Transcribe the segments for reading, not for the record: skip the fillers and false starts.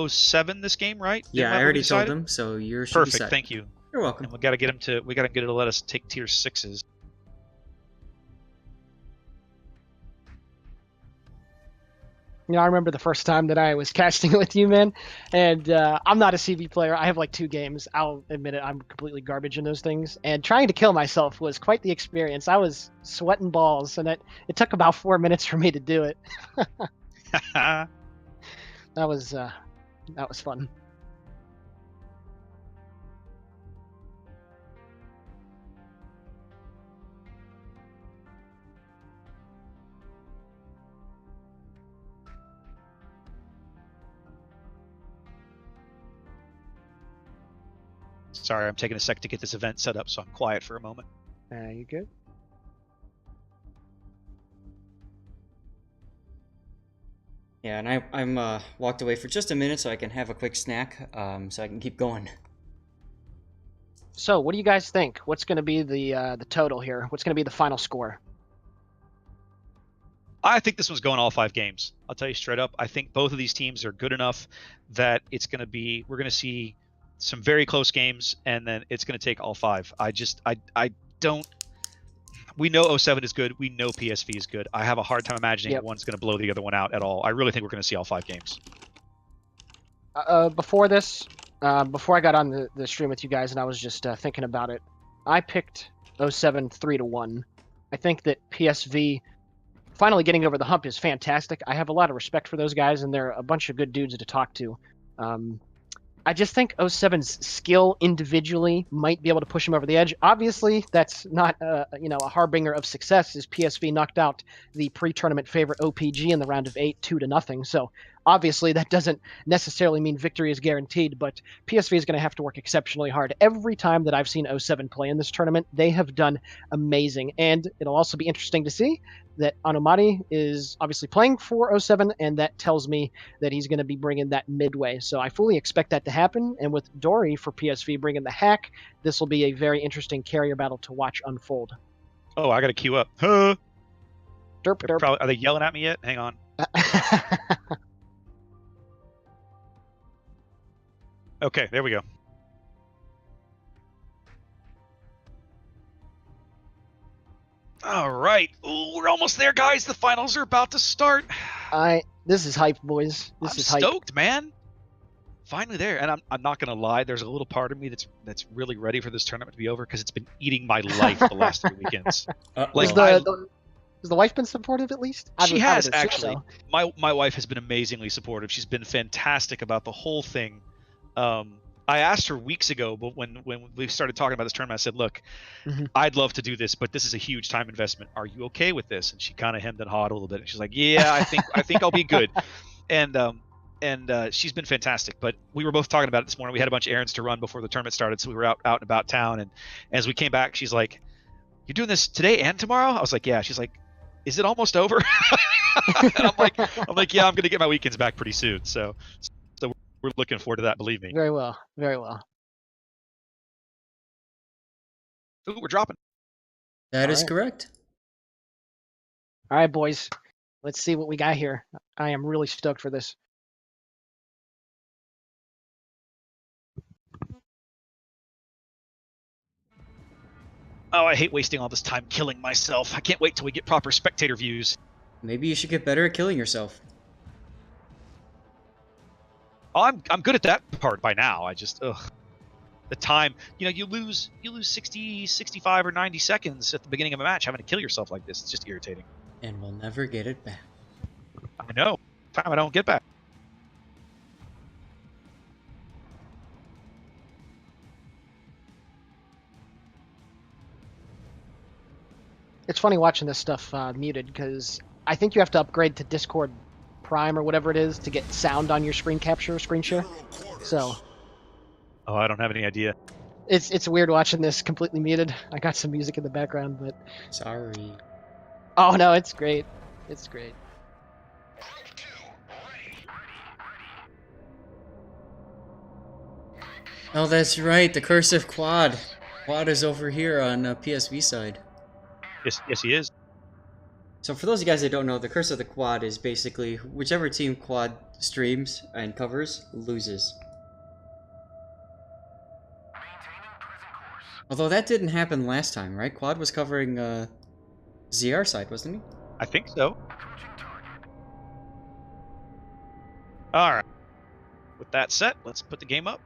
07 this game, right? Yeah, Didn't I already told decide it? them, so yours should be Perfect, set. thank you. You're welcome. And we gotta get him to let us take tier 6s. You know, I remember the first time that I was casting with you, man, and I'm not a CV player. I have like 2 games. I'll admit it, I'm completely garbage in those things. And trying to kill myself was quite the experience. I was sweating balls, and it took about 4 minutes for me to do it. That was fun. Sorry, I'm taking a sec to get this event set up, so I'm quiet for a moment. You good? Yeah, and I'm walked away for just a minute so I can have a quick snack, so I can keep going. So, what do you guys think? What's going to be the total here? What's going to be the final score? I think this one's going all 5 games. I'll tell you straight up. I think both of these teams are good enough that we're going to see some very close games, and then it's going to take all 5. I don't. We know 07 is good. We know PSV is good. I have a hard time imagining one's going to blow the other one out at all. I really think we're going to see all 5 games. Before this, before I got on the stream with you guys, and I was just thinking about it, I picked 07 3-1. I think that PSV finally getting over the hump is fantastic. I have a lot of respect for those guys, and they're a bunch of good dudes to talk to. I just think 07's skill individually might be able to push him over the edge. Obviously, that's not a harbinger of success, as PSV knocked out the pre-tournament favorite OPG in the round of 8, 2-0. So obviously that doesn't necessarily mean victory is guaranteed, but PSV is going to have to work exceptionally hard. Every time that I've seen 07 play in this tournament, they have done amazing. And it'll also be interesting to see that Anomati is obviously playing for 07, and that tells me that he's going to be bringing that midway. So I fully expect that to happen. And with Dory for PSV bringing the hack, this will be a very interesting carrier battle to watch unfold. Oh, I got to queue up. Huh? Derp, derp. Are they yelling at me yet? Hang on. Okay, there we go. All right. Ooh, we're almost there, guys. The finals are about to start. This is hype, boys. I'm stoked, man. Finally there. And I'm not going to lie. There's a little part of me that's really ready for this tournament to be over because it's been eating my life the last 3 weekends. Has the wife been supportive at least? She has, actually. So. My wife has been amazingly supportive. She's been fantastic about the whole thing. I asked her weeks ago, but when we started talking about this tournament, I said, look, I'd love to do this, but this is a huge time investment. Are you okay with this? And she kind of hemmed and hawed a little bit. And she's like, yeah, I think I'll be good. And she's been fantastic. But we were both talking about it this morning. We had a bunch of errands to run before the tournament started, so we were out and about town. And as we came back, she's like, you're doing this today and tomorrow? I was like, yeah. She's like, is it almost over? And I'm like, yeah, I'm going to get my weekends back pretty soon. So we're looking forward to that, believe me. Very well. Very well. Ooh, we're dropping. That is correct. All right, boys. Let's see what we got here. I am really stoked for this. Oh, I hate wasting all this time killing myself. I can't wait till we get proper spectator views. Maybe you should get better at killing yourself. Oh, I'm good at that part by now. I just the time, you lose 60, 65 or 90 seconds at the beginning of a match having to kill yourself like this. It's just irritating. And we'll never get it back. I know. Time I don't get back. It's funny watching this stuff muted because I think you have to upgrade to Discord Prime or whatever it is to get sound on your screen share. So. Oh, I don't have any idea. It's weird watching this completely muted. I got some music in the background, but. Sorry. Oh no, it's great. It's great. Oh, that's right. The cursive quad. Quad is over here on PSV side. Yes, he is. So for those of you guys that don't know, the curse of the quad is basically whichever team quad streams and covers loses. Although that didn't happen last time, right? Quad was covering ZR side, wasn't he? I think so. All right. With that set, let's put the game up.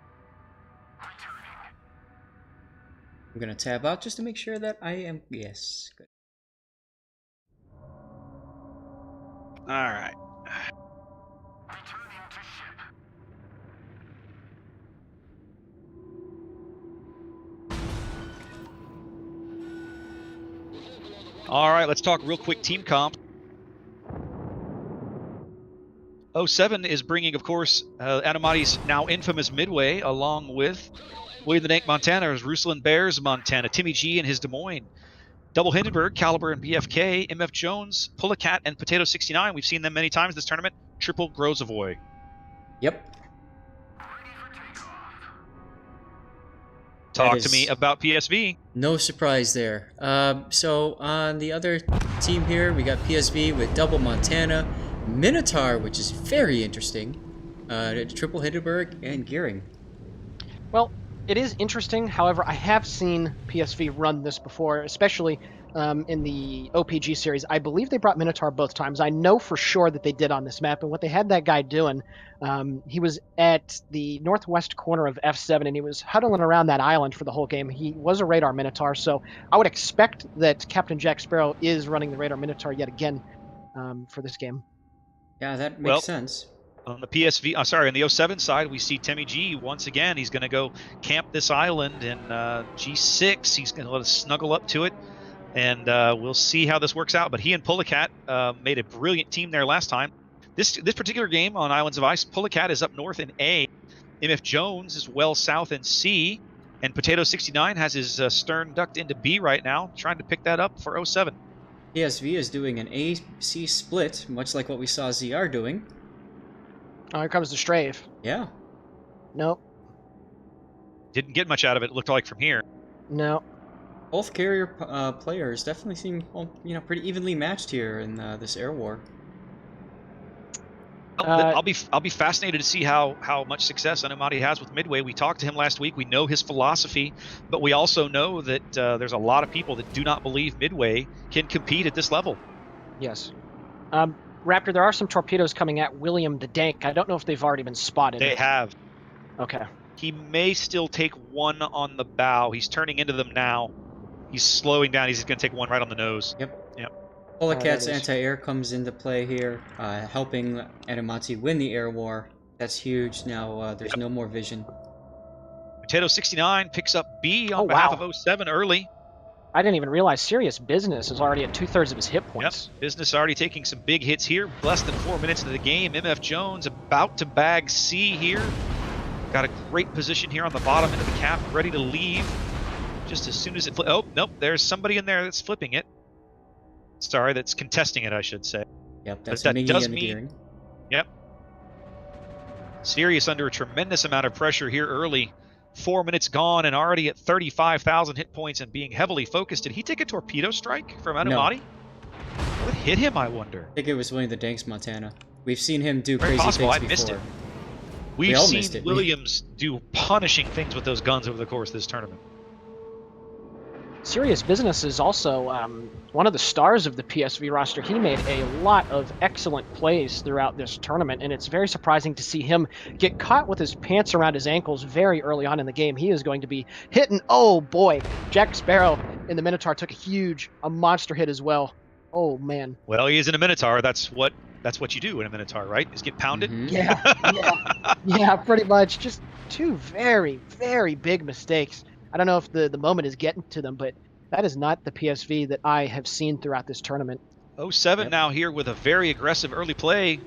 I'm gonna tab out just to make sure that I am. Yes. Good. All right. All right, let's talk real quick team comp. 07 is bringing, of course, Animati's now infamous Midway, along with William the Dank Montana's Ruslan Bears Montana, Timmy G and his Des Moines, Double Hindenburg, Caliber and BFK, MF Jones, Pullacat, and Potato 69. We've seen them many times this tournament. Triple Grozavoy. Yep. Talk to me about PSV. No surprise there. So on the other team here, we got PSV with Double Montana, Minotaur, which is very interesting, Triple Hindenburg, and Gearing. Well, it is interesting. However, I have seen PSV run this before, especially in the OPG series. I believe they brought Minotaur both times. I know for sure that they did on this map. And what they had that guy doing, he was at the northwest corner of F7, and he was huddling around that island for the whole game. He was a radar Minotaur, so I would expect that Captain Jack Sparrow is running the radar Minotaur yet again for this game. Yeah, that makes sense. On the PSV, on the 07 side, we see Timmy G once again. He's going to go camp this island in G6. He's going to let us snuggle up to it, and we'll see how this works out. But he and Pullacat made a brilliant team there last time. This particular game on Islands of Ice, Pullacat is up north in A. MF Jones is well south in C. And Potato 69 has his stern ducked into B right now, trying to pick that up for 07. PSV is doing an AC split, much like what we saw ZR doing. Oh, here comes the strafe. Yeah. Nope. Didn't get much out of it, looked like, from here. No. Both carrier players definitely seem, pretty evenly matched here in this air war. I'll be fascinated to see how much success Animati has with Midway. We talked to him last week. We know his philosophy, but we also know that there's a lot of people that do not believe Midway can compete at this level. Yes. Raptor, there are some torpedoes coming at William the Dank. I don't know if they've already been spotted. They have. Okay. He may still take one on the bow. He's turning into them now. He's slowing down. He's going to take one right on the nose. Yep. Yep. Pullacat's anti-air comes into play here, helping Animati win the air war. That's huge. Now there's no more vision. Potato 69 picks up B on behalf of 07 early. I didn't even realize Serious Business is already at 2/3 of his hit points. Yep. Business already taking some big hits here. Less than 4 minutes into the game. MF Jones about to bag C here. Got a great position here on the bottom end of the cap, ready to leave. Just as soon as it oh, nope, there's somebody in there that's flipping it. Sorry, that's contesting it, I should say. Yep, that's that Miggy does and the mean, Gearing. Yep. Sirius under a tremendous amount of pressure here early. 4 minutes gone and already at 35,000 hit points and being heavily focused. Did he take a torpedo strike from Animati? No. What hit him, I wonder? I think it was William the Dank's Montana. We've seen him do Very crazy possible. things I missed before. it. We've seen Williams do punishing things with those guns over the course of this tournament. Serious Business is also one of the stars of the PSV roster. He made a lot of excellent plays throughout this tournament, and it's very surprising to see him get caught with his pants around his ankles very early on in the game. He is going to be hitting. Oh boy, Jack Sparrow in the Minotaur took a monster hit as well. Oh man. Well, he is in a Minotaur. That's what you do in a Minotaur, right? Is get pounded. Mm-hmm. Yeah, pretty much. Just two very, very big mistakes. I don't know if the moment is getting to them, but that is not the PSV that I have seen throughout this tournament. 07 now here with a very aggressive early play.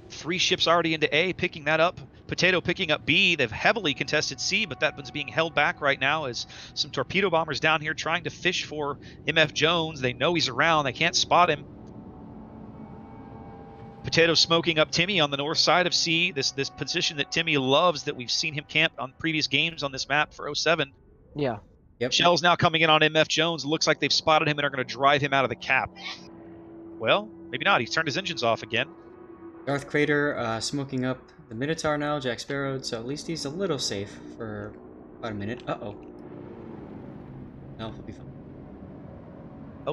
3 ships already into A, picking that up. Potato picking up B. They've heavily contested C, but that one's being held back right now as some torpedo bombers down here trying to fish for MF Jones. They know he's around. They can't spot him. Potato smoking up Timmy on the north side of C. This position that Timmy loves, that we've seen him camp on previous games on this map for 07. Yeah. Yep. Shells now coming in on MF Jones. Looks like they've spotted him and are going to drive him out of the cap. Well, maybe not. He's turned his engines off again. Darth Crater smoking up the Minotaur now, Jack Sparrow, so at least he's a little safe for about a minute. Uh-oh. No, he'll be fine.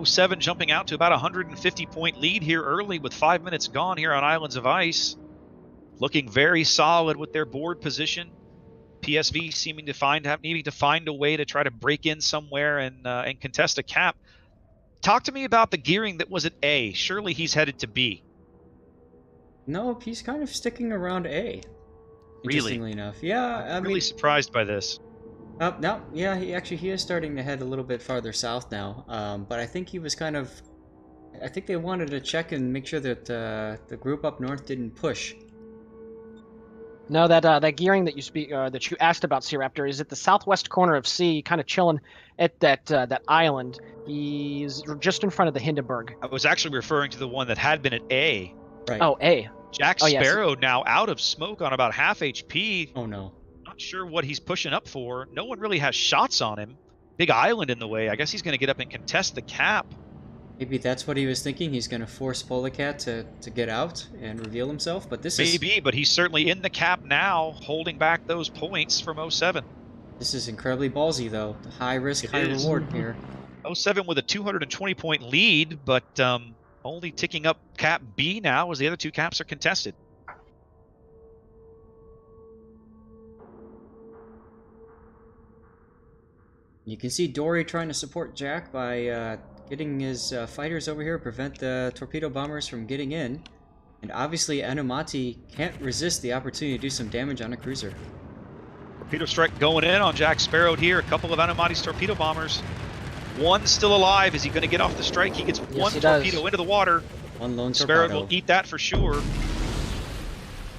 07 jumping out to about a 150-point lead here early with 5 minutes gone here on Islands of Ice. Looking very solid with their board position. PSV seeming to needing to find a way to try to break in somewhere and contest a cap. Talk to me about the gearing that was at A. Surely he's headed to B. No, he's kind of sticking around A. Interestingly enough. Yeah, I'm really surprised by this. No, yeah, he is starting to head a little bit farther south now. But I think he was kind of... I think they wanted to check and make sure that the group up north didn't push. No, that gearing that you asked about, Sea Raptor, is at the southwest corner of C, kind of chilling at that island. He's just in front of the Hindenburg. I was actually referring to the one that had been at A. Right. Oh, A. Jack Sparrow now out of smoke on about half HP. Oh no. Not sure what he's pushing up for. No one really has shots on him. Big island in the way. I guess he's going to get up and contest the cap. Maybe that's what he was thinking. He's going to force Polecat to get out and reveal himself. But this is... Maybe, but he's certainly in the cap now, holding back those points from 07. This is incredibly ballsy, though. High risk, high reward here. 07 with a 220-point lead, but only ticking up cap B now as the other two caps are contested. You can see Dory trying to support Jack by getting his fighters over here, prevent the torpedo bombers from getting in. And obviously, Anumati can't resist the opportunity to do some damage on a cruiser. Torpedo strike going in on Jack Sparrow here. A couple of Anumati's torpedo bombers. One still alive. Is he going to get off the strike? He gets one torpedo into the water. One lone Sparrow torpedo. will eat that for sure.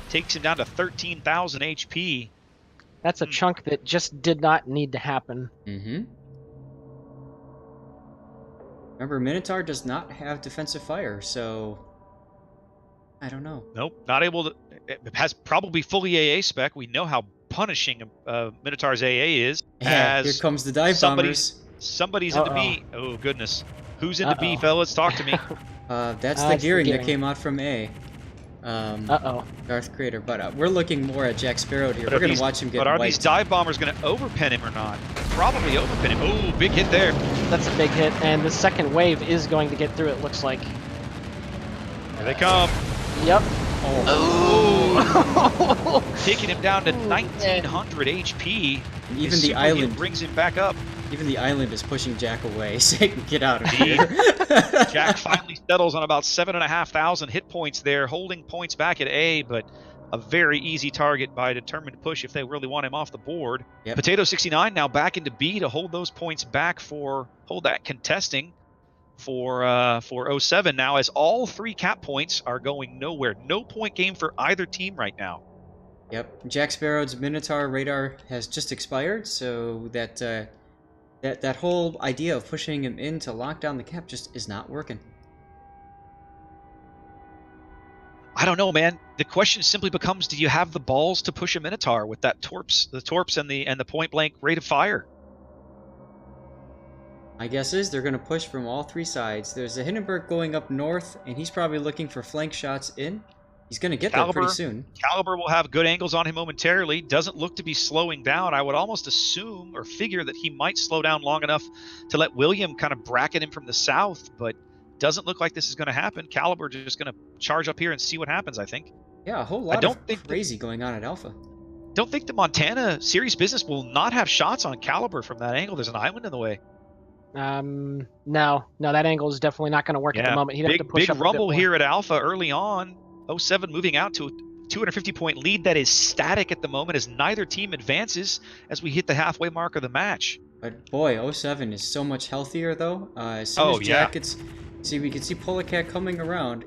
Takes him down to 13,000 HP. That's a chunk that just did not need to happen. Mm-hmm. Remember, Minotaur does not have defensive fire, so... I don't know. Nope, not able to... It has probably fully AA spec. We know how punishing Minotaur's AA is. Yeah, here comes the dive bombers. Somebody's into B. Oh, goodness. Who's into B, fellas? Talk to me. That's the gearing that came out from A. Darth Crater. But we're looking more at Jack Sparrow here. We're going to watch him get But are wiped. these dive bombers going to overpen him or not? Probably overpen him. Oh, big hit there. That's a big hit, and the second wave is going to get through, it looks like. Here they come. Yep. Oh. Taking him down to 1,900 HP. Even the island brings him back up. Even the island is pushing Jack away, saying, "Get out of here." Jack finally settles on about 7,500 hit points there, holding points back at A, but a very easy target by a determined push if they really want him off the board. Yep. Potato 69 now back into B to hold those points back hold that contesting for 07 now, as all three cap points are going nowhere. No point game for either team right now. Yep. Jack Sparrow's Minotaur radar has just expired, so that whole idea of pushing him in to lock down the cap just is not working. I don't know, man. The question simply becomes: do you have the balls to push a Minotaur with that the torps and the point blank rate of fire? My guess is they're going to push from all three sides. There's a Hindenburg going up north, and he's probably looking for flank shots in. He's going to get there pretty soon. Caliber will have good angles on him momentarily. Doesn't look to be slowing down. I would almost assume or figure that he might slow down long enough to let William kind of bracket him from the south, but doesn't look like this is going to happen. Caliber just going to charge up here and see what happens, I think. Yeah, a whole lot of crazy going on at Alpha. Don't think the Montana series business will not have shots on Caliber from that angle. There's an island in the way. No, that angle is definitely not going to work at the moment. He'd have to push up big rumble here at Alpha early on. 07 moving out to a 250-point lead that is static at the moment as neither team advances as we hit the halfway mark of the match. But boy, 07 is so much healthier though. As soon as Jack gets... See, we can see Polecat coming around,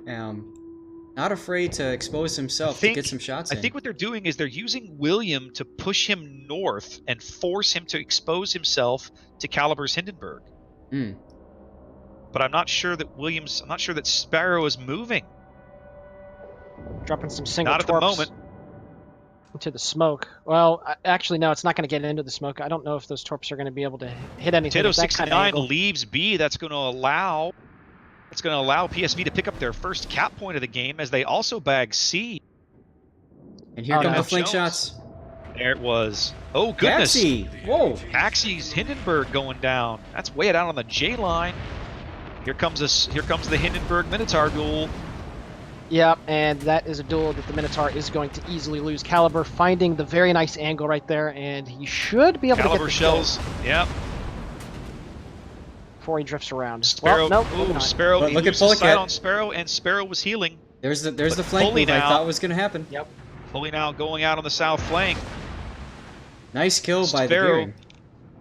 not afraid to expose himself to get some shots in. I think what they're doing is they're using William to push him north and force him to expose himself to Caliber's Hindenburg. But I'm not sure that Sparrow is moving. Dropping some single Not at the moment. Into the smoke. Well, actually, no, it's not going to get into the smoke. I don't know if those torps are going to be able to hit anything. Potato 69 leaves B. That's going to allow It's going to allow PSV to pick up their first cap point of the game as they also bag C. And here come the flank Jones. shots. There it was. Oh, goodness. Taxi. Whoa. Taxi's Hindenburg going down. That's way down on the J line. Here comes the Hindenburg Minotaur duel. Yep, and that is a duel that the Minotaur is going to easily lose. Caliber finding the very nice angle right there, and he should be able to get the shells. Yep. Before he drifts around. Sparrow. Well, nope, Ooh, Sparrow. But He look at loses sight Polecat. on Sparrow, and Sparrow was healing. There's the flank Pulley move I now. thought was going to happen. Yep. Pulley now going out on the south flank. Nice kill by the Sparrow. Gearing.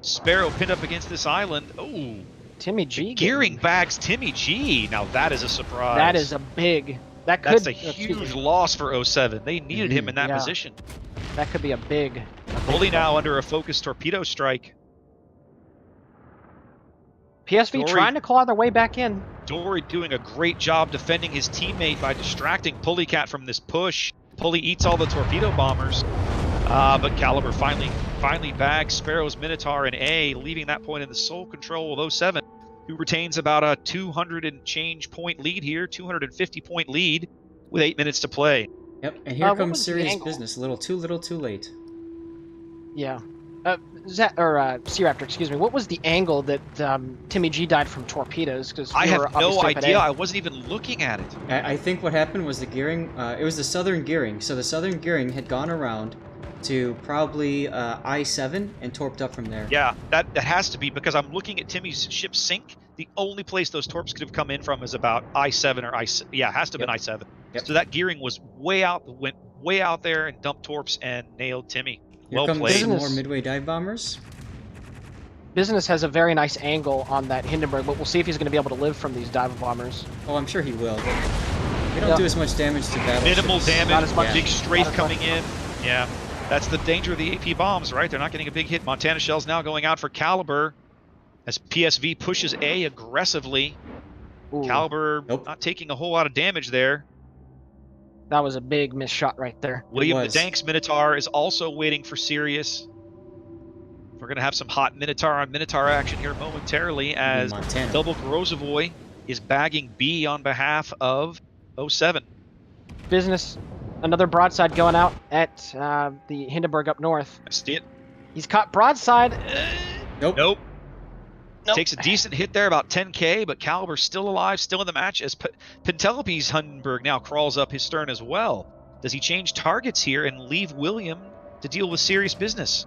Sparrow pinned up against this island. Oh. Timmy G. Gearing bags Timmy G. Now that is a surprise. That is a big. That's a huge loss for 07. They needed him in that position. That could be a big. Pulley now under a focused torpedo strike. PSV Dory. trying to claw their way back in. Dory doing a great job defending his teammate by distracting Pulleycat from this push. Pulley eats all the torpedo bombers, but Caliber finally bags Sparrow's Minotaur in A, leaving that point in the sole control of 07, who retains about a 200 and change point lead here, 250 point lead with 8 minutes to play. Yep, and here comes was the serious angle? business. A little too late. Yeah. C-Raptor, excuse me. What was the angle that Timmy G died from torpedoes? Because I have no idea. I wasn't even looking at it. I think what happened was the Gearing, it was the southern Gearing. So the southern Gearing had gone around to probably I-7 and torped up from there. Yeah, that has to be, because I'm looking at Timmy's ship sink. The only place those torps could have come in from is about I-7 or I-6. Yeah, it has to have been I-7. Yep. So that Gearing was went way out there and dumped torps and nailed Timmy. Here Well comes played. some more Midway dive bombers. Business has a very nice angle on that Hindenburg, but we'll see if he's going to be able to live from these dive bombers. Oh, I'm sure he will. They don't do as much damage to battleships. Minimal damage, Not as much. big strafe Not as coming much. in. Yeah, that's the danger of the AP bombs, right? They're not getting a big hit. Montana shells now going out for Caliber as PSV pushes A aggressively. Ooh, Caliber Nope. not taking a whole lot of damage there. that was a big miss shot right there. William the was. Dank's Minotaur is also waiting for Sirius. We're going to have some hot Minotaur on Minotaur action here momentarily as Montana. Double Grozovoy is bagging B on behalf of 07. Business, another broadside going out at the Hindenburg up north. I see it. He's caught broadside. Nope. Nope. Nope. Takes a decent hit there, about 10K, but Caliber's still alive, still in the match as Pentelope's Hindenburg now crawls up his stern as well. Does he change targets here and leave William to deal with serious business?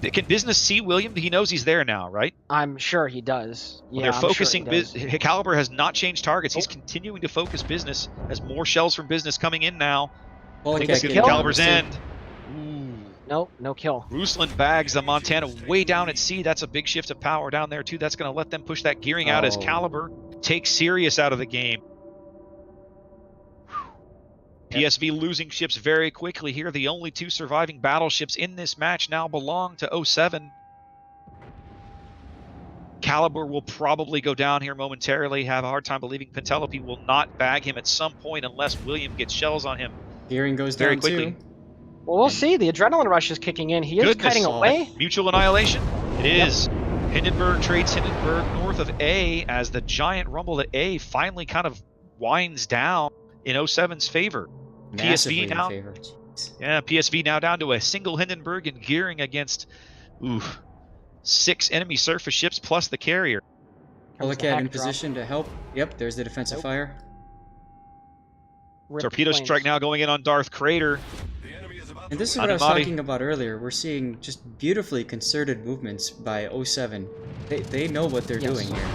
Can Business see William? He knows he's there now, right? I'm sure he does. Well, Yeah, they're I'm focusing. Sure he does. Caliber has not changed targets. He's continuing to focus Business as more shells from Business coming in now. I think Polecat it's getting going to kill. Caliber's end. Ooh. Nope, no kill. Rusland bags the Montana way down at sea. That's a big shift of power down there, too. That's going to let them push that gearing out as Oh. Caliber takes Sirius out of the game. PSV losing ships very quickly here. The only two surviving battleships in this match now belong to 07. Caliber will probably go down here momentarily. Have a hard time believing Pentelope will not bag him at some point unless William gets shells on him Gearing goes very down quickly. too. Well, we'll see. The adrenaline rush is kicking in. He is Goodness. kiting away. Mutual annihilation. It is. Hindenburg trades Hindenburg north of A as the giant rumble at A finally kind of winds down in 07's favor. Massively PSV now. in favor. Jeez. Yeah, PSV now down to a single Hindenburg and gearing against 6 enemy surface ships plus the carrier. Comes the Polecat hack in drop. position to help. Yep, there's the defensive Nope. fire. Ripped Torpedo planes. strike now going in on Darth Crater. And this is what I was Animati. talking about earlier. We're seeing just beautifully concerted movements by 07. They know what they're Yes. doing here.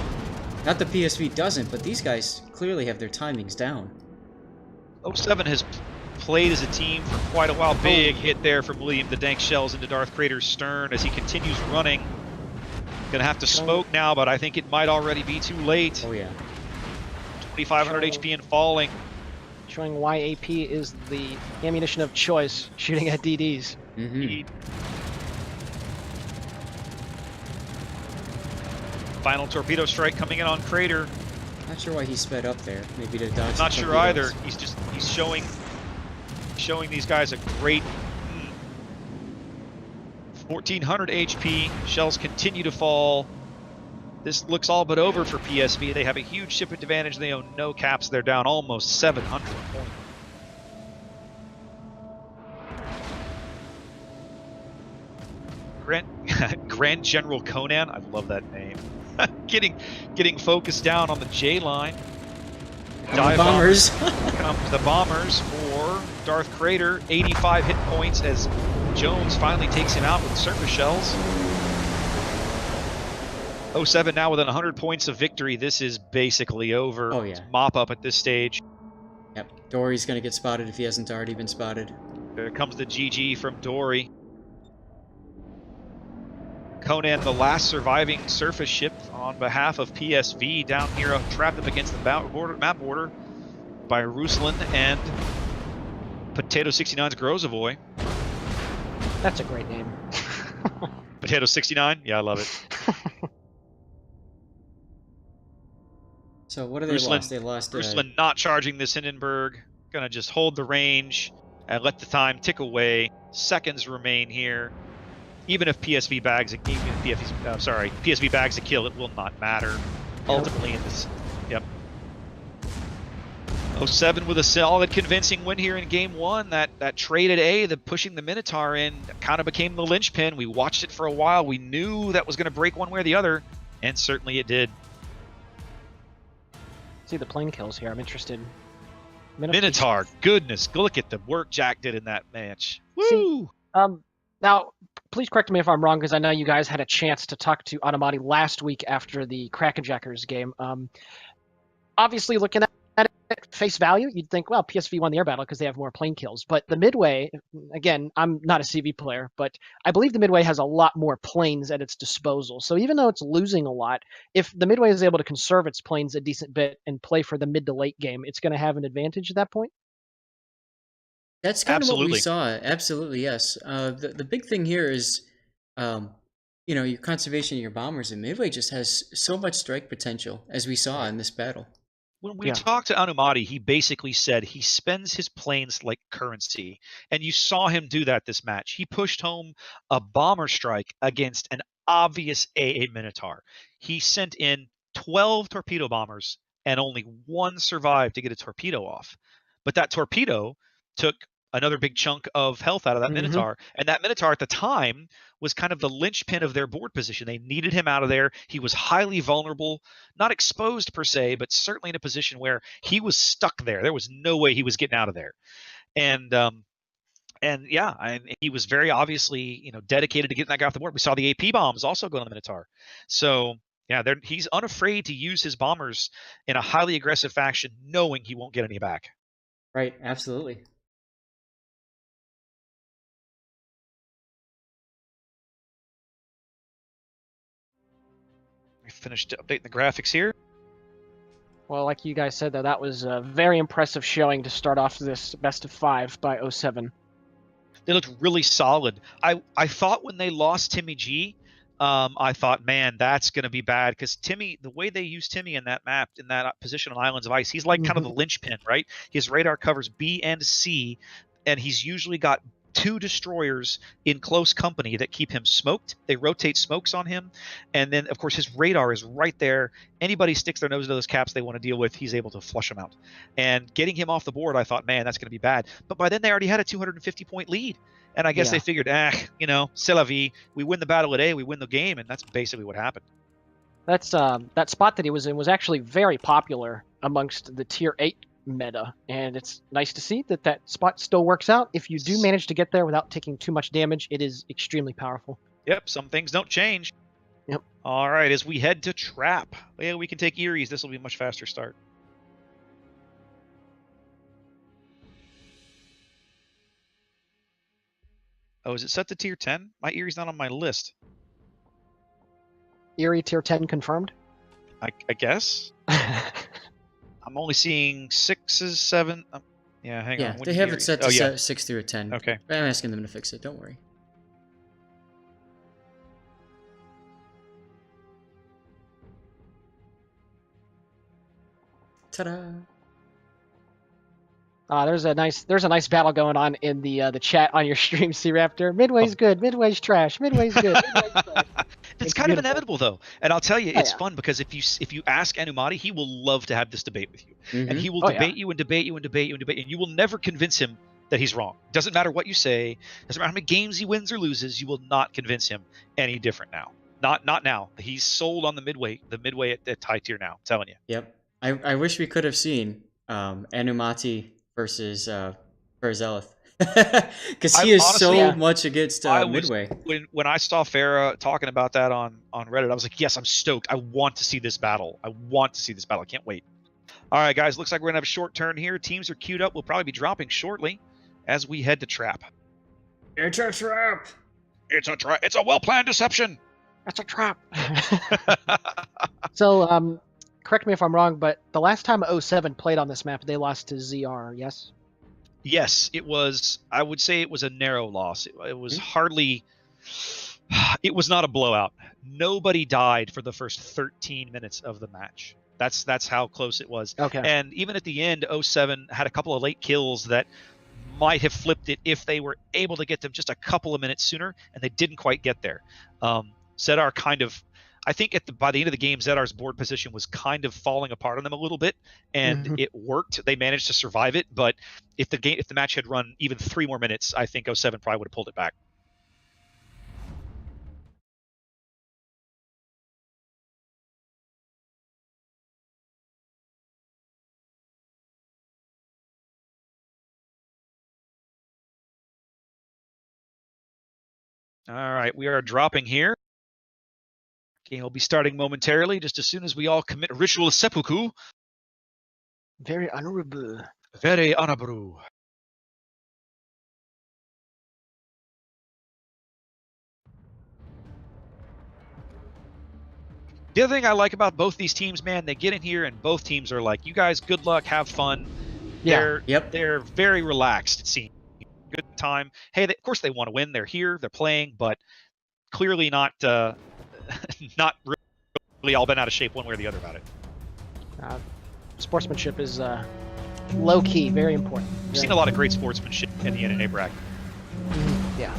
Not the PSV doesn't, but these guys clearly have their timings down. 07 has played as a team for quite a while. Big hit there from William the Dank shells into Darth Crater's stern as he continues running. Gonna have to smoke now, but I think it might already be too late. Oh yeah. 2500 HP and falling. Showing why AP is the ammunition of choice, shooting at DDs. Mm-hmm. Final torpedo strike coming in on Crater. Not sure why he sped up there. Maybe to dodge. Not the sure either. torpedoes. He's showing these guys a great 1400 HP. Shells continue to fall. This looks all but over for PSV. They have a huge ship advantage. They own no caps. They're down almost 700 points. Grand General Conan, I love that name. getting focused down on the J line. The bombers. Comes the bombers for Darth Crater. 85 hit points as Jones finally takes him out with surface shells. 07 now within 100 points of victory. This is basically over. Oh, yeah. It's mop up at this stage. Yep. Dory's going to get spotted if he hasn't already been spotted. There comes the GG from Dory. Conan, the last surviving surface ship on behalf of PSV, down here trapped up against the map border by Ruslan and Potato 69's Grozovoy. That's a great name. Potato 69? Yeah, I love it. So what do they lost? They lost... Ruslan not charging this Hindenburg. Gonna just hold the range and let the time tick away. Seconds remain here. Even if PSV bags a kill, it will not matter. Ultimately in this, yep. 07 with a solid, convincing win here in Game 1. That trade at A, the pushing the Minotaur in, kind of became the linchpin. We watched it for a while. We knew that was going to break one way or the other, and certainly it did. See the plane kills here. I'm interested. Minotaur, goodness, look at the work Jack did in that match. Woo! See, now, please correct me if I'm wrong, because I know you guys had a chance to talk to Anamati last week after the Krakenjackers game. Obviously, looking at it face value, you'd think, well, PSV won the air battle because they have more plane kills. But the Midway, again, I'm not a CV player, but I believe the Midway has a lot more planes at its disposal. So even though it's losing a lot, if the Midway is able to conserve its planes a decent bit and play for the mid to late game, it's going to have an advantage at that point? That's kind of what we saw. Absolutely, yes. The big thing here is, your conservation of your bombers, and Midway just has so much strike potential, as we saw in this battle. When we talked to Anumati, he basically said he spends his planes like currency, and you saw him do that this match. He pushed home a bomber strike against an obvious AA Minotaur. He sent in 12 torpedo bombers, and only one survived to get a torpedo off. But that torpedo took another big chunk of health out of that Minotaur. And that Minotaur at the time was kind of the linchpin of their board position. They needed him out of there. He was highly vulnerable, not exposed per se, but certainly in a position where he was stuck there. There was no way he was getting out of there. And yeah, he was very obviously, dedicated to getting that guy off the board. We saw the AP bombs also go on the Minotaur. So yeah, he's unafraid to use his bombers in a highly aggressive fashion, knowing he won't get any back. Right, absolutely. We finished updating the graphics here. Well, like you guys said, though, that was a very impressive showing to start off this best of 5 by 07. They looked really solid. I thought when they lost Timmy G, I thought, man, that's going to be bad, because Timmy, the way they use Timmy in that map, in that position on Islands of Ice, he's like kind of the linchpin, right? His radar covers B and C, and he's usually got 2 destroyers in close company that keep him smoked. They rotate smokes on him, and then of course his radar is right there. Anybody sticks their nose into those caps they want to deal with, he's able to flush them out. And getting him off the board, I thought, man, that's going to be bad. But by then they already had a 250 point lead, and I guess they figured, c'est la vie. We win the battle at A, we win the game, and that's basically what happened. That's that spot that he was in was actually very popular amongst the tier 8 meta, and it's nice to see that spot still works out. If you do manage to get there without taking too much damage, it is extremely powerful. Yep, some things don't change. Yep. All right, as we head to Trap, well, we can take Eries. This will be a much faster start. Oh, is it set to tier 10? My Erie's not on my list. Erie tier 10 confirmed? I guess. I'm only seeing 6s, 7. Yeah, hang on. Yeah, they have it set to 6 through a 10. Okay. I'm asking them to fix it. Don't worry. Ta-da! There's a nice battle going on in the chat on your stream, C Raptor. Midway's good, Midway's trash, Midway's good, Midway's trash. It's kind of beautiful. inevitable though, and I'll tell you, Oh, it's yeah. fun because if you ask Anumati, he will love to have this debate with you, and he will Oh, debate you and debate you and debate you and debate you, and you will never convince him that he's wrong. Doesn't matter what you say, doesn't matter how many games he wins or loses, you will not convince him any different now. Not now. He's sold on the midway at high tier now. I'm telling you. Yep. I wish we could have seen Anumati versus Zelith. Because he is honestly, so much against Midway. When I saw Farah talking about that on Reddit, I was like, yes, I'm stoked. I want to see this battle. I can't wait. All right, guys, looks like we're going to have a short turn here. Teams are queued up. We'll probably be dropping shortly as we head to trap. It's a trap. It's a trap. It's a well-planned deception. That's a trap. So, correct me if I'm wrong, but the last time 07 played on this map, they lost to ZR, yes? Yes, it was. I would say it was a narrow loss. It was hardly. It was not a blowout. Nobody died for the first 13 minutes of the match. That's how close it was. Okay. And even at the end, 07 had a couple of late kills that might have flipped it if they were able to get them just a couple of minutes sooner, and they didn't quite get there. Zedar kind of, I think by the end of the game, Zedar's board position was kind of falling apart on them a little bit, and it worked. They managed to survive it, but if the match had run even 3 more minutes, I think 07 probably would have pulled it back. All right, we are dropping here. Game will be starting momentarily, just as soon as we all commit ritual seppuku. Very honorable. Very honorable. The other thing I like about both these teams, man, they get in here and both teams are like, you guys, good luck, have fun. Yeah. They're very relaxed, it seems. Good time. Hey, of course they want to win. They're here, they're playing, but clearly not not really all bent out of shape one way or the other about it. Sportsmanship is low key, very important. We've seen a lot of great sportsmanship in the NNA bracket. Yeah.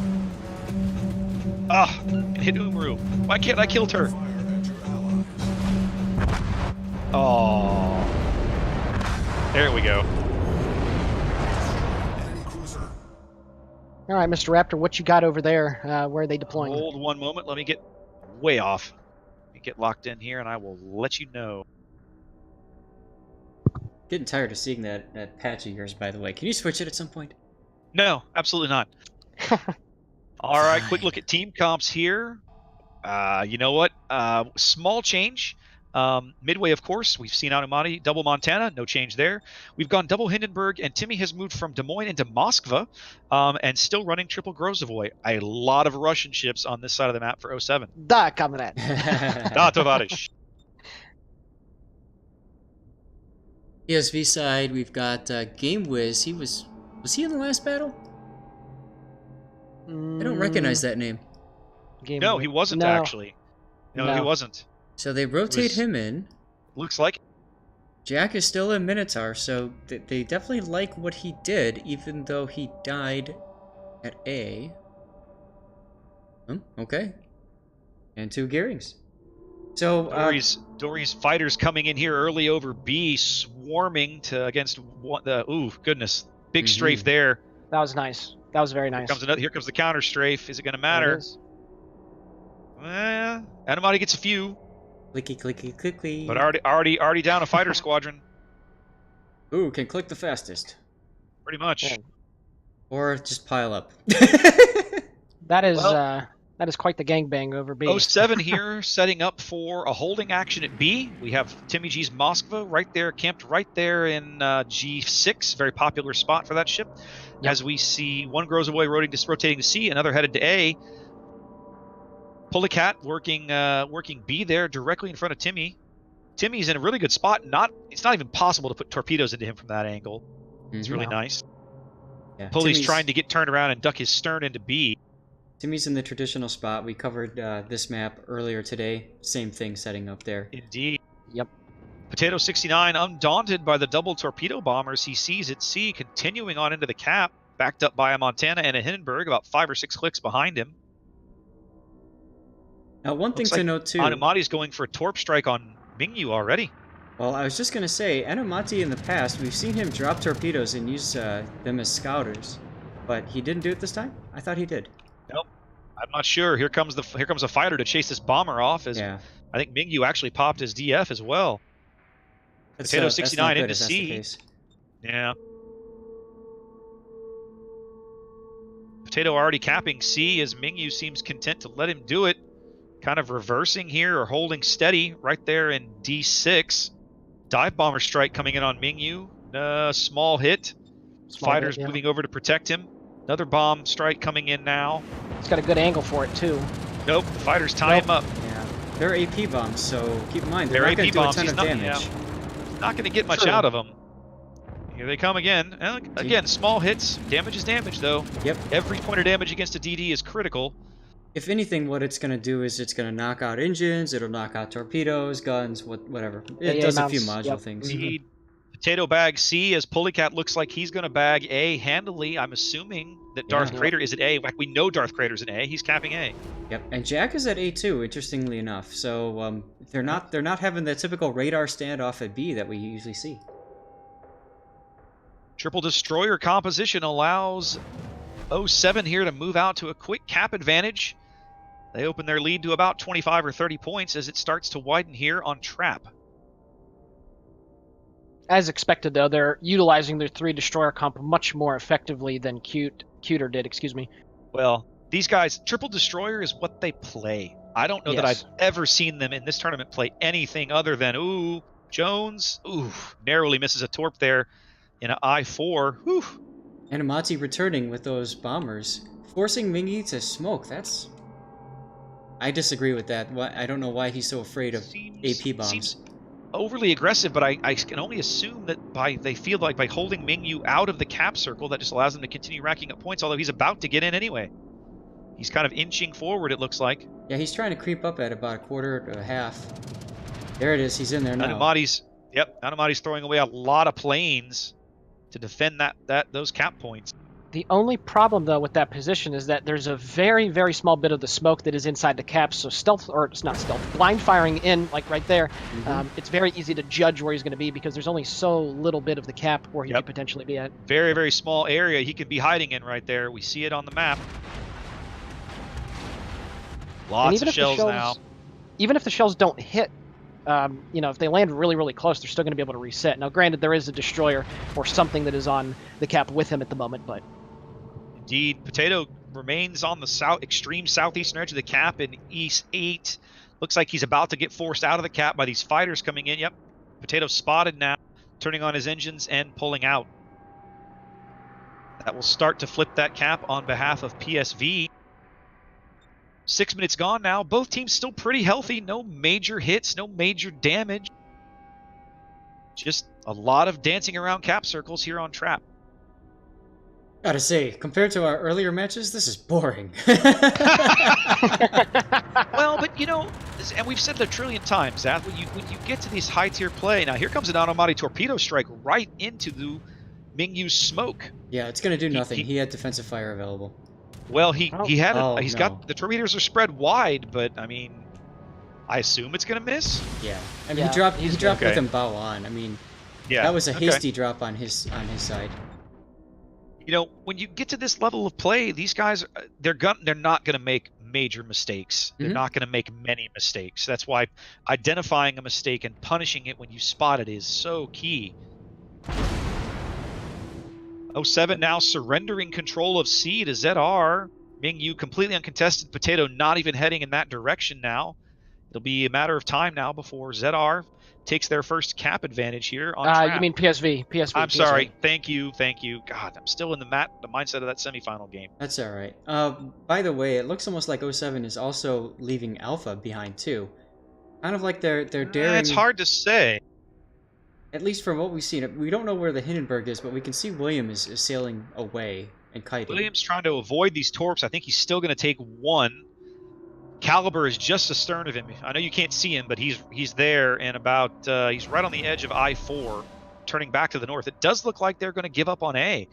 Hit Umru. Why can't I kill her? Oh. There we go. All right, Mr. Raptor, what you got over there? Where are they deploying? Hold one moment. Let me get way off. Let me get locked in here, and I will let you know. Getting tired of seeing that patch of yours, by the way. Can you switch it at some point? No, absolutely not. All right, quick look at team comps here. You know what? Small change. Midway, of course, we've seen Anumati, double Montana, no change there. We've gone double Hindenburg, and Timmy has moved from Des Moines into Moskva, and still running triple Grozovoy. A lot of Russian ships on this side of the map for 07. Da, comrade. Da, tovarish. PSV side, we've got Game Wiz. Was he in the last battle? I don't recognize that name. No, he wasn't actually. No, he wasn't. So they rotate him in. Looks like it. Jack is still in Minotaur, so they definitely like what he did, even though he died at A. Okay. And 2 Gearings. So Dory's fighters coming in here early over B, swarming against goodness, big strafe there. That was nice. That was very nice. Here comes the counter strafe. Is it going to matter? Anumati gets a few. Clicky, clicky, clicky. But already down a fighter squadron. Ooh, can click the fastest. Pretty much. Yeah. Or just pile up. That is quite the gangbang over B. 07 here, setting up for a holding action at B. We have Timmy G's Moskva right there, camped right there in G6. Very popular spot for that ship. Yep. As we see one Grozovoy rotating to C, another headed to A. Pulicat working B there directly in front of Timmy. Timmy's in a really good spot. It's not even possible to put torpedoes into him from that angle. It's really nice. Yeah, Pulley's trying to get turned around and duck his stern into B. Timmy's in the traditional spot. We covered this map earlier today. Same thing setting up there. Indeed. Yep. Potato 69, undaunted by the double torpedo bombers he sees at sea, continuing on into the cap, backed up by a Montana and a Hindenburg, about 5 or 6 clicks behind him. Now, one thing Looks to like note too. Anumati's going for a torp strike on Mingyu already. Well, I was just going to say, Anumati in the past, we've seen him drop torpedoes and use them as scouters, but he didn't do it this time? I thought he did. Nope. I'm not sure. Here comes a fighter to chase this bomber off. As Yeah. I think Mingyu actually popped his DF as well. Potato 69 into C. Yeah. Potato already capping C as Mingyu seems content to let him do it. Kind of reversing here or holding steady right there in D6. Dive bomber strike coming in on Mingyu. Small hit. Fighters moving over to protect him. Another bomb strike coming in now. He's got a good angle for it too. Nope, the fighters tie him up. Yeah, they're AP bombs, so keep in mind they're not going to do a ton of damage. Yeah, not going to get much out of them. Here they come again. And again, small hits. Damage is damage, though. Yep. Every point of damage against a DD is critical. If anything, what it's going to do is it's going to knock out engines, it'll knock out torpedoes, guns, whatever. It does a few module things. Indeed. Potato bag C as Pulleycat looks like he's going to bag A handily. I'm assuming that Darth Crater is at A. In fact, we know Darth Crater's at A. He's capping A. Yep, and Jack is at A too, interestingly enough. So they're not having the typical radar standoff at B that we usually see. Triple destroyer composition allows 07 here to move out to a quick cap advantage. They open their lead to about 25 or 30 points as it starts to widen here on trap. As expected, though, they're utilizing their 3 destroyer comp much more effectively than Cuter did. Excuse me. Well, these guys, triple destroyer is what they play. I don't know that I've ever seen them in this tournament play anything other than Jones. Narrowly misses a torp there in an I-4. Whew. Anumati returning with those bombers, forcing Mingy to smoke. I disagree with that. I don't know why he's so afraid of AP bombs. Seems overly aggressive, but I can only assume that they feel like by holding Mingyu out of the cap circle, that just allows them to continue racking up points, although he's about to get in anyway. He's kind of inching forward, it looks like. Yeah, he's trying to creep up at about a quarter to a half. There it is. He's in there now. Anumati's throwing away a lot of planes to defend those cap points. The only problem, though, with that position is that there's a very, very small bit of the smoke that is inside the cap, so it's not stealth, blind firing in, like right there, it's very easy to judge where he's going to be because there's only so little bit of the cap where he could potentially be at. Very, very small area he could be hiding in right there. We see it on the map. Lots of shells now. Even if the shells don't hit, if they land really, really close, they're still going to be able to reset. Now, granted, there is a destroyer or something that is on the cap with him at the moment, but... Indeed, Potato remains on the extreme southeastern edge of the cap in East 8. Looks like he's about to get forced out of the cap by these fighters coming in. Yep, Potato spotted now, turning on his engines and pulling out. That will start to flip that cap on behalf of PSV. 6 minutes gone now. Both teams still pretty healthy. No major hits, no major damage. Just a lot of dancing around cap circles here on trap. Gotta say, compared to our earlier matches, this is boring. Well, but and we've said it a trillion times, that when you get to these high-tier play, now here comes an Anumati torpedo strike right into the Mingyu's smoke. Yeah, it's gonna do nothing. He had defensive fire available. Well, he's got the torpedoes are spread wide, but I mean, I assume it's gonna miss. Yeah, I mean, he dropped with him bow on. I mean, that was a hasty drop on his side. When you get to this level of play, these guys, they're not going to make major mistakes. They're not going to make many mistakes. That's why identifying a mistake and punishing it when you spot it is so key. 07 now surrendering control of C to ZR. Mingyu completely uncontested. Potato not even heading in that direction now. It'll be a matter of time now before ZR takes their first cap advantage here on trap. You mean PSV. I'm sorry. Thank you. God, I'm still in the mindset of that semifinal game. That's all right. By the way, it looks almost like 07 is also leaving Alpha behind too. Kind of like they're daring. It's hard to say. At least from what we've seen, we don't know where the Hindenburg is, but we can see William is sailing away and kiting. William's trying to avoid these torps. I think he's still going to take one. Caliber is just astern of him. I know you can't see him, but he's there and about he's right on the edge of I-4, turning back to the north. It does look like they're going to give up on A.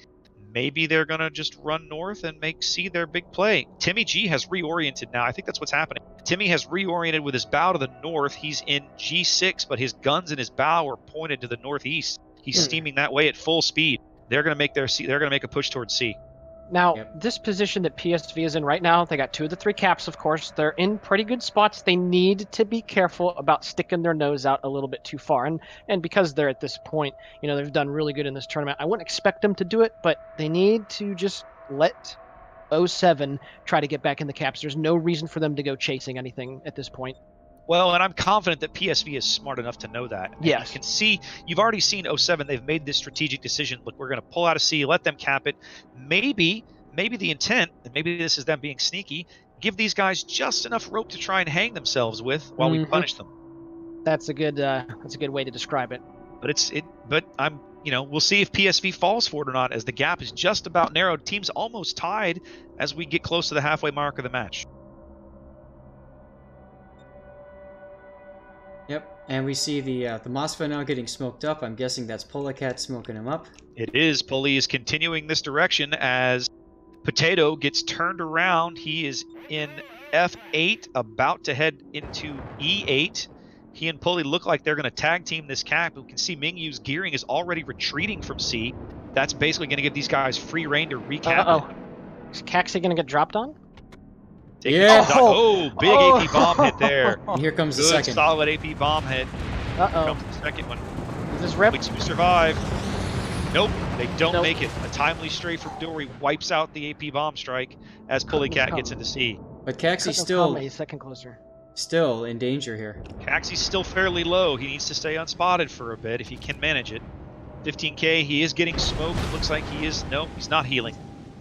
Maybe they're going to just run north and make C their big play. Timmy G has reoriented now. I think that's what's happening. Timmy has reoriented with his bow to the north. He's in G6, but his guns and his bow are pointed to the northeast. He's steaming that way at full speed. They're going to make they're going to make a push towards C. Now, this position that PSV is in right now, they got 2 of the 3 caps, of course. They're in pretty good spots. They need to be careful about sticking their nose out a little bit too far. And because they're at this point, they've done really good in this tournament. I wouldn't expect them to do it, but they need to just let 07 try to get back in the caps. There's no reason for them to go chasing anything at this point. Well, and I'm confident that PSV is smart enough to know that. Yes. You can see, you've already seen 07, they've made this strategic decision. Look, we're going to pull out of C, let them cap it. Maybe the intent, and maybe this is them being sneaky, give these guys just enough rope to try and hang themselves with while we punish them. That's a good way to describe it. But we'll see if PSV falls for it or not, as the gap is just about narrowed. Teams almost tied as we get close to the halfway mark of the match. Yep, and we see the Moskva now getting smoked up. I'm guessing that's Polecat smoking him up. It is. Pulley is continuing this direction as Potato gets turned around. He is in F8, about to head into E8. He and Pulley look like they're going to tag team this cap. We can see Mingyu's gearing is already retreating from C. That's basically going to give these guys free reign to recap. Uh-oh. Is Caxi going to get dropped on? Big AP bomb hit there. And here comes the Good, second. solid AP bomb hit. Uh-oh. Comes the second one. Is this rip? Wait, we survive. Nope, they don't make it. A timely stray from Dory wipes out the AP bomb strike as Pulleycat gets into C. But Caxi's a second closer. Still in danger here. Caxi's still fairly low. He needs to stay unspotted for a bit if he can manage it. 15K, he is getting smoked. It looks like he is. No, he's not healing.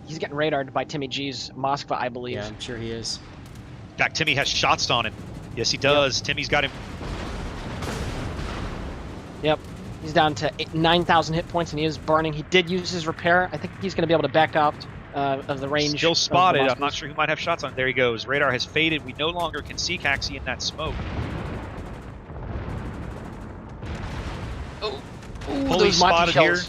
He's getting radared by Timmy G's Moskva, I believe. Yeah, I'm sure he is. In fact, Timmy has shots on him. Yes, he does. Yep. Timmy's got him. Yep. He's down to 9,000 hit points, and he is burning. He did use his repair. I think he's going to be able to back out of the range. Still spotted. I'm not sure who might have shots on. There he goes. Radar has faded. We no longer can see Caxi in that smoke. Pulley spotted here.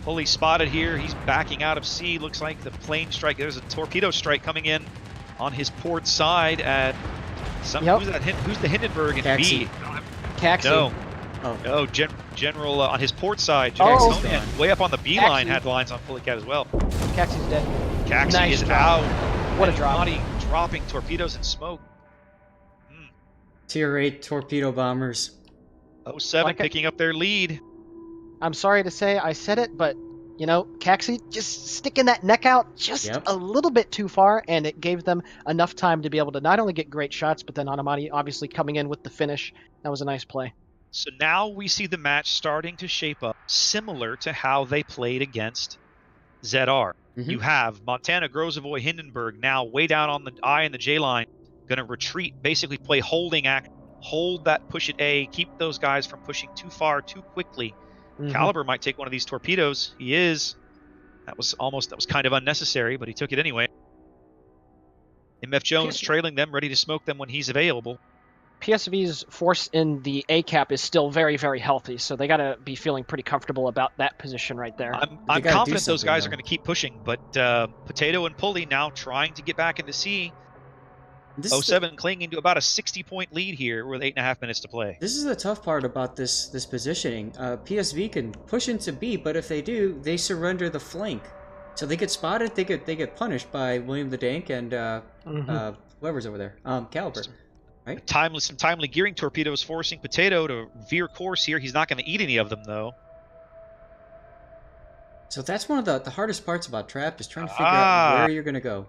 Pulley spotted here. He's backing out of C. Looks like the plane strike. There's a torpedo strike coming in on his port side at some. Who's that? Who's the Hindenburg in B? Caxi. No. No, General on his port side. And way up on the B line had lines on Pulleycat as well. Caxi's dead. Caxi is out. What a drop. Dropping torpedoes and smoke. Tier 8 torpedo bombers. 07 picking up their lead. I'm sorry to say I said it, but, Caxi just sticking that neck out just a little bit too far, and it gave them enough time to be able to not only get great shots, but then Anamati obviously coming in with the finish. That was a nice play. So now we see the match starting to shape up similar to how they played against ZR. You have Montana, Grozavoy, Hindenburg now way down on the I and the J line, going to retreat, basically play holding act, hold that push at A, keep those guys from pushing too far too quickly. Caliber might take one of these torpedoes. He is. That was kind of unnecessary, but he took it anyway. MF Jones trailing them, ready to smoke them when he's available. PSV's force in the A cap is still very, very healthy, so they got to be feeling pretty comfortable about that position right there. I'm confident those guys are going to keep pushing, but Potato and Pulley now trying to get back into C. 07 clinging to about a 60-point lead here with 8.5 minutes to play. This is the tough part about this positioning. PSV can push into B, but if they do, they surrender the flank. So they get spotted, they get punished by William the Dank and whoever's over there, Caliber. Right? Some timely gearing torpedoes forcing Potato to veer course here. He's not going to eat any of them though. So that's one of the hardest parts about Trap is trying to figure out where you're going to go.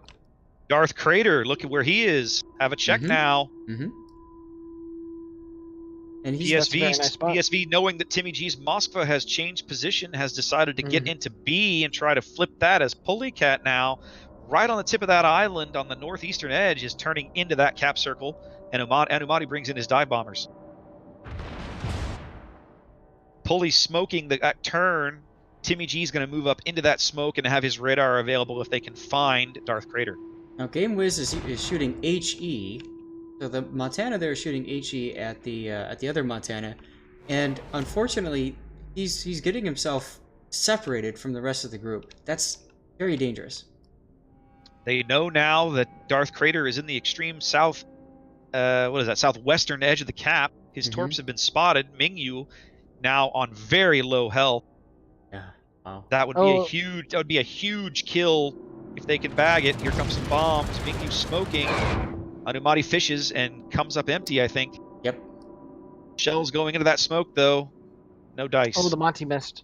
Darth Crater, look at where he is. Have a check now. And he's PSV, knowing that Timmy G's Moskva has changed position, has decided to get into B and try to flip that as Pulleycat now, right on the tip of that island on the northeastern edge, is turning into that cap circle, and Anumati brings in his dive bombers. Pulley smoking that turn. Timmy G's going to move up into that smoke and have his radar available if they can find Darth Crater. Now, Game Wiz is shooting HE, so the Montana there is shooting HE at the other Montana, and unfortunately, he's getting himself separated from the rest of the group. That's very dangerous. They know now that Darth Crater is in the extreme south, southwestern edge of the cap. His torps have been spotted. Mingyu now on very low health. Yeah. Wow. That would be a huge kill if they can bag it. Here comes some bombs. Mingyu smoking. Anumati fishes and comes up empty, I think. Yep. Shells going into that smoke though. No dice. Oh, the Monty missed.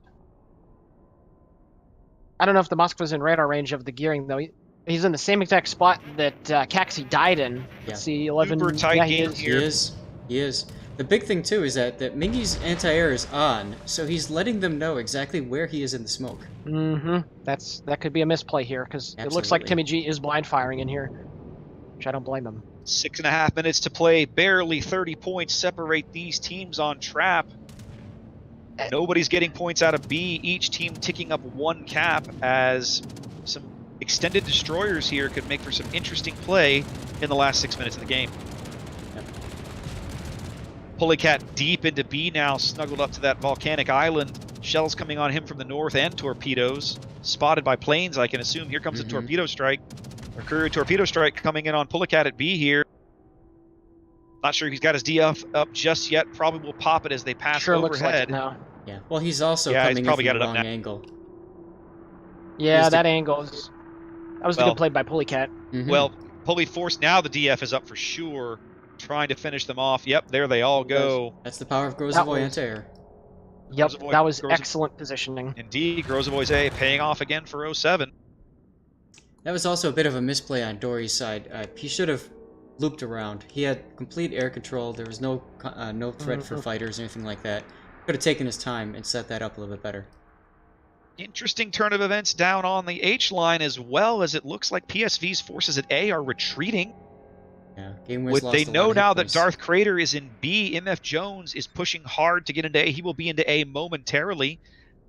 I don't know if the Moskva's in radar range of the gearing though. He's in the same exact spot that Caxi died in. Yeah. Let's see, 11. Super tight yeah, game here. He is. The big thing too is that Mingyu's anti-air is on, so he's letting them know exactly where he is in the smoke. Mm-hmm. That could be a misplay here because it looks like Timmy G is blind firing in here, which I don't blame him. 6.5 minutes to play. Barely 30 points separate these teams on trap. Nobody's getting points out of B. Each team ticking up one cap as some extended destroyers here could make for some interesting play in the last 6 minutes of the game. Yep. Pulleycat deep into B now, snuggled up to that volcanic island. Shells coming on him from the north and torpedoes. Spotted by planes, I can assume. Here comes a torpedo strike. A courier torpedo strike coming in on Pulleycat at B here. Not sure he's got his D up just yet. Probably will pop it as they pass overhead. Looks like it now. Yeah. Well, he's also coming in from the wrong angle. Yeah, that angle is... That was a good play by Pulleycat. Well, Pulley force now the DF is up for sure. Trying to finish them off. Yep, there they all go. That's the power of Grozovoy anti-air. Yep, that was excellent positioning. Indeed, Grozovoy's A paying off again for 07. That was also a bit of a misplay on Dory's side. He should have looped around. He had complete air control. There was no threat for fighters or anything like that. Could have taken his time and set that up a little bit better. Interesting turn of events down on the H line as well, as it looks like PSV's forces at A are retreating. Yeah, They know now that Darth Crater is in B. MF Jones is pushing hard to get into A. He will be into A momentarily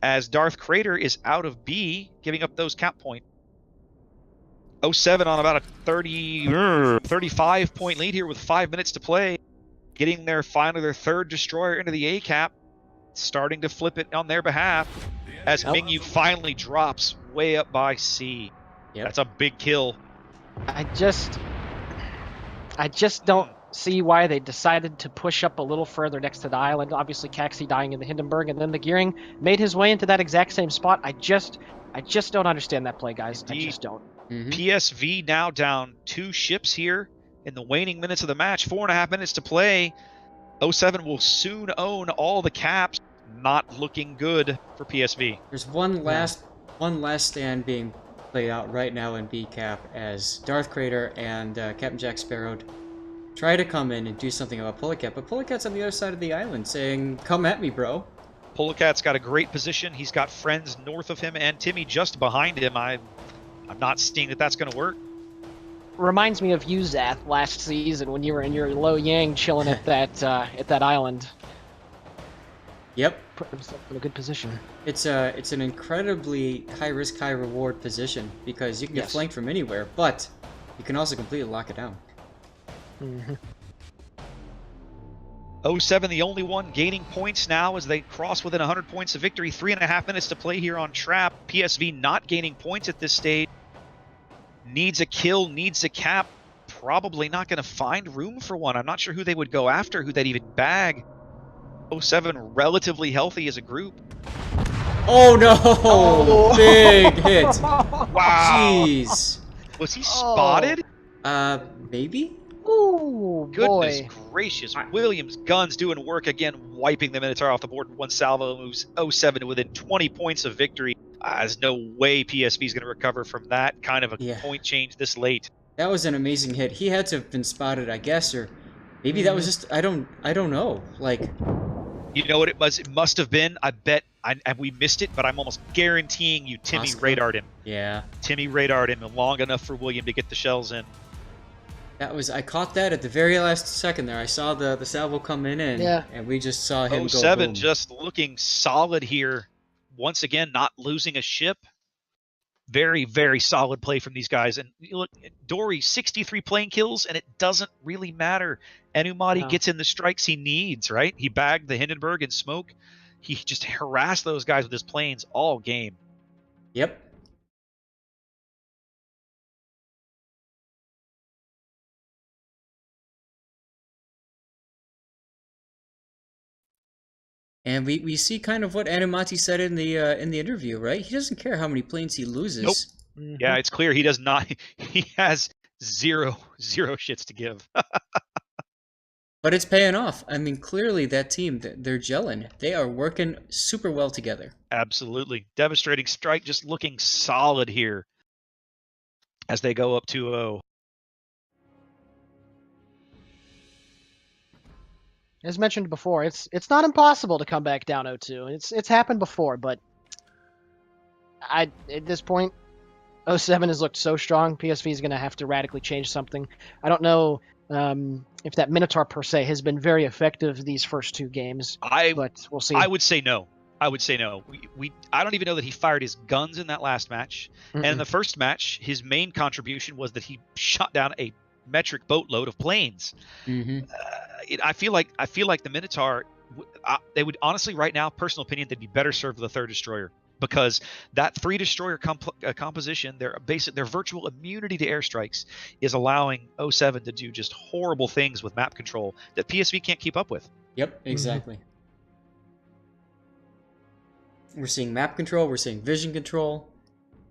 as Darth Crater is out of B, giving up those cap points. 07 on about a 35 point lead here with 5 minutes to play. Getting their third destroyer into the A cap. Starting to flip it on their behalf as Mingyu finally drops way up by C. Yep. That's a big kill. I just don't see why they decided to push up a little further next to the island. Obviously, Caxi dying in the Hindenburg, and then the Gearing made his way into that exact same spot. I just don't understand that play, guys. Indeed. I just don't. PSV now down 2 ships here in the waning minutes of the match. 4.5 minutes to play. 07 will soon own all the caps. Not looking good for PSV. There's one last stand being played out right now in B cap as Darth Crater and Captain Jack Sparrow try to come in and do something about Pulleycat, but Pulleycat's on the other side of the island saying, "Come at me, bro." Pulleycat's got a great position. He's got friends north of him and Timmy just behind him. I'm not seeing that that's going to work. Reminds me of Uzath last season when you were in your low yang chilling at that island. Yep. Put himself in a good position. It's an incredibly high risk, high reward position because you can get flanked from anywhere, but you can also completely lock it down. 07 the only one gaining points now as they cross within 100 points of victory. 3.5 minutes to play here on trap. PSV not gaining points at this stage. Needs a kill, needs a cap. Probably not going to find room for one. I'm not sure who they would go after, who they'd even bag. 07 relatively healthy as a group. Oh no! Oh. Big hit. Wow. Jeez. Was he spotted? Maybe? Ooh, Goodness boy. gracious. Williams' guns doing work again, wiping the Minotaur off the board in one salvo. Moves 07 within 20 points of victory. There's no way PSV is going to recover from that kind of a point change this late. That was an amazing hit. He had to have been spotted, I guess, or maybe that was just I don't know. Like, you know what it was? It must have been. I bet, and we missed it, but I'm almost guaranteeing you Timmy radared him. Yeah. Timmy radared him long enough for William to get the shells in. I caught that at the very last second there. I saw the salvo come in and we just saw him go 07 boom. just looking solid here. Once again, not losing a ship. Very, very solid play from these guys. And you look, Dory, 63 plane kills, and it doesn't really matter. Enumati gets in the strikes he needs, right? He bagged the Hindenburg in smoke. He just harassed those guys with his planes all game. Yep. And we see kind of what Enumati said in the interview, right? He doesn't care how many planes he loses. Nope. Mm-hmm. Yeah, it's clear he does not. He has zero shits to give. But it's paying off. I mean, clearly that team, they're gelling. They are working super well together. Absolutely. Devastating strike, just looking solid here as they go up 2-0. As mentioned before, it's not impossible to come back down 0-2. It's happened before, but at this point, 07 has looked so strong. PSV is going to have to radically change something. I don't know if that Minotaur per se has been very effective these first 2 games, but we'll see. I would say no. I don't even know that he fired his guns in that last match. And in the first match, his main contribution was that he shot down a metric boatload of planes. I feel like the Minotaur, they would honestly, right now, personal opinion, they'd be better served with a 3rd destroyer, because that 3 destroyer composition, their virtual immunity to airstrikes, is allowing 07 to do just horrible things with map control that PSV can't keep up with. Yep, exactly. We're seeing map control, we're seeing vision control,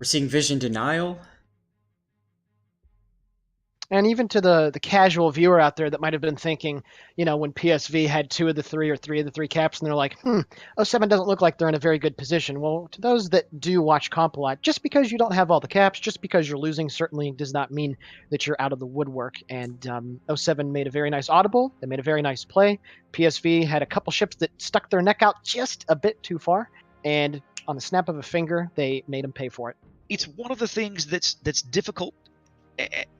we're seeing vision denial. And even to the casual viewer out there that might have been thinking, when PSV had 2 of the 3 or 3 of the 3 caps, and they're like, 07 doesn't look like they're in a very good position. Well, to those that do watch comp a lot, just because you don't have all the caps, just because you're losing, certainly does not mean that you're out of the woodwork. And 07 made a very nice audible. They made a very nice play. PSV had a couple ships that stuck their neck out just a bit too far, and on the snap of a finger, they made them pay for it. It's one of the things that's difficult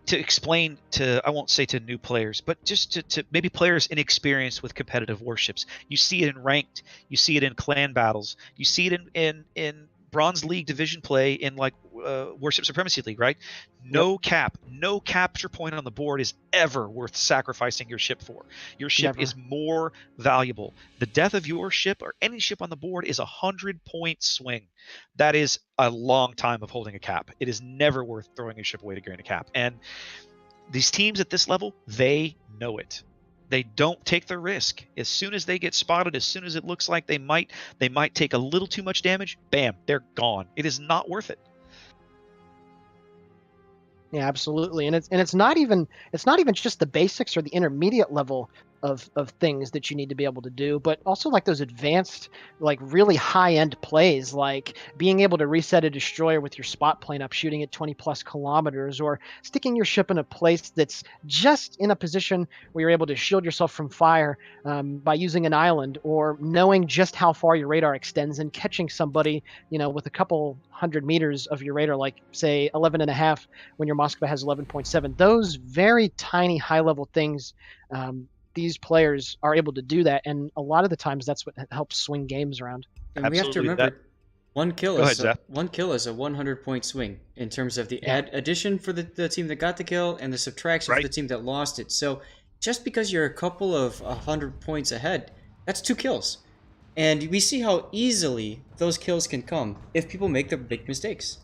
to explain to, I won't say to new players, but just to maybe players inexperienced with competitive warships. You see it in ranked, you see it in clan battles, you see it in Bronze League division play in like Warship Supremacy League, right? No capture point on the board is ever worth sacrificing your ship for. Your ship is more valuable. The death of your ship or any ship on the board is 100-point swing. That is a long time of holding a cap. It is never worth throwing your ship away to gain a cap. And these teams at this level, they know it. They don't take the risk. As soon as they get spotted, as soon as it looks like they might take a little too much damage, bam, they're gone. It is not worth it. Yeah, absolutely. And it's not even just the basics or the intermediate level of things that you need to be able to do, but also like those advanced, like really high-end plays, like being able to reset a destroyer with your spot plane up, shooting at 20 plus kilometers, or sticking your ship in a place that's just in a position where you're able to shield yourself from fire by using an island, or knowing just how far your radar extends and catching somebody, with a couple 100 meters of your radar, like say 11.5 when your Moskva has 11.7. Those very tiny high-level things, these players are able to do that, and a lot of the times that's what helps swing games around. And we have to remember, one kill is a 100-point swing in terms of the addition for the team that got the kill and the subtraction for the team that lost it. So just because you're a couple of 100 points ahead, that's 2 kills. And we see how easily those kills can come if people make the big mistakes.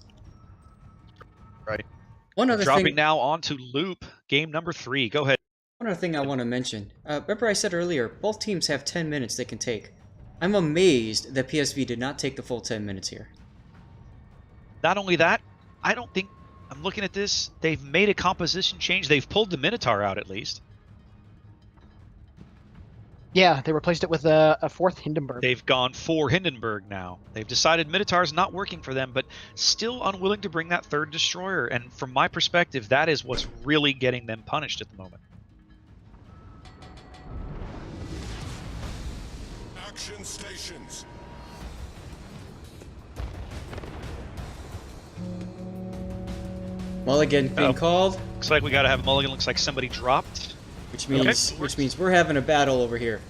Right. One other Dropping thing now onto loop, game number 3. Go ahead. One other thing I want to mention. Remember I said earlier, both teams have 10 minutes they can take. I'm amazed that PSV did not take the full 10 minutes here. Not only that, I don't think, I'm looking at this, they've made a composition change. They've pulled the Minotaur out at least. Yeah, they replaced it with a 4th Hindenburg. They've gone for Hindenburg now. They've decided Minotaur's not working for them, but still unwilling to bring that 3rd destroyer. And from my perspective, that is what's really getting them punished at the moment. Action stations. Mulligan being called. Looks like we got to have a mulligan. Looks like somebody dropped. Which means we're having a battle over here.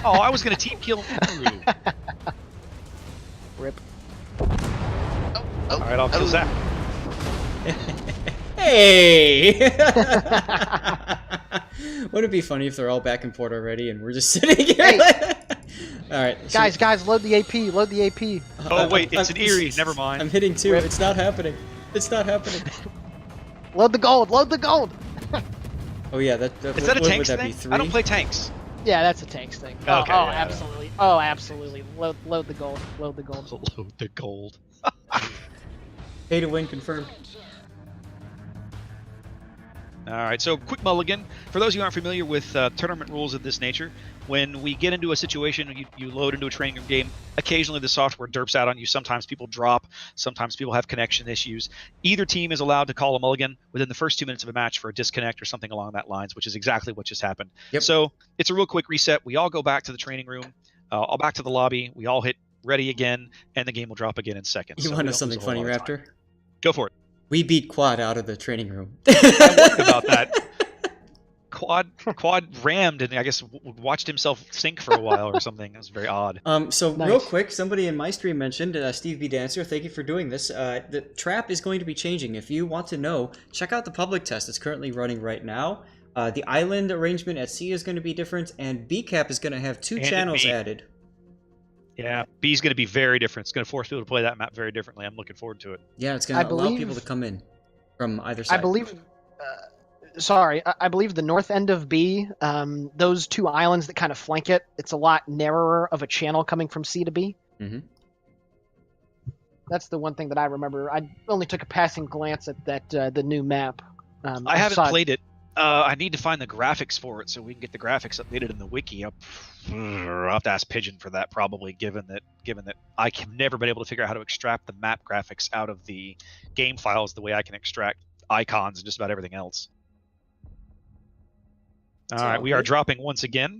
Oh, I was going to team kill through. Rip. Oh, All right, I'll kill Zach. Hey! Wouldn't it be funny if they're all back in port already and we're just sitting here? Hey. All right, Guys, load the AP. Load the AP. Oh wait, it's an Eerie. Never mind. I'm hitting 2. Rip. It's not happening. It's not happening. Load the gold. Load the gold. Oh yeah, Is that a what would tanks that thing? be, 3? I don't play tanks. Yeah, that's a tanks thing. Okay, Oh, yeah, absolutely. Oh, absolutely. Load the gold. Load the gold. Load the gold. Pay to win confirmed. All right, so quick mulligan. For those who aren't familiar with tournament rules of this nature, when we get into a situation, you load into a training room game, occasionally the software derps out on you. Sometimes people drop. Sometimes people have connection issues. Either team is allowed to call a mulligan within the first 2 minutes of a match for a disconnect or something along that lines, which is exactly what just happened. Yep. So it's a real quick reset. We all go back to the training room, all back to the lobby. We all hit ready again, and the game will drop again in seconds. You So want to we know don't something lose a whole funny, lot of time. Raptor? Go for it. We beat Quad out of the training room. I wondered about that. Quad rammed and I guess watched himself sink for a while or something. It was very odd. So Nice. real quick, somebody in my stream mentioned, Steve B. Dancer, thank you for doing this. The trap is going to be changing. If you want to know, check out the public test. It's currently running right now. The island arrangement at C is going to be different, and BCAP is going to have 2 And channels B. added. Yeah, B's going to be very different. It's going to force people to play that map very differently. I'm looking forward to it. Yeah, it's going to allow people to come in from either side. I believe. I believe the north end of B, those 2 islands that kind of flank it, it's a lot narrower of a channel coming from C to B. Mm-hmm. That's the one thing that I remember. I only took a passing glance at that the new map. I haven't played it. I need to find the graphics for it so we can get the graphics updated in the wiki. I'll have to ask Pigeon for that probably, given that I have never been able to figure out how to extract the map graphics out of the game files the way I can extract icons and just about everything else. All right, we are dropping once again.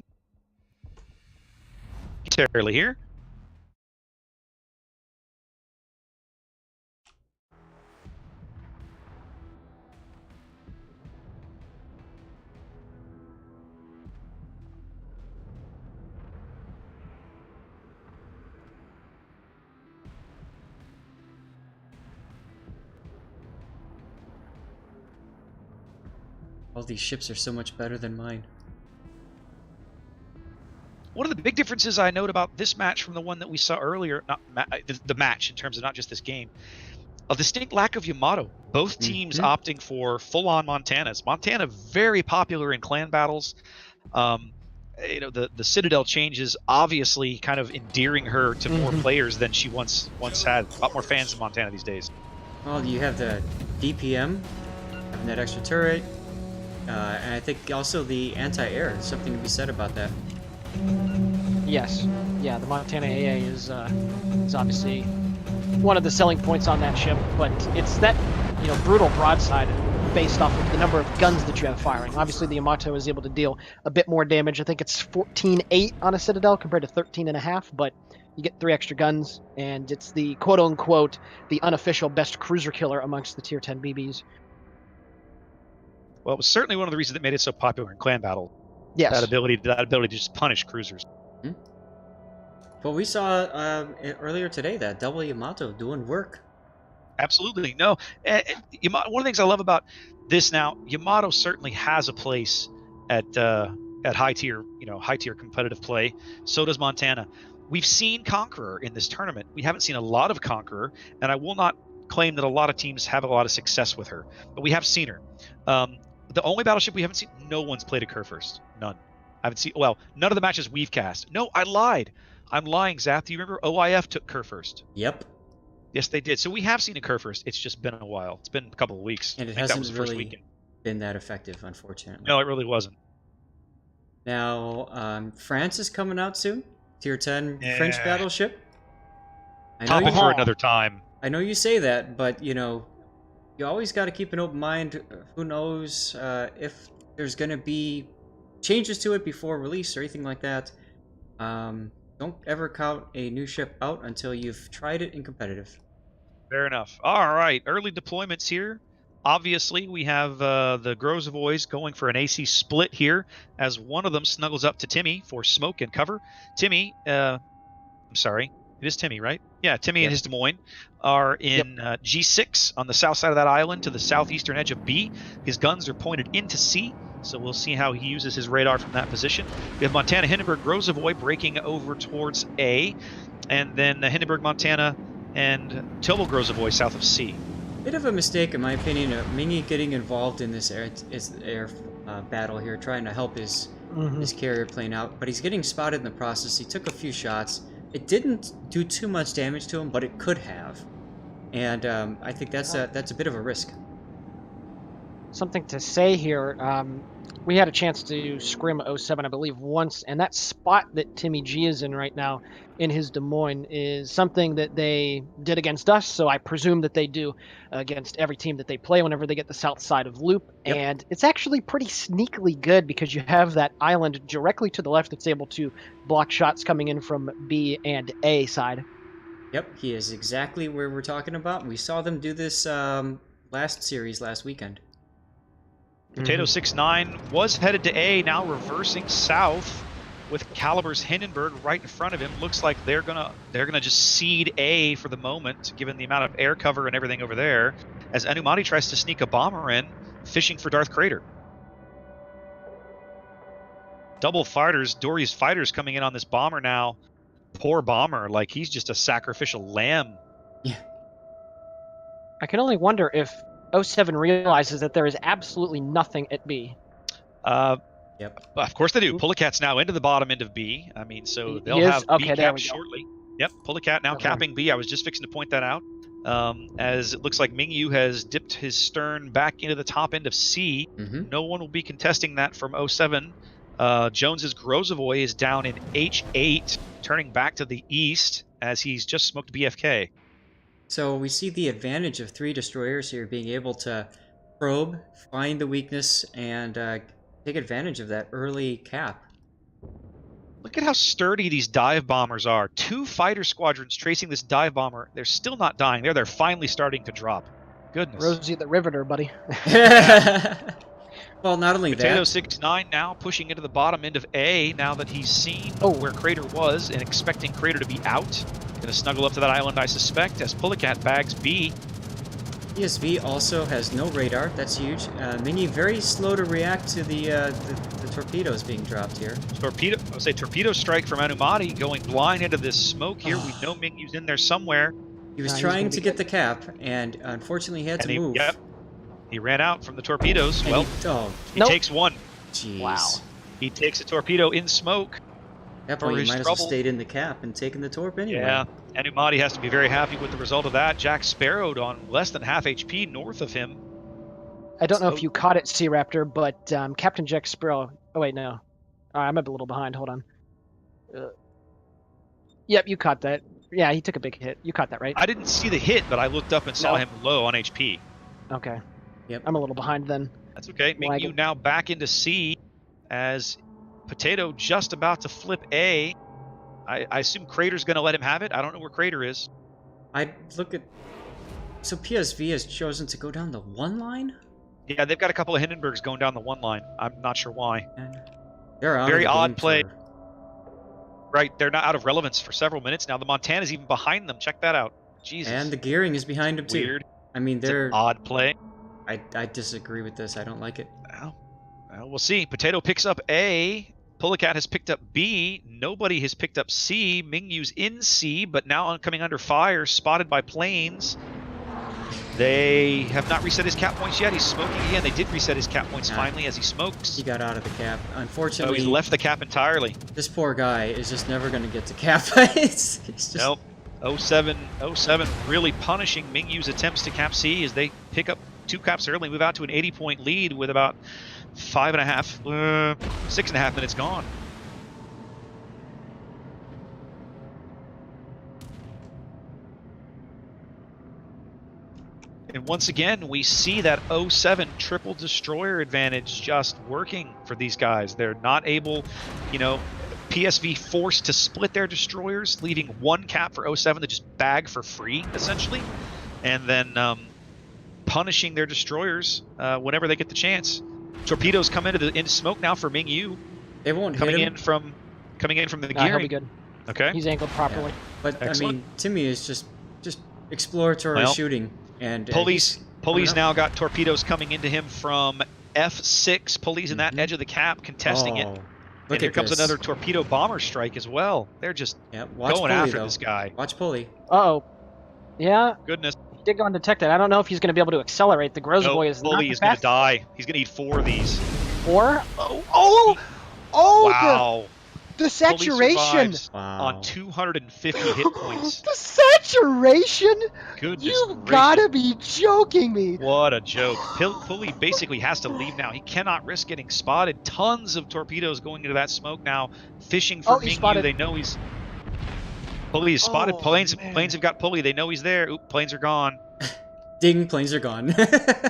Terribly here. All these ships are so much better than mine. One of the big differences I note about this match from the one that we saw earlier, the match in terms of not just this game, a distinct lack of Yamato. Both teams opting for full-on Montanas. Montana very popular in clan battles. The Citadel changes obviously kind of endearing her to more players than she once had. A lot more fans in Montana these days. Well, you have the DPM, having that extra turret, and I think also the anti-air. There's something to be said about that. Yes. Yeah, the Montana AA is obviously one of the selling points on that ship, but it's that brutal broadside based off of the number of guns that you have firing. Obviously, the Yamato is able to deal a bit more damage. I think it's 14.8 on a Citadel compared to 13.5, but you get 3 extra guns, and it's the quote-unquote the unofficial best cruiser killer amongst the Tier 10 BBs. Well, it was certainly one of the reasons that made it so popular in clan battle. Yes. That ability to just punish cruisers. Well, we saw earlier today that double Yamato doing work. Absolutely. No. One of the things I love about this now, Yamato certainly has a place at high tier competitive play. So does Montana. We've seen Conqueror in this tournament. We haven't seen a lot of Conqueror, and I will not claim that a lot of teams have a lot of success with her, but we have seen her. The only battleship we haven't seen, no one's played a Kurfürst. None. I haven't seen. Well, none of the matches we've cast. No, I lied. I'm lying, Zap. Do you remember OIF took Kurfürst? Yep. Yes, they did. So we have seen a Kurfürst. It's just been a while. It's been a couple of weeks. And it I think that was hasn't the first really weekend. been that effective, unfortunately. No, it really wasn't. Now, France is coming out soon. Tier 10 French battleship. Topic for another time. I know you say that, but you always got to keep an open mind. Who knows if there's going to be changes to it before release or anything like that. Don't ever count a new ship out until you've tried it in competitive. Fair enough. All right, early deployments here. Obviously, we have the Grozovoys going for an AC split here, as one of them snuggles up to Timmy for smoke and cover. Timmy, I'm sorry, It is Timmy, right? Yeah, Timmy and his Des Moines are in G6 on the south side of that island to the southeastern edge of B. His guns are pointed into C, so we'll see how he uses his radar from that position. We have Montana, Hindenburg, Grozavoy breaking over towards A, and then Hindenburg, Montana, and Tobel, Grozavoy south of C. Bit of a mistake, in my opinion, of Mingy getting involved in this air battle here, trying to help his carrier plane out, but he's getting spotted in the process. He took a few shots. It didn't do too much damage to him, but it could have, and I think that's a bit of a risk. Something to say here. We had a chance to scrim 07, I believe, once, and that spot that Timmy G is in right now in his Des Moines is something that they did against us, so I presume that they do against every team that they play whenever they get the south side of Loop. Yep. And it's actually pretty sneakily good because you have that island directly to the left that's able to block shots coming in from B and A side. Yep, he is exactly where we're talking about. We saw them do this last weekend. Potato 6-9 was headed to A, now reversing south with Caliber's Hindenburg right in front of him. Looks like they're gonna just cede A for the moment, given the amount of air cover and everything over there, as Anumati tries to sneak a bomber in, fishing for Darth Crater. Double fighters, Dory's fighters coming in on this bomber now. Poor bomber, like he's just a sacrificial lamb. Yeah. I can only wonder if 07 realizes that there is absolutely nothing at B. Yep. Of course they do. Pullicat's now into the bottom end of B. I mean, so they'll have B capped shortly. Yep, Pullicat now capping B. I was just fixing to point that out. As it looks like Mingyu has dipped his stern back into the top end of C. No one will be contesting that from 07. Jones's Grozavoy is down in H8, turning back to the east as he's just smoked BFK. So we see the advantage of 3 destroyers here, being able to probe, find the weakness, and take advantage of that early cap. Look at how sturdy these dive bombers are. 2 fighter squadrons tracing this dive bomber. They're still not dying. They're finally starting to drop. Goodness. Rosie the Riveter, buddy. Well, not only Potato that. 6-9 now pushing into the bottom end of A now that he's seen where Crater was and expecting Crater to be out. Gonna snuggle up to that island, I suspect, as Pullicat bags B. PSV also has no radar. That's huge. Mingy very slow to react to the torpedoes being dropped here. Torpedo strike from Anumati going blind into this smoke here. We know Mingyu's in there somewhere. He was trying to get the cap, and unfortunately he had to move. Yep. He ran out from the torpedoes. And he takes one. Jeez. Wow. He takes a torpedo in smoke. That point, you might as well stayed in the cap and taken the torp anyway. Yeah, Anumati has to be very happy with the result of that. Jack Sparrowed on less than half HP north of him. I don't know if you caught it, Sea Raptor, but Captain Jack Sparrow... Oh, wait, no. I might be a little behind. Hold on. Yep, you caught that. Yeah, he took a big hit. You caught that, right? I didn't see the hit, but I looked up and saw him low on HP. Okay. Yep. I'm a little behind then. That's okay. Mingyu now back into C as Potato just about to flip A. I assume Crater's going to let him have it. I don't know where Crater is. I look at... So PSV has chosen to go down the 1 line? Yeah, they've got a couple of Hindenburgs going down the 1 line. I'm not sure why. They're out very of the odd game play. Right, they're not out of relevance for several minutes now. The Montana's even behind them. Check that out. Jesus. And the gearing is behind them too. Weird. I mean, they're... It's an odd play. I disagree with this. I don't like it. Well, we'll see. Potato picks up A. Pullicat has picked up B. Nobody has picked up C. Mingyu's in C, but now coming under fire, spotted by planes. They have not reset his cap points yet. He's smoking again. They did reset his cap points finally as he smokes. He got out of the cap. Unfortunately, he's left the cap entirely. This poor guy is just never going to get to cap. it's just... Nope. 07 really punishing Mingyu's attempts to cap C as they pick up 2 caps early, move out to an 80-point lead with about 6.5 minutes gone. And once again, we see that 07 triple destroyer advantage just working for these guys. They're not able, PSV forced to split their destroyers, leaving 1 cap for 07 to just bag for free, essentially. And then punishing their destroyers whenever they get the chance. Torpedoes come into smoke now for Mingyu. They won't coming hit him. in from the He'll be gearing. good. Okay. He's angled properly. But Excellent. I mean, Timmy is just exploratory Well, shooting, and Pulley's coming up. now got torpedoes coming into him from F6. Pulley's in that edge of the cap, contesting it. Look And here at comes this. another torpedo bomber strike as well. They're just Watch going Pulley, after though. this guy. Watch Pulley. Uh-oh. Yeah, Goodness. he did go undetected. I don't know if he's going to be able to accelerate. The Groza No, boy is not Pulley the is going to fastest. die. He's going to eat 4 of these. 4? Oh, Wow. the Pulley saturation. survives Wow. on 250 hit points. The saturation. Goodness You gracious. gotta be joking me. What a joke. Pulley basically has to leave now. He cannot risk getting spotted. Tons of torpedoes going into that smoke now. Fishing for he's Mingyu. spotted. They know he's... Pulley is spotted. Oh, Planes man. have got Pulley. They know he's there. Oop, planes are gone. Ding, planes are gone.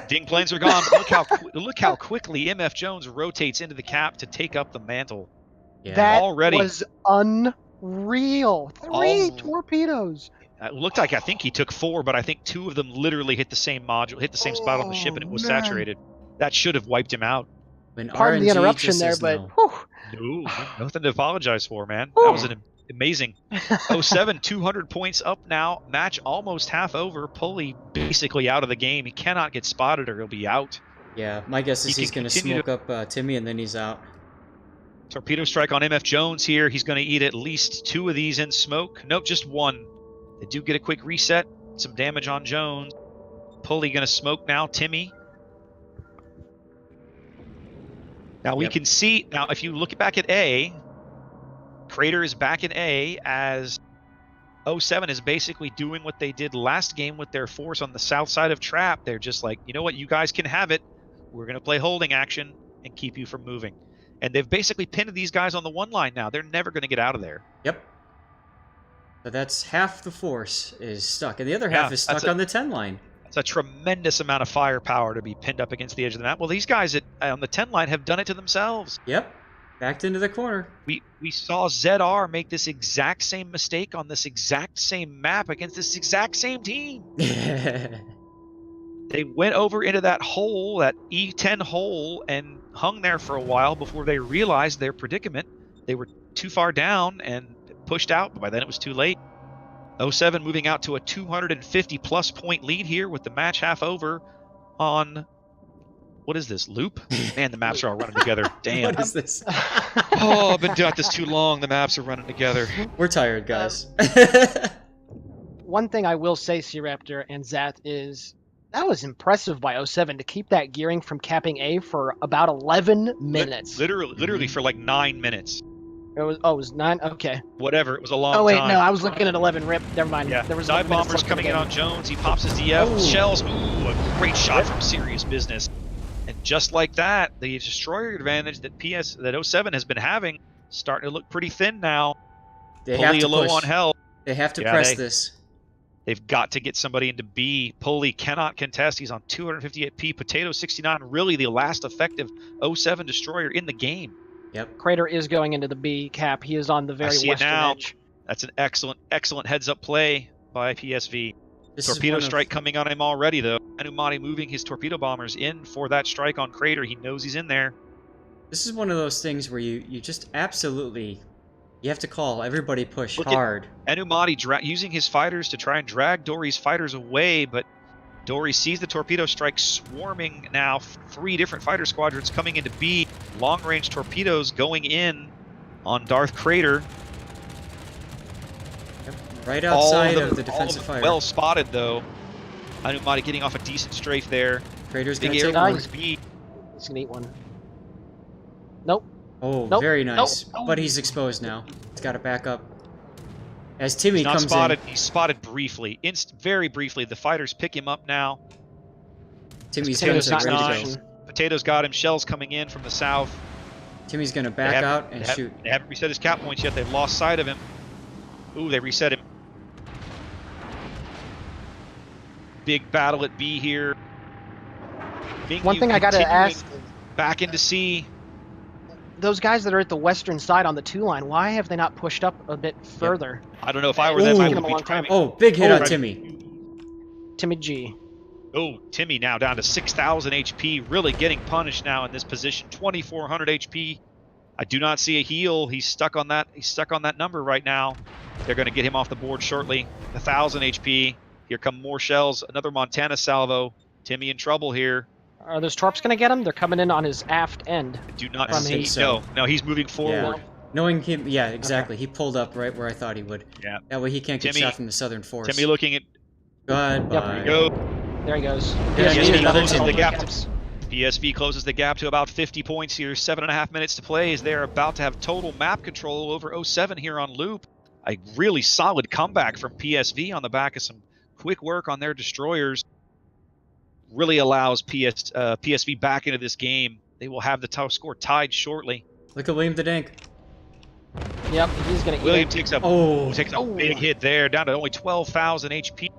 Ding, planes are gone. But look how quickly MF Jones rotates into the cap to take up the mantle. Yeah. That Already. was unreal. 3 torpedoes. It looked like I think he took 4, but I think 2 of them literally hit the same module, hit the same spot on the ship, and it was man. saturated. That should have wiped him out. When Pardon the RNG interruption just there, says but no. whew. No, nothing to apologize for, man. Whew. That was an amazing. 07, 200 points up now. Match almost half over. Pulley basically out of the game. He cannot get spotted or he'll be out. Yeah, my guess is He he's can going to continue smoke up Timmy, and then he's out. Torpedo strike on MF Jones here. He's going to eat at least 2 of these in smoke. Nope, just 1. They do get a quick reset. Some damage on Jones. Pulley going to smoke now. Timmy. Now we can see, now if you look back at A, Crater is back in A as 07 is basically doing what they did last game with their force on the south side of Trap. They're just like, you know what, you guys can have it. We're going to play holding action and keep you from moving. And they've basically pinned these guys on the 1 line now. They're never going to get out of there. Yep. So that's half the force is stuck, and the other half is stuck on the 10 line. It's a tremendous amount of firepower to be pinned up against the edge of the map. Well, these guys on the 10 line have done it to themselves. Yep. Backed into the corner. We saw ZR make this exact same mistake on this exact same map against this exact same team. They went over into that hole, that E10 hole, and hung there for a while before they realized their predicament. They were too far down and pushed out, but by then it was too late. 07 moving out to a 250-plus point lead here with the match half over on... What is this, loop? Man, the maps are all running together. Damn. What is this? Oh, I've been at this too long. The maps are running together. We're tired, guys. One thing I will say, C-Raptor and Zat, is that was impressive by 07 to keep that gearing from capping A for about 11 minutes. Literally for like 9 minutes. It was 9? Okay. Whatever, it was a long Oh, wait, time. no, I was looking at 11. Rip, never mind. Yeah, There was dive 11 minutes bombers left coming the in game. on Jones. He pops his DF. Oh. Shells. Ooh, a great shot from serious business. And just like that, the destroyer advantage that 07 has been having starting to look pretty thin now. They have Pulley to low push. on health. They have to Yeah, press this. They've got to get somebody into B. Pulley cannot contest. He's on 258 P. Potato 69, really the last effective 07 destroyer in the game. Yep. Crater is going into the B cap. He is on the very see it western now. edge. That's an excellent heads-up play by PSV. This is Torpedo one of- strike coming on him already, though. Anumati moving his torpedo bombers in for that strike on Crater. He knows he's in there. This is one of those things where you just absolutely... You have to call everybody push Look at- hard. Anumati using his fighters to try and drag Dory's fighters away, but Dory sees the torpedo strike swarming now. 3 different fighter squadrons coming into B. Long-range torpedoes going in on Darth Crater. Yep. Right outside of the all defensive them fire. well spotted, though. Anumati getting off a decent strafe there. Crater's Big gonna air take Nice. one. towards B. He's gonna eat one. Nope. Oh, Nope. very nice. Nope. But he's exposed now. He's got to back up. As Timmy He's not comes spotted. in, He's spotted briefly. Very briefly. The fighters pick him up now. Timmy's Potato's hands are not ready to nice. go. Potato's got him. Shells coming in from the south. Timmy's gonna They back haven't- out and they shoot. They haven't reset his cap points yet. They've lost sight of him. Ooh, they reset him. Big battle at B here. One thing I gotta continuing ask, Back into C. those guys that are at the western side on the 2 line, why have they not pushed up a bit further? I don't know if I were them. I Ooh. would be Long time. driving. Oh, big hit on right. Timmy. Timmy G. Oh, Timmy now down to 6,000 HP. Really getting punished now in this position. 2,400 HP. I do not see a heal. He's stuck on that. He's stuck on that number right now. They're going to get him off the board shortly. 1,000 HP. Here come more shells. Another Montana salvo. Timmy in trouble here. Are those torps going to get him? They're coming in on his aft end. I do not I see. think so. No, he's moving forward. Yeah. Knowing him, yeah, exactly. He pulled up right where I thought he would. Yeah. That way he can't get Timmy- shot from the southern force. Timmy looking at. Goodbye. Go. There he goes. Yeah, PSV just another closes Timmy. the gap. PSV closes the gap to about 50 points here. 7.5 minutes to play as they're about to have total map control over 07 here on loop. A really solid comeback from PSV on the back of some quick work on their destroyers. Really allows PSV back into this game. They will have the top score tied shortly. Look at William the Dank. Yep, he's going to eat William it. takes a big hit there, down to only 12,000 HP.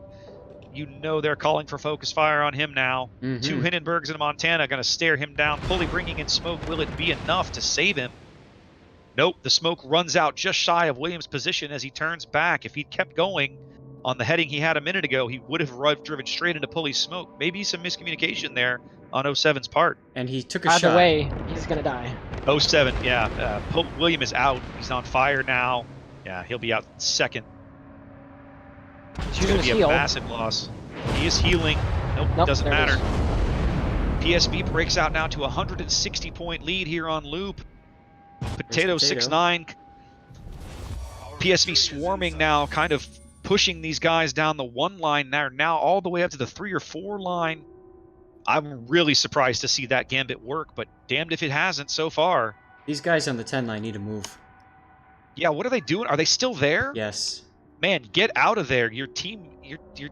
You know they're calling for focus fire on him now. Mhm. 2 Hindenburgs in Montana going to stare him down. Pulley bringing in smoke. Will it be enough to save him? Nope. The smoke runs out just shy of Williams' position as he turns back. If he'd kept going on the heading he had a minute ago, he would have driven straight into Pulley's smoke. Maybe some miscommunication there on 07's part. And he took a Either shot. way, he's going to die. 07, yeah. William is out. He's on fire now. Yeah, he'll be out second. He's It's using going his to be a heal. massive loss. He is healing. Nope, doesn't there it matter. is. PSV breaks out now to a 160-point lead here on loop. Potato Potato. 6-9. PSV swarming now, kind of pushing these guys down the 1 line. They're now all the way up to the 3 or 4 line. I'm really surprised to see that gambit work, but damned if it hasn't so far. These guys on the 10 line need to move. Yeah, what are they doing? Are they still there? Yes. Man, get out of there. Your team,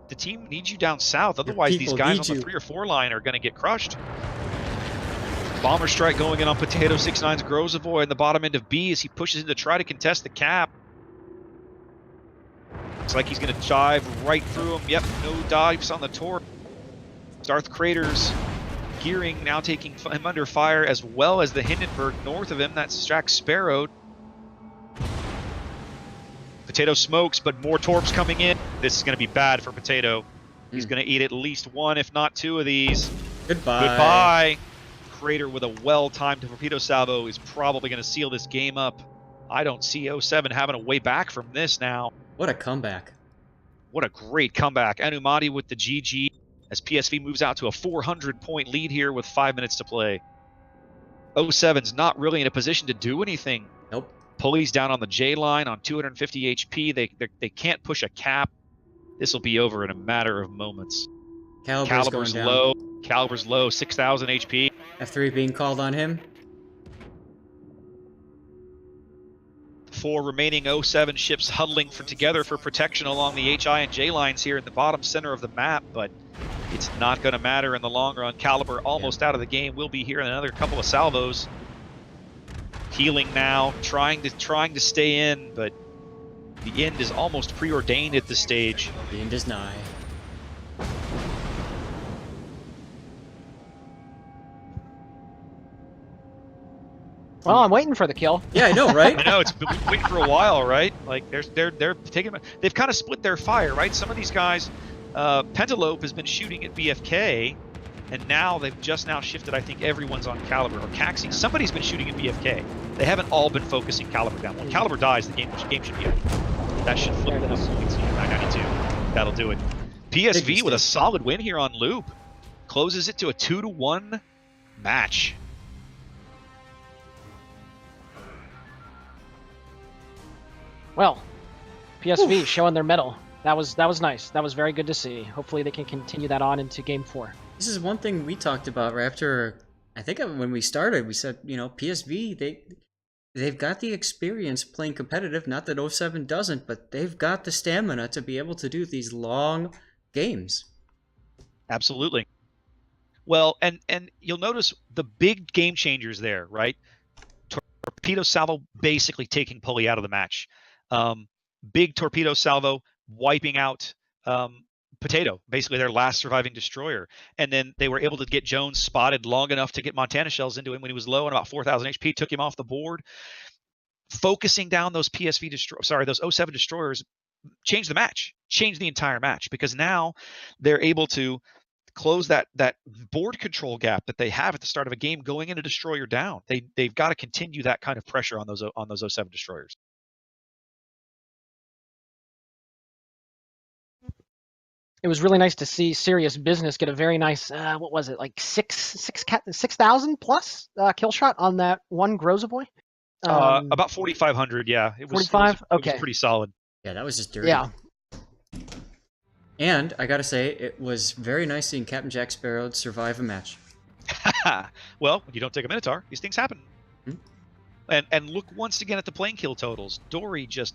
the team needs you down south. Otherwise, these people guys need on the you. 3 or 4 line are going to get crushed. Bomber strike going in on Potato 6-9's Grozavoy in the bottom end of B as he pushes in to try to contest the cap. Looks like he's going to dive right through him. Yep, no dives on the torp. Darth Craters gearing, now taking him under fire, as well as the Hindenburg north of him. That's Jack Sparrow. Potato smokes, but more torps coming in. This is going to be bad for Potato. He's going to eat at least 1, if not 2 of these. Goodbye. Goodbye. Crater with a well-timed torpedo salvo is probably going to seal this game up. I don't see 07 having a way back from this now. What a comeback. What a great comeback. Anumati with the GG as PSV moves out to a 400-point lead here with 5 minutes to play. 07's not really in a position to do anything. Nope. Pulley's down on the J line on 250 HP. They can't push a cap. This will be over in a matter of moments. Caliber's going down. low. Caliber's low. 6,000 HP. F3 being called on him. 4 remaining 07 ships huddling together for protection along the HI and J lines here in the bottom center of the map, but it's not going to matter in the long run. Caliber almost out of the game. We'll be here in another couple of salvos. Healing now, trying to stay in, but the end is almost preordained at this stage. The end is nigh. Well, I'm waiting for the kill. Yeah, I know, right? I know it's been waiting for a while, right? Like they're taking. They've kind of split their fire, right? Some of these guys, Pentalope has been shooting at BFK, and now they've just now shifted. I think everyone's on Caliber or Caxi. Somebody's been shooting at BFK. They haven't all been focusing Caliber down. When Caliber dies, the game should be over. That should flip There the it is. points here. 992. That'll do it. PSV with a solid win here on loop, closes it to a 2-1 match. Well, PSV showing their mettle. That was nice. That was very good to see. Hopefully they can continue that on into Game 4. This is one thing we talked about right after, I think when we started, we said, you know, PSV, they've got the experience playing competitive. Not that 07 doesn't, but they've got the stamina to be able to do these long games. Absolutely. Well, and you'll notice the big game changers there, right? Torpedo salvo basically taking Pulley out of the match. Big torpedo salvo wiping out Potato, basically their last surviving destroyer. And then they were able to get Jones spotted long enough to get Montana shells into him when he was low and about 4,000 HP, took him off the board. Focusing down those those 07 destroyers changed the match, changed the entire match, because now they're able to close that board control gap that they have at the start of a game going in a destroyer down. They've got to continue that kind of pressure on those O7 destroyers. It was really nice to see Serious Business get a very nice, what was it, like 6,000 plus kill shot on that one Grozovoy? About 4,500, yeah. It was 45? It Okay. was pretty solid. Yeah, that was just dirty. Yeah. And I gotta say, it was very nice seeing Captain Jack Sparrow survive a match. Well, when you don't take a Minotaur, these things happen. Hmm. And look once again at the plane kill totals. Dory just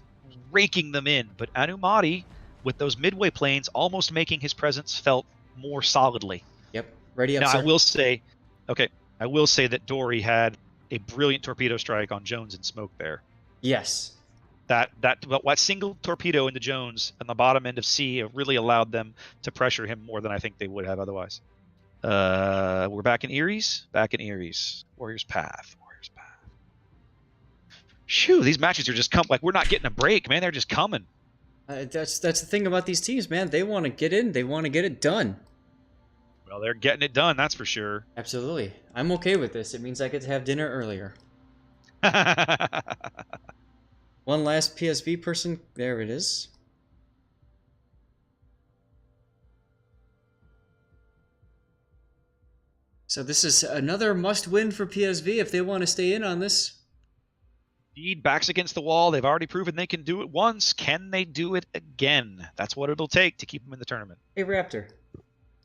raking them in, but Anumati, with those midway planes, almost making his presence felt more solidly. Yep. Ready up, Now, sir. I will say that Dory had a brilliant torpedo strike on Jones and Smoke there. Yes. That single torpedo into Jones on the bottom end of C really allowed them to pressure him more than I think they would have otherwise. We're back in Erie's. Warrior's Path. Shoo, these matches are just like we're not getting a break, man. They're just coming. That's the thing about these teams, man. They want to get in. They want to get it done. Well, they're getting it done, that's for sure. Absolutely. I'm okay with this. It means I get to have dinner earlier. One last PSV person. There it is. So this is another must-win for PSV if they want to stay in on this. Indeed, backs against the wall. They've already proven they can do it once. Can they do it again? That's what it'll take to keep them in the tournament. Hey, Raptor.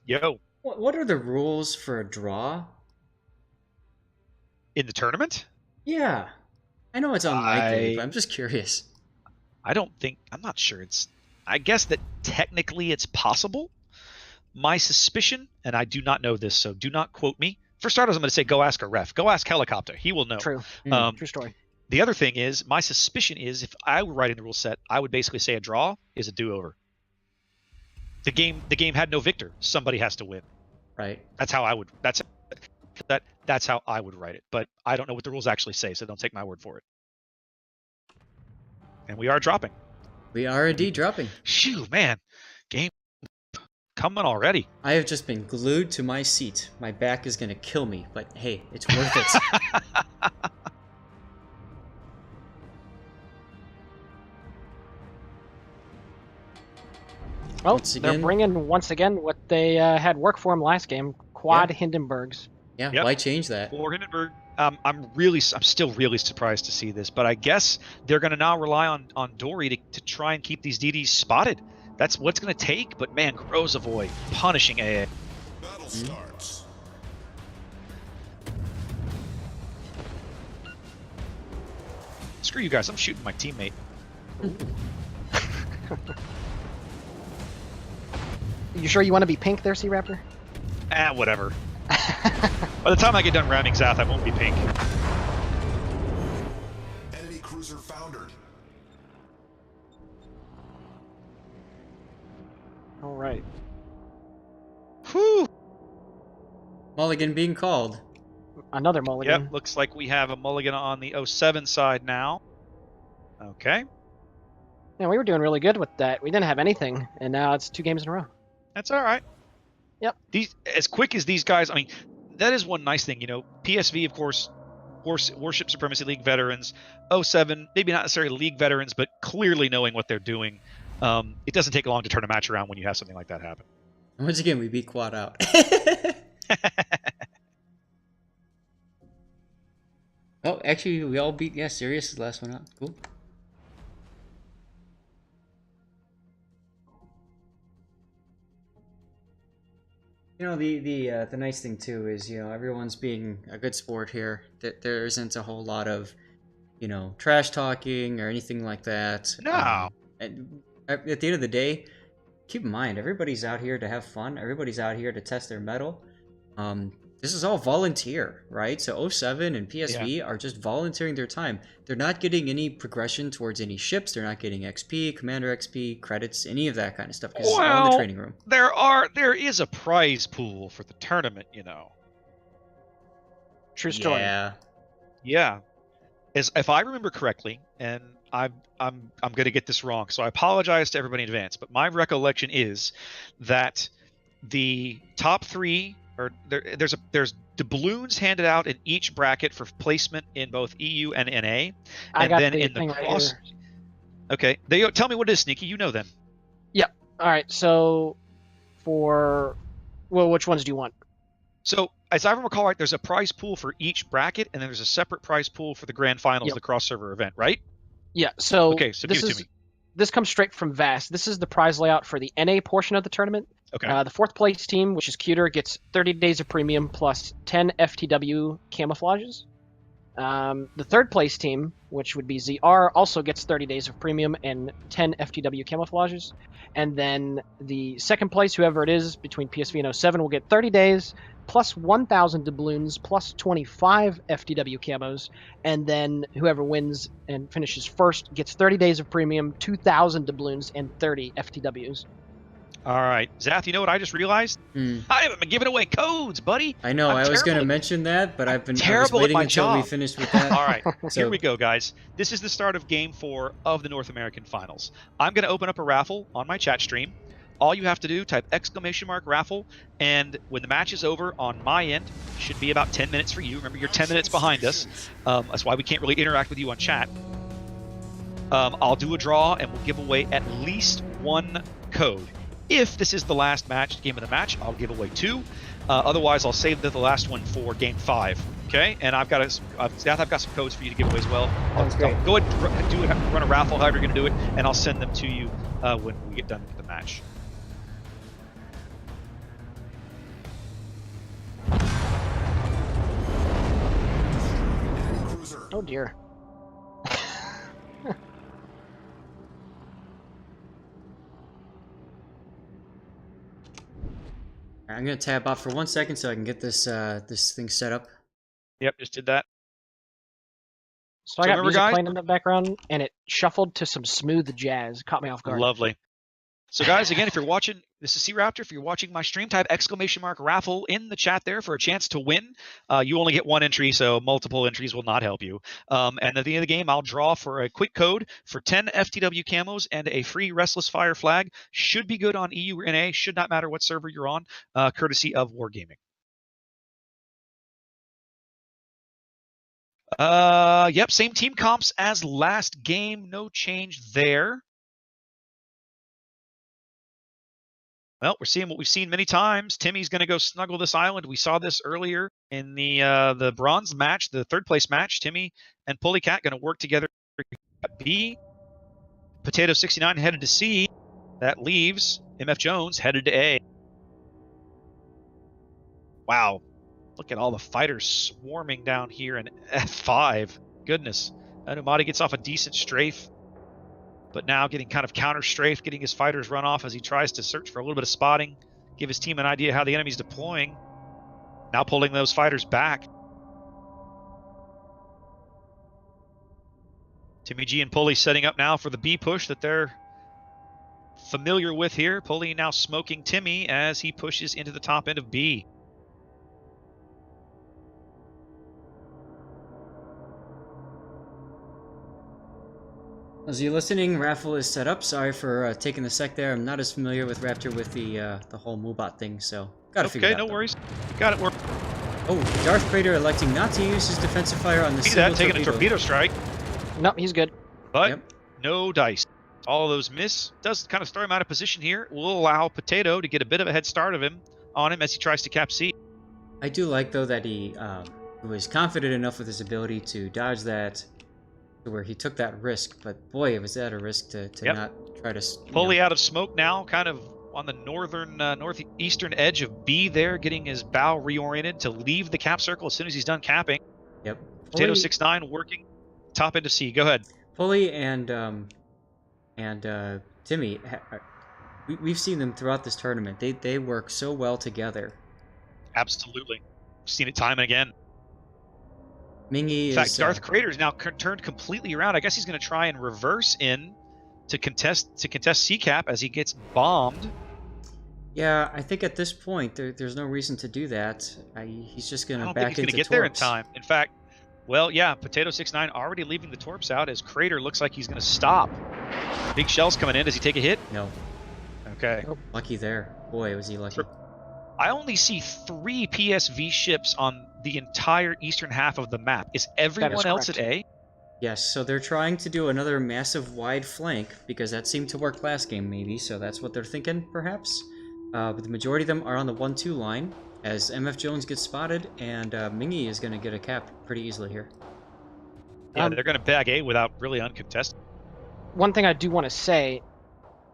Yo. What are the rules for a draw? In the tournament? Yeah. I know it's unlikely, but I'm just curious. I'm not sure I guess that technically it's possible. My suspicion, and I do not know this, so do not quote me. For starters, I'm going to say go ask a ref. Go ask Helicopter. He will know. True. True story. The other thing is, my suspicion is if I were writing the rule set, I would basically say a draw is a do-over. The game had no victor. Somebody has to win. Right. That's how I would that's how I would write it. But I don't know what the rules actually say, so don't take my word for it. And we are dropping. We are indeed dropping. Shoo, man. Game coming already. I have just been glued to my seat. My back is going to kill me, but hey, it's worth it. Well, they're bringing, once again, what they had work for them last game. Quad Hindenburgs. Yeah, yep. Why change that? For Hindenburg, I'm still really surprised to see this, but I guess they're going to now rely on Dory to try and keep these DDs spotted. That's what's going to take, but man, Grozovoy punishing AA. Battle starts. Screw you guys, I'm shooting my teammate. You sure you want to be pink there, C-Raptor? Whatever. By the time I get done ramming Zath, I won't be pink. Enemy cruiser foundered. All right. Whew. Mulligan being called. Another mulligan. Yep, looks like we have a mulligan on the 07 side now. Okay. Yeah, we were doing really good with that. We didn't have anything, and now it's 2 games in a row. That's all right. Yep. As quick as these guys, I mean, that is one nice thing, PSV, of course, Warship Supremacy League veterans. 07, maybe not necessarily league veterans, but clearly knowing what they're doing. It doesn't take long to turn a match around when you have something like that happen. Once again, we beat Quad out. Oh, actually, we all beat, Sirius is the last one out. Cool. The nice thing too is everyone's being a good sport here. That there isn't a whole lot of trash talking or anything like that. No. And at the end of the day, keep in mind everybody's out here to have fun. Everybody's out here to test their mettle. This is all volunteer, right? So 07 and PSV are just volunteering their time. They're not getting any progression towards any ships. They're not getting XP, Commander XP, credits, any of that kind of stuff. Because it's all in the training room. There is a prize pool for the tournament, True story. Yeah. If I remember correctly, and I'm going to get this wrong, so I apologize to everybody in advance, but my recollection is that the top 3 or there's doubloons handed out in each bracket for placement in both EU and NA, and then in the cross. Right, okay, tell me what it is, Sneaky. You know them. Yep. All right. So, which ones do you want? So, as I recall, right, there's a prize pool for each bracket, and then there's a separate prize pool for the grand finals, the cross-server event, right? Yeah. So, okay, so give it to me. This comes straight from VAST. This is the prize layout for the NA portion of the tournament. Okay. The 4th place team, which is Cuter, gets 30 days of premium plus 10 FTW camouflages. The 3rd place team, which would be ZR, also gets 30 days of premium and 10 FTW camouflages. And then the 2nd place, whoever it is, between PSV and 07, will get 30 days plus 1,000 doubloons plus 25 FTW camos. And then whoever wins and finishes first gets 30 days of premium, 2,000 doubloons, and 30 FTWs. All right, Zath, you know what I just realized? I haven't been giving away codes, buddy. I know. I was going to mention that, but I was waiting until we finished with that. All right, here we go, guys. This is the start of Game 4 of the North American Finals. I'm going to open up a raffle on my chat stream. All you have to do, type !raffle, and when the match is over on my end, should be about 10 minutes for you. Remember, you're 10 minutes behind us. That's why we can't really interact with you on chat. I'll do a draw, and we'll give away at least 1 code. If this is the last game of the match, I'll give away 2. Otherwise, I'll save the last one for Game 5. Okay, and I've got some codes for you to give away as well. I'll go ahead and run a raffle, however you're going to do it, and I'll send them to you when we get done with the match. Oh dear. I'm going to tab off for 1 second so I can get this this thing set up. Yep, just did that. So I got music playing in the background, and it shuffled to some smooth jazz. Caught me off guard. Lovely. So guys, again, if you're watching, this is C-Raptor. If you're watching my stream, type !raffle in the chat there for a chance to win. You only get 1 entry, so multiple entries will not help you. And at the end of the game, I'll draw for a quick code for 10 FTW camos and a free Restless Fire flag. Should be good on EU or NA. Should not matter what server you're on, courtesy of Wargaming. Yep, same team comps as last game. No change there. Well, we're seeing what we've seen many times. Timmy's going to go snuggle this island. We saw this earlier in the bronze match, the 3rd place match. Timmy and Pulleycat going to work together at B. Potato 69 headed to C. That leaves MF Jones headed to A. Wow. Look at all the fighters swarming down here in F5. Goodness. Anumati gets off a decent strafe, but now getting kind of counter-strafed, getting his fighters run off as he tries to search for a little bit of spotting, give his team an idea how the enemy's deploying. Now pulling those fighters back. Timmy G and Pulley setting up now for the B push that they're familiar with here. Pulley now smoking Timmy as he pushes into the top end of B. As you're listening, raffle is set up. Sorry for taking a sec there. I'm not as familiar with Raptor with the whole Moobot thing, so gotta figure it out. Okay, no worries. Got it worked. Oh, Darth Praetor electing not to use his defensive fire on the See that, taking a torpedo strike. Nope, he's good. But no dice. All of those miss. Does kind of throw him out of position here. Will allow Potato to get a bit of a head start on him as he tries to cap C. I do like, though, that he was confident enough with his ability to dodge that, where he took that risk, but boy, was that a risk to not try to... Fully out of smoke now, kind of on the northeastern edge of B there, getting his bow reoriented to leave the cap circle as soon as he's done capping. Yep. Potato 69 working top end of C. Go ahead. Pulley and Timmy, we've seen them throughout this tournament. They work so well together. Absolutely. We've seen it time and again. Mingy in fact, Darth Crater is now turned completely around. I guess he's going to try and reverse in to contest C-Cap as he gets bombed. Yeah, I think at this point there's no reason to do that. He's just going to back into torps. I don't think he's going to get there in time. In fact, well, yeah, Potato 69 already leaving the torps out as Crater looks like he's going to stop. Big shells coming in. Does he take a hit? No. Okay. Oh, lucky there. Boy, was he lucky. I only see 3 PSV ships on the entire eastern half of the map. Is everyone else at A? Yes, so they're trying to do another massive wide flank, because that seemed to work last game, maybe, so that's what they're thinking, perhaps. But the majority of them are on the 1-2 line, as MF Jones gets spotted, and Mingy is going to get a cap pretty easily here. Yeah, they're going to bag A without really uncontested. One thing I do want to say,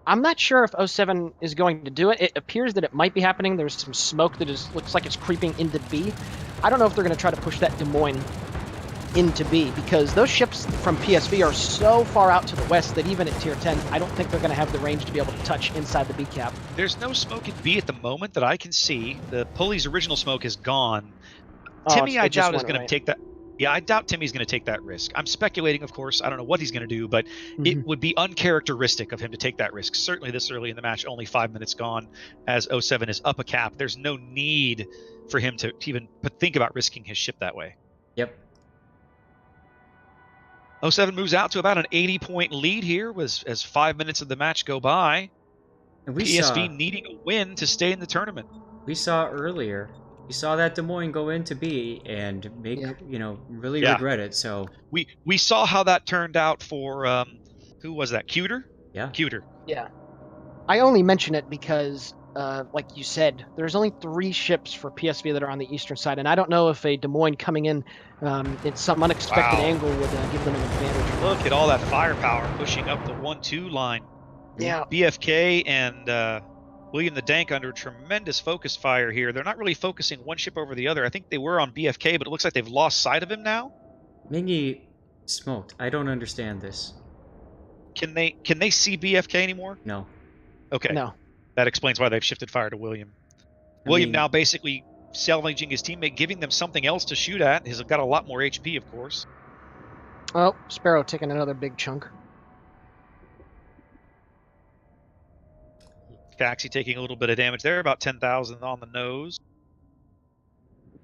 I'm not sure if 07 is going to do it. It appears that it might be happening. There's some smoke that looks like it's creeping into B. I don't know if they're going to try to push that Des Moines into B, because those ships from PSV are so far out to the west that even at tier 10, I don't think they're going to have the range to be able to touch inside the B cap. There's no smoke at B at the moment that I can see. The Pulley's original smoke is gone. Timmy, I doubt, is going to take that. Yeah, I doubt Timmy's going to take that risk. I'm speculating, of course. I don't know what he's going to do, but it would be uncharacteristic of him to take that risk. Certainly this early in the match, only 5 minutes gone, as 07 is up a cap. There's no need for him to even think about risking his ship that way. Yep. 07 moves out to about an 80-point lead here as 5 minutes of the match go by. And PSV needing a win to stay in the tournament. We saw earlier. We saw that Des Moines go into B and make, really regret it. So we saw how that turned out for who was that? Cuter? Yeah. Cuter. Yeah. I only mention it because, like you said, there's only 3 ships for PSV that are on the eastern side, and I don't know if a Des Moines coming in at some unexpected angle would give them an advantage. Look at all that firepower pushing up the 1-2 line. Yeah. BFK and William the Dank under tremendous focus fire here. They're not really focusing one ship over the other. I think they were on BFK, but it looks like they've lost sight of him now. Mingy smoked. I don't understand this. Can they see BFK anymore? No. Okay. No. That explains why they've shifted fire to William. William now basically salvaging his teammate, giving them something else to shoot at. He's got a lot more HP, of course. Oh, Sparrow taking another big chunk. Taxi taking a little bit of damage there, about 10,000 on the nose.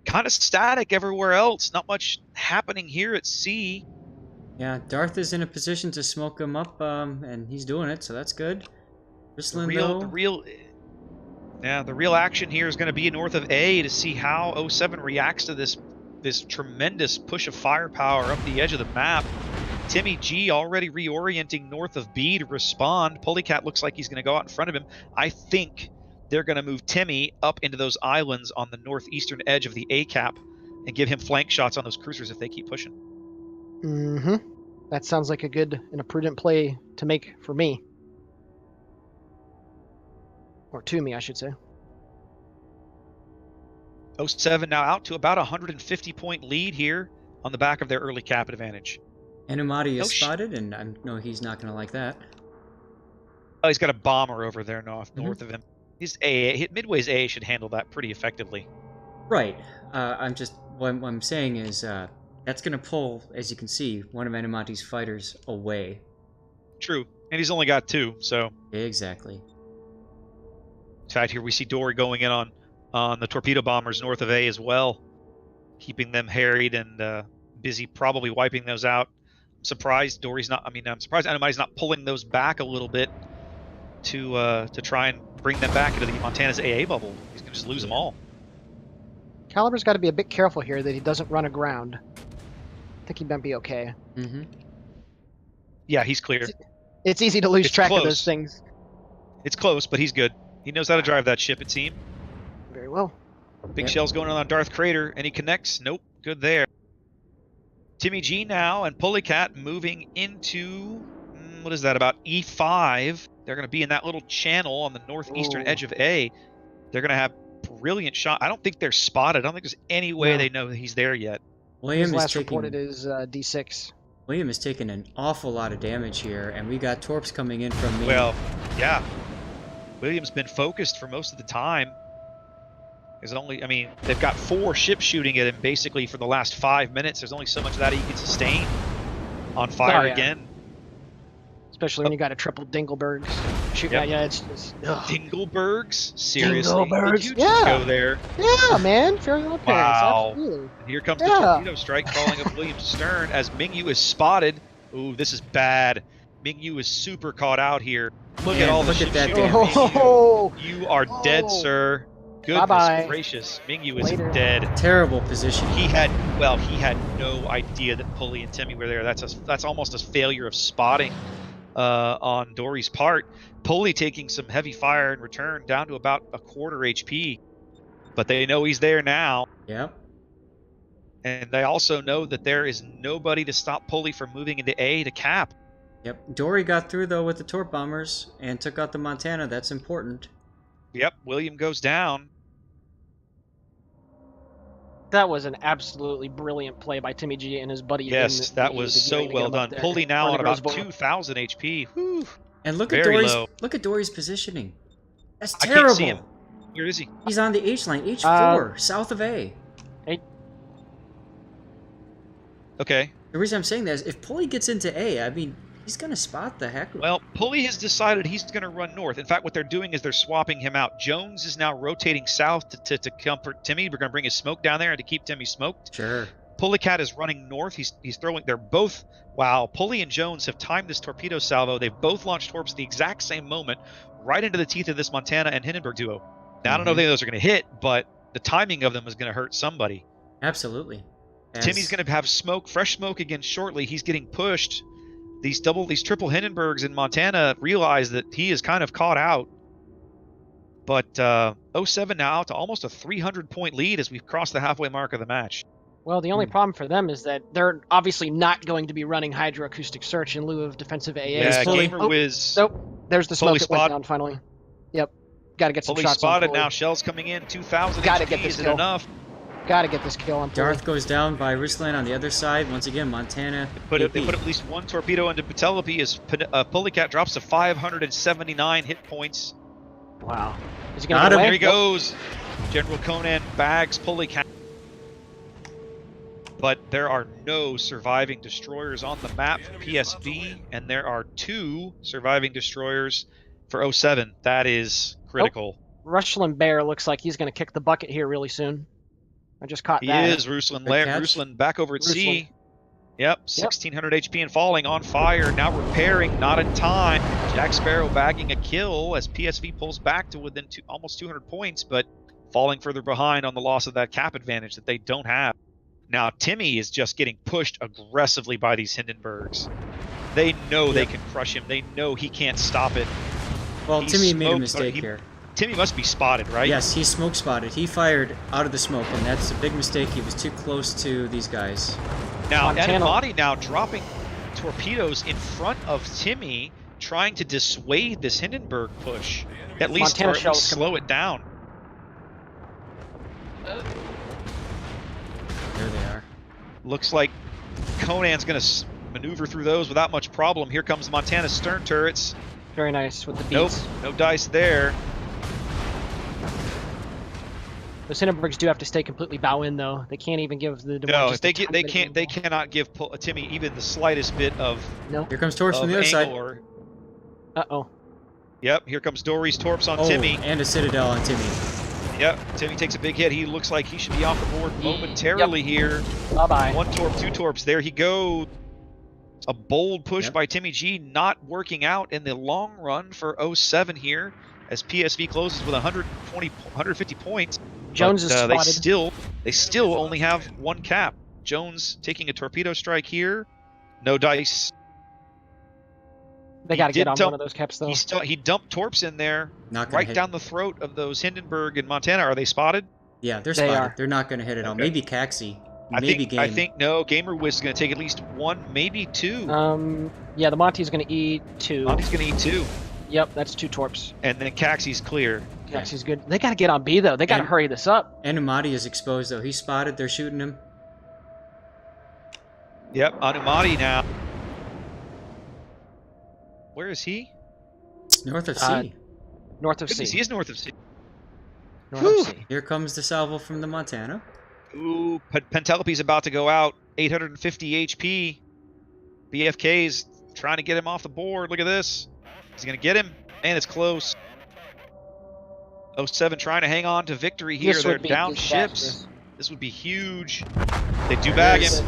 Kind of static everywhere else. Not much happening here at C. Yeah, Darth is in a position to smoke him up, and he's doing it, so that's good. The real action here is going to be north of A to see how 07 reacts to this tremendous push of firepower up the edge of the map. Timmy G already reorienting north of B to respond. Polycat looks like he's going to go out in front of him. I think they're going to move Timmy up into those islands on the northeastern edge of the A cap and give him flank shots on those cruisers if they keep pushing. Mm-hmm. That sounds like a good and a prudent play to make for me. Or to me, I should say. 07 now out to about a 150-point lead here on the back of their early cap advantage. Animati is spotted, and I know he's not going to like that. Oh, he's got a bomber over there north of him. Midway's A should handle that pretty effectively. Right. What I'm saying is that's going to pull, as you can see, one of Animati's fighters away. True, and he's only got 2, so. Exactly. In fact, here we see Dory going in on the torpedo bombers north of A as well, keeping them harried and busy, probably wiping those out. I'm surprised Animati's not pulling those back a little bit to try and bring them back into the Montana's AA bubble. He's going to just lose them all. Caliber's got to be a bit careful here that he doesn't run aground. I think he might be okay. Mm-hmm. Yeah, he's clear. It's easy to lose track of those things. It's close, but he's good. He knows how to drive that ship, it seems. Very well. Big shells going on Darth Crater, and he connects. Nope, good there. Timmy G now and Polycat moving into, what is that, about E5. They're going to be in that little channel on the northeastern edge of A. They're going to have brilliant shot. I don't think they're spotted. I don't think there's any way they know that he's there yet. His last reported is D6. William is taking an awful lot of damage here, and we got torps coming in from me. Well, yeah. William's been focused for most of the time. They've got 4 ships shooting at him basically for the last 5 minutes. There's only so much of that he can sustain on fire again. Especially when you got a triple Dinglebergs shooting at you. It's just... Ugh. Dinglebergs? Seriously? Dinglebergs? Did you just go there? Yeah, man. Fair appearance. Wow. Absolutely. And here comes the torpedo strike calling up William's stern as Mingyu is spotted. Ooh, this is bad. Mingyu is super caught out here. Look at all the ships shooting at Mingyu. You are dead, sir. goodness Bye-bye. gracious. Mingyu is Later. dead. Terrible position. He had no idea that Pulley and Timmy were there. That's almost a failure of spotting on Dory's part. Pulley taking some heavy fire in return, down to about a quarter HP. But they know he's there now. Yep. And they also know that there is nobody to stop Pulley from moving into A to cap. Yep. Dory got through though with the Torp bombers and took out the Montana. That's important. Yep, William goes down. That was an absolutely brilliant play by Timmy G and his buddy. Yes, that was so well done. Pulley now on about 2,000 HP. Whew. And look Very at Dory's low. look at Dory's positioning. That's I terrible. can't see him. Where is he? He's on the H line, H4, south of A. Okay. The reason I'm saying that is if Pulley gets into A, I mean, he's going to spot the heck. Well, Pulley has decided he's going to run north. In fact, what they're doing is they're swapping him out. Jones is now rotating south to comfort Timmy. We're going to bring his smoke down there and to keep Timmy smoked. Sure. Pulleycat is running north. He's throwing. They're both. Wow. Pulley and Jones have timed this torpedo salvo. They've both launched torps at the exact same moment, right into the teeth of this Montana and Hindenburg duo. Now, I don't know if any of those are going to hit, but the timing of them is going to hurt somebody. Absolutely. Timmy's going to have fresh smoke again shortly. He's getting pushed. These triple Hindenburgs in Montana realize that he is kind of caught out. But 07 now out to almost a 300-point lead as we've crossed the halfway mark of the match. Well, the only problem for them is that they're obviously not going to be running hydroacoustic search in lieu of defensive AA. Yeah, Pulley. Gamer Whiz. Nope. There's the smoke Pulley that went spot. down finally. Yep. Got to get some Pulley shots spotted on Pulley. now. Shells coming in. 2,000 Gotta HP. get this Is it kill. enough? Got to get this kill on Pulley. Darth goes down by Ruslan on the other side. Once again, Montana. They AP. put at least one torpedo into Penelope as Pulleycat drops to 579 hit points. Wow. Is he Got going to him. There he goes. General Conan bags Pulleycat. But there are no surviving destroyers on the map for PSV, and there are 2 surviving destroyers for 07. That is critical. Ruslan Bear looks like he's going to kick the bucket here really soon. I just caught He that. is. Ruslan Good catch. Ruslan back over at sea. Ruslan. Yep, 1,600 HP and falling, on fire, now repairing, not in time. Jack Sparrow bagging a kill as PSV pulls back to within almost 200 points, but falling further behind on the loss of that cap advantage that they don't have. Now, Timmy is just getting pushed aggressively by these Hindenburgs. They know they can crush him. They know he can't stop it. Well, He Timmy made a smoked- mistake he- here. Timmy must be spotted, right? Yes, he smoke spotted. He fired out of the smoke, and that's a big mistake. He was too close to these guys. Now, Montana- Animati now dropping torpedoes in front of Timmy, trying to dissuade this Hindenburg push. At least, Montana or at least shells slow it down. There they are. Looks like Conan's going to maneuver through those without much problem. Here comes Montana's stern turrets. Very nice with the Nope, beats. no dice there. Those Hindenburgs do have to stay completely bow in though. They can't even give the No, just if a tiny bit of they angle. cannot give Timmy even the slightest bit of Here comes Torps from the other angle side. or- Uh-oh. Yep, here comes Dory's torps on Oh, Timmy. and a Citadel on Timmy. Yep, Timmy takes a big hit. He looks like he should be off the board momentarily here. Bye-bye. 1 torp, 2 torps. There he goes. A bold push Yep. by Timmy G, not working out in the long run for 07 here, as PSV closes with 150 points. Jones But, is spotted. They still only have 1 cap. Jones taking a torpedo strike here. No dice. They he got to did get on dump- one of those caps though. He dumped torps in there, Not gonna right hit. down the throat of those Hindenburg and Montana. Are they spotted? Yeah, they're They spotted. are. They're not going to hit it all. Okay. Maybe Caxi. Maybe Game. I think no. Gamer Wiz is going to take at least 1, maybe 2. Yeah, the Monty's going to eat 2. Monty's going to eat 2, Yep, that's 2 torps. and then Caxi's clear. Yeah, he's good. They got to get on B though. They got to And- hurry this up. Anumati is exposed, though. He's spotted. They're shooting him. Yep, Anumati now. Where is he? It's north of C. North of Goodness, C. he is north of C. North Whew. of C. Here comes the salvo from the Montana. Ooh, Pentelope's about to go out. 850 HP. BFK's trying to get him off the board. Look at this. He's going to get him, and it's close. 07 trying to hang on to victory here. This They're would be down disastrous. ships. This would be huge. They do bag him.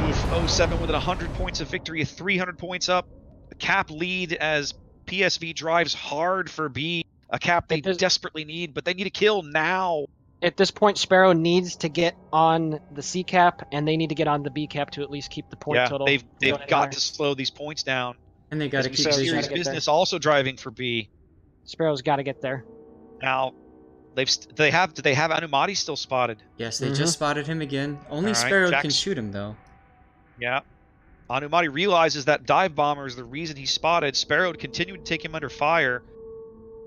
Oof, 07 with 100 points of victory, 300 points up. The cap lead as PSV drives hard for B. A cap they There's- desperately need, but they need a kill now. At this point, Sparrow needs to get on the C cap, and they need to get on the B cap to at least keep the point Yeah, total. they've going got higher. to slow these points down. And they got to As we keep see Sparrow's Serious gotta vision. get there. Business also driving for B. Sparrow's got to get there. Now, do they have Anumati still spotted? Yes, they just spotted him again. Only All right, Sparrow can Jack's- shoot him, though. Yeah. Anumati realizes that dive bomber is the reason he's spotted. Sparrow continued to take him under fire.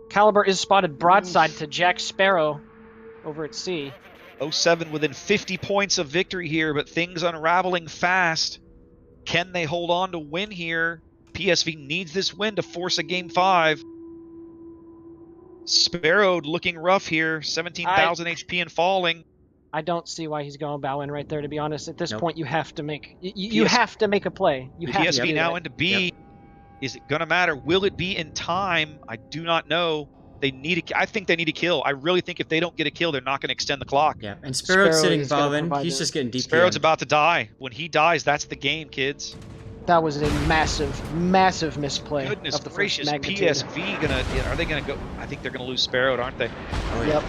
Caliber is spotted broadside to Jack Sparrow over at C. 07 within 50 points of victory here, but things unraveling fast. Can they hold on to win here? PSV needs this win to force a game 5. Sparrow looking rough here, 17,000 HP and falling. I don't see why he's going bow in right there. To be honest, at this Nope. point, you have to make you PS have to make a play. You have to PSV do now that. into B. Is it gonna matter? Will it be in time? I do not know. They need I think they need a kill. I really think if they don't get a kill, they're not going to extend the clock. Yeah, and Sparrow's Sparrow sitting is gonna bow in. provide He's that. just getting DPM. Sparrow's about to die. When he dies, that's the game, kids. That was a massive misplay Goodness of the gracious, first magnitude. PSV are they gonna go? I think they're gonna lose Sparrow, aren't they? Oh, yeah. Yep.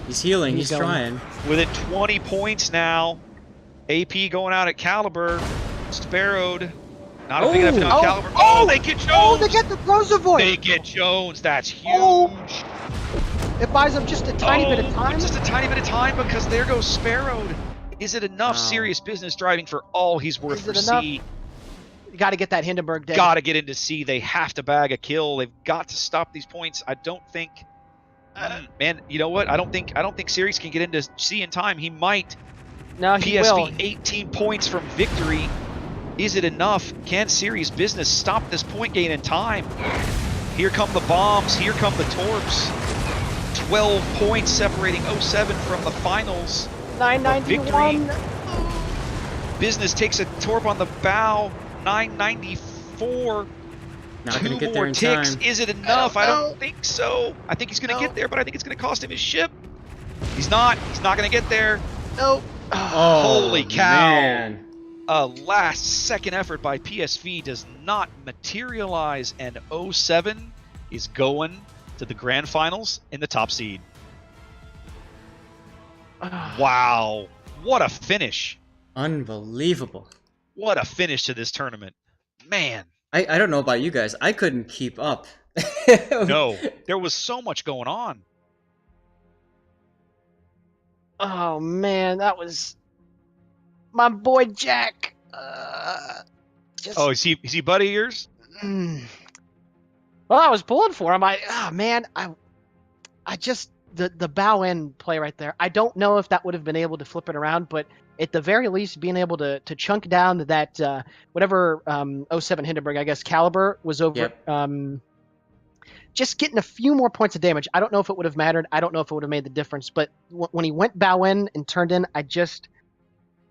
He's healing. He's He's going. trying. Within 20 points now. AP going out at Caliber. Sparrowed. Not a big enough to Oh, Caliber. oh, Oh, they get Jones. Oh, they get the Roosevelt. They get Jones. That's huge. Oh. It buys them just a tiny bit of time. Just a tiny bit of time because there goes Sparrowed. Is it enough Wow. serious business driving for all he's worth Is for it enough? C? You got to get that Hindenburg dead. Got to get into C. They have to bag a kill. They've got to stop these points. I don't think. Man, you know what? I don't think Sirius can get into C in time. He might. No, he PSV will. 18 points from victory. Is it enough? Can Serious Business stop this point gain in time? Here come the bombs. Here come the torps. 12 points separating 07 from the finals. 991. Business takes a torp on the bow. 994. Not Two gonna get there more in ticks. time. Is it enough? I don't think so. I think he's going to get there, but I think it's going to cost him his ship. He's not. He's not going to get there. No. Oh, Holy cow. Man. A last-second effort by PSV does not materialize, and 07 is going to the grand finals in the top seed. Wow. What a finish. Unbelievable. What a finish to this tournament. Man. I don't know about you guys. I couldn't keep up. No. There was so much going on. Oh man, that was my boy Jack. Just, Oh, is he buddy of yours? Well, I was pulling for him. I just the bow end play right there. I don't know if that would have been able to flip it around, but at the very least, being able to chunk down that whatever 07 Hindenburg, I guess Caliber was over. Yep. Just getting a few more points of damage. I don't know if it would have mattered. I don't know if it would have made the difference. But when he went bow in and turned in,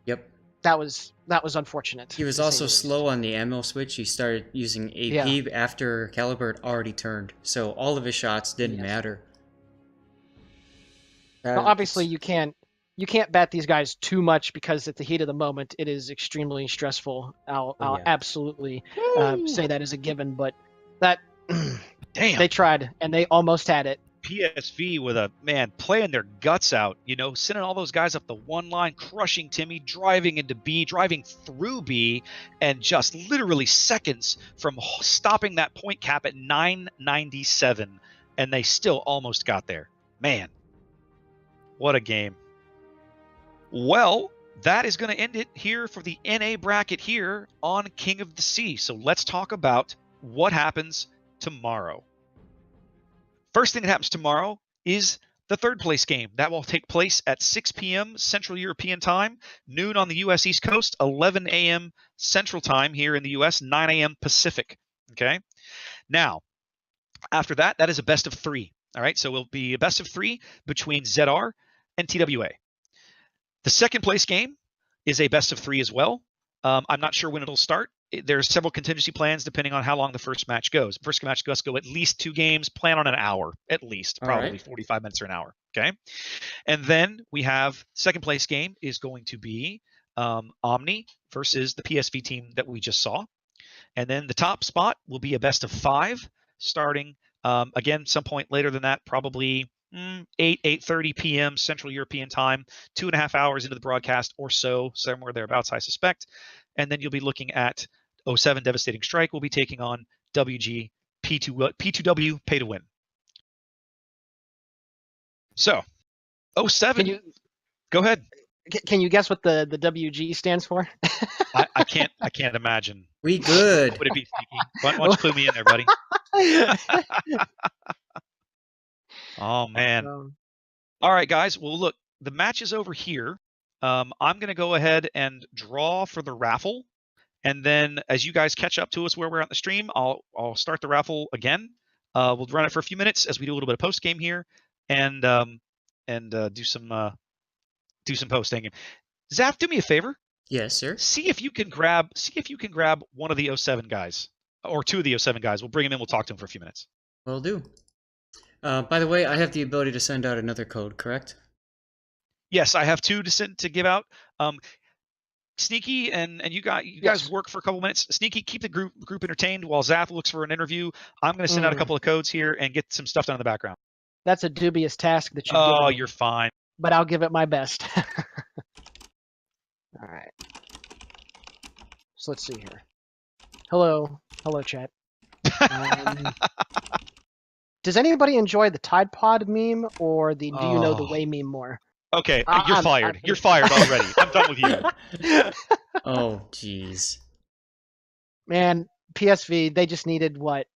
Yep. that was unfortunate. He was to say also the least. slow on the ammo switch. He started using AP after Caliber had already turned, so all of his shots didn't matter. Now, obviously, you can't bat these guys too much because at the heat of the moment, it is extremely stressful. I'll yeah. absolutely say that as a given. But that Damn. they tried and they almost had it. PSV with a man playing their guts out, sending all those guys up the one line, crushing Timmy, driving into B, driving through B, and just literally seconds from stopping that point cap at 997, and they still almost got there. Man, what a game. Well, that is going to end it here for the NA bracket here on King of the Sea. So let's talk about what happens tomorrow. First thing that happens tomorrow is the third place game. That will take place at 6 p.m. Central European Time, noon on the U.S. East Coast, 11 a.m. Central Time here in the U.S., 9 a.m. Pacific. Okay? Now, after that, that is a best of 3. All right? So it will be a best of 3 between ZR and TWA. The second place game is a best of 3 as well. I'm not sure when it'll start. There's several contingency plans depending on how long the first match goes. First match must go at least 2 games. Plan on an hour at least, probably 45 minutes or an hour. Okay, and then we have second place game is going to be Omni versus the PSV team that we just saw, and then the top spot will be a best of 5 starting Again, some point later than that, probably 8:30 p.m. Central European time, 2.5 hours into the broadcast or so, somewhere thereabouts, I suspect. And then you'll be looking at 07 Devastating Strike. We'll be taking on WG P2W Pay to Win. So, 07. Go ahead. Can you guess what the WG stands for? I can't imagine. We good. Would it be Sneaky? Why don't you clue me in there, buddy? Oh man. All right, guys. Well, look, the match is over here. I'm going to go ahead and draw for the raffle, and then as you guys catch up to us where we're on the stream, I'll start the raffle again. We'll run it for a few minutes as we do a little bit of post game here, and do some post game. Zaf, do me a favor. Yes, sir. See if you can grab one of the 07 guys or two of the 07 guys. We'll bring him in. We'll talk to him for a few minutes. Will do. By the way, I have the ability to send out another code, correct? Yes, I have two to give out. Sneaky and you guys work for a couple minutes. Sneaky, keep the group entertained while Zaf looks for an interview. I'm going to send out a couple of codes here and get some stuff done in the background. That's a dubious task that you. Oh, you're fine. But I'll give it my best. All right. So let's see here. Hello, chat. Does anybody enjoy the Tide Pod meme or the Do You Know the Way meme more? Okay, you're fired. You're fired already. I'm done with you. Oh, jeez. Man, PSV, they just needed, what,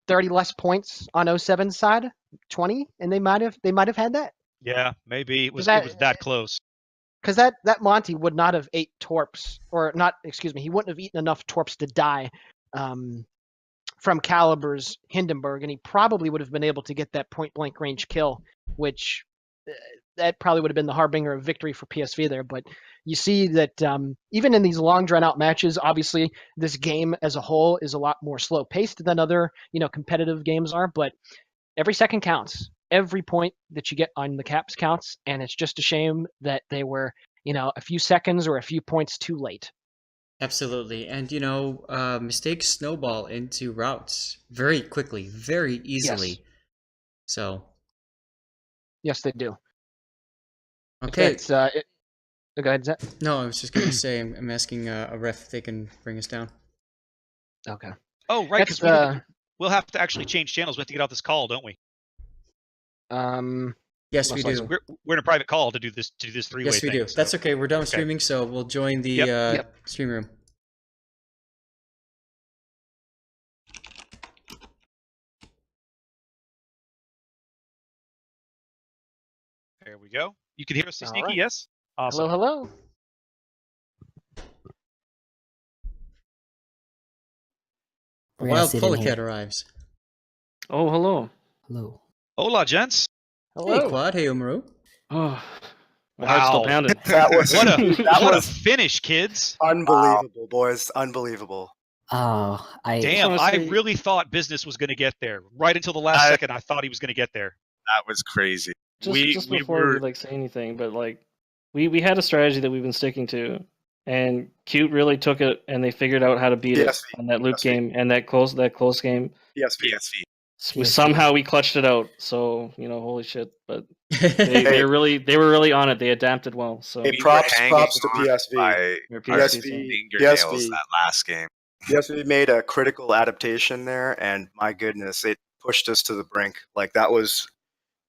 30 less points on 07's side? 20? And they might have had that? Yeah, maybe. It was that close. Because that Monty would not have ate torps, or not, excuse me, he wouldn't have eaten enough torps to die from Caliber's Hindenburg, and he probably would have been able to get that point-blank range kill, which that probably would have been the harbinger of victory for PSV there. But you see that even in these long, drawn-out matches, obviously this game as a whole is a lot more slow-paced than other, competitive games are, but every second counts. Every point that you get on the caps counts, and it's just a shame that they were, a few seconds or a few points too late. Absolutely. And, mistakes snowball into routes very quickly, very easily. Yes. So. Yes, they do. Okay. Go ahead, Zach. No, I was just going to say, I'm asking a ref if they can bring us down. Okay. Oh, right, because we'll have to actually change channels. We have to get out this call, don't we? Yes, we do. We're in a private call to do this three-way Yes, we thing, do. so. That's okay. We're done streaming, so we'll join the stream room. There we go. You can hear us, Sneaky, right. yes? Awesome. Hello. Wild Polecat arrives. Oh, hello. Hello. Hola, gents. Hello. Hey, Quad. Hey, Umaru. Oh, my heart's still pounding. What a finish, kids. Unbelievable, boys. Unbelievable. Oh, Damn, I really thought business was going to get there. Right until the last second, I thought he was going to get there. That was crazy. Just before we say anything, but we had a strategy that we've been sticking to, and Cute really took it, and they figured out how to beat it on that loop game and that close game. PSV. Somehow we clutched it out. So holy shit! But they were really on it. They adapted well. So hey, props to PSV. PSV that last game. PSV made a critical adaptation there, and my goodness, it pushed us to the brink. That was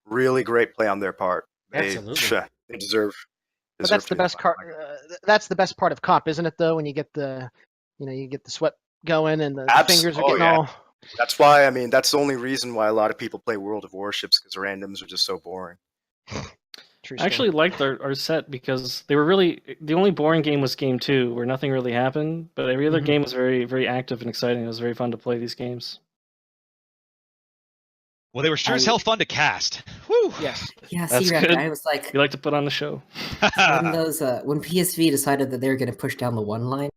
really great play on their part. Absolutely. They deserve. But that's the best part. That's the best part of comp, isn't it? Though, when you get the, you get the sweat going and the fingers are getting all. That's why. That's the only reason why a lot of people play World of Warships, because randoms are just so boring. I actually liked our set because they were really the only boring game was game 2 where nothing really happened, but every other game was very, very active and exciting. It was very fun to play these games. Well, they were sure as hell fun to cast. Woo! Yes. Yeah, That's C-Rec, good. I was like, You like to put on the show. when PSV decided that they were going to push down the one line.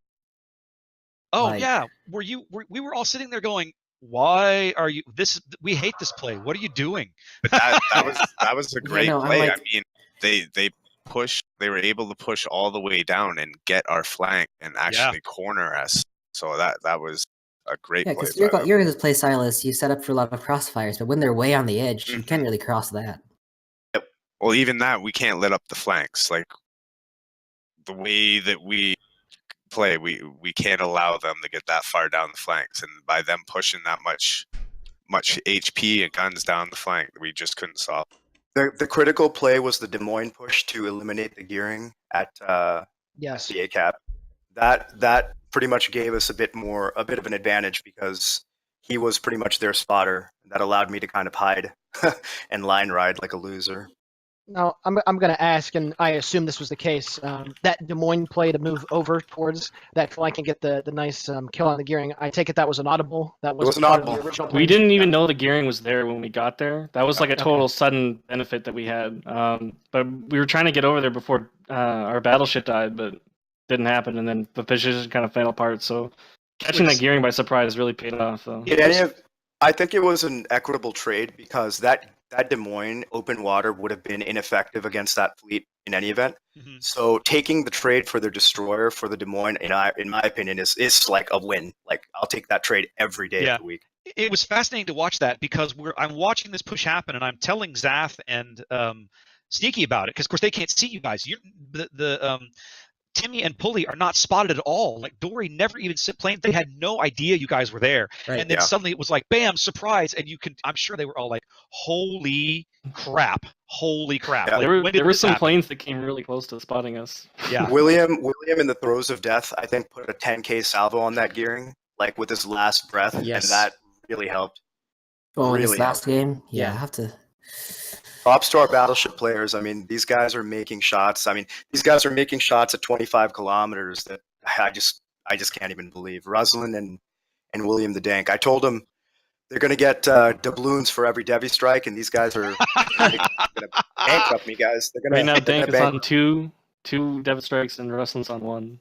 Oh yeah, we were all sitting there going, "Why are you this? We hate this play. What are you doing?" But that was a great play. They were able to push all the way down and get our flank and actually corner us. So that was a great Yeah, play. because by them. your guys' play style is you set up for a lot of crossfires, but when they're way on the edge, you can't really cross that. Yep. Well, even that we can't lit up the flanks. Like the way that we play, we can't allow them to get that far down the flanks, and by them pushing that much HP and guns down the flank, we just couldn't stop. The critical play was the Des Moines push to eliminate the gearing at Yes. the ACAP. That pretty much gave us a bit of an advantage because he was pretty much their spotter. That allowed me to kind of hide and line ride like a loser. Now, I'm going to ask, and I assume this was the case, that Des Moines play to move over towards that flank and get the nice kill on the gearing. I take it that was an audible. That was an part of audible. the original We plan? didn't even know the gearing was there when we got there. That was like a total sudden benefit that we had. But we were trying to get over there before our battleship died, but didn't happen. And then the position kind of fell apart. So catching that gearing by surprise really paid off. Though. I think it was an equitable trade because that Des Moines open water would have been ineffective against that fleet in any event. Mm-hmm. So taking the trade for their destroyer for the Des Moines, in my opinion, is like a win. Like I'll take that trade every day of the week. It was fascinating to watch that because I'm watching this push happen and I'm telling Zath and Sneaky about it because of course they can't see you guys. Timmy and Pulley are not spotted at all. Like Dory never even planes. They had no idea you guys were there. Right, and then suddenly it was like, bam, surprise. And I'm sure they were all like, holy crap. Yeah, like, there were some planes that came really close to spotting us. Yeah. William in the throes of death, I think put a 10K salvo on that gearing, like with his last breath. Yes. And that really helped. Oh, in his last game? Yeah, I have to... Props to our battleship players. I mean, these guys are making shots. These guys are making shots at 25 kilometers that I just can't even believe. Ruslan and William the Dank. I told them they're going to get doubloons for every Devi strike, and these guys are going to bankrupt me, guys. Right now, Dank is on two Devi strikes, and Ruslan's on one.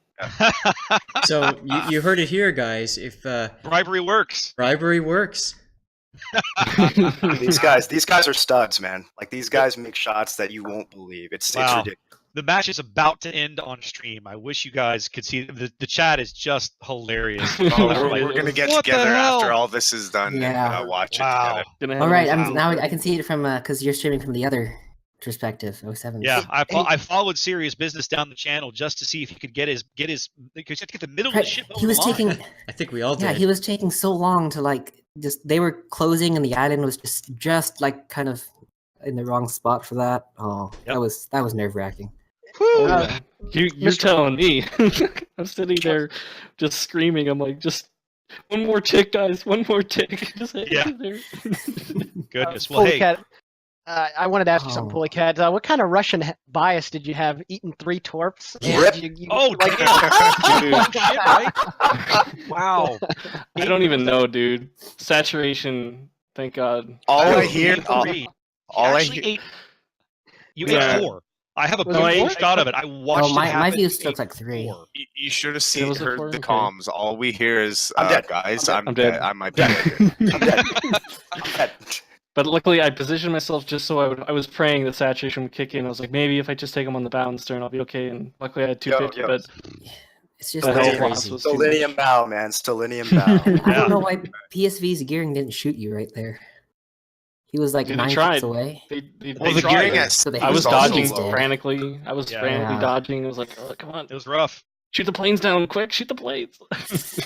So you heard it here, guys. If bribery works. These guys are studs, man. Like these guys make shots that you won't believe. It's ridiculous. The match is about to end on stream. I wish you guys could see the chat is just hilarious. We're gonna get together after all this is done and watch it together. All right, now I can see it from because you're streaming from the other perspective. 07. Yeah, I followed Serious Business down the channel just to see if he could get his because you have to get the middle of the ship. He was taking. I think we all did. Yeah, he was taking so long to like. Just they were closing and the island was just like kind of in the wrong spot for that. Oh, that was nerve wracking. You're telling me. I'm sitting there just screaming. I'm like, just one more tick, guys. One more tick. Just Goodness. Well, hey. I wanted to ask you something, Pulleycat. What kind of Russian bias did you have eating 3 torps? Dude. Shit, right? Wow. I don't even know, dude. Saturation, thank God. You ate 4. I have a beautiful shot of it. I watched it happen. My view still like 3. You should have heard the comms. All we hear is, I'm dead. guys, I'm dead. I might be dead. I'm dead. But luckily, I positioned myself just so I was praying the saturation would kick in. I was like, maybe if I just take him on the bow and stern, I'll be okay. And luckily, I had 250. But it's just crazy. Stellinium bow, man. Stellinium bow. I don't know why PSV's gearing didn't shoot you right there. He was like 9 feet away. The gearing I was dodging frantically. I was frantically dodging. It was like, oh, come on. It was rough. Shoot the planes down quick. Shoot the planes.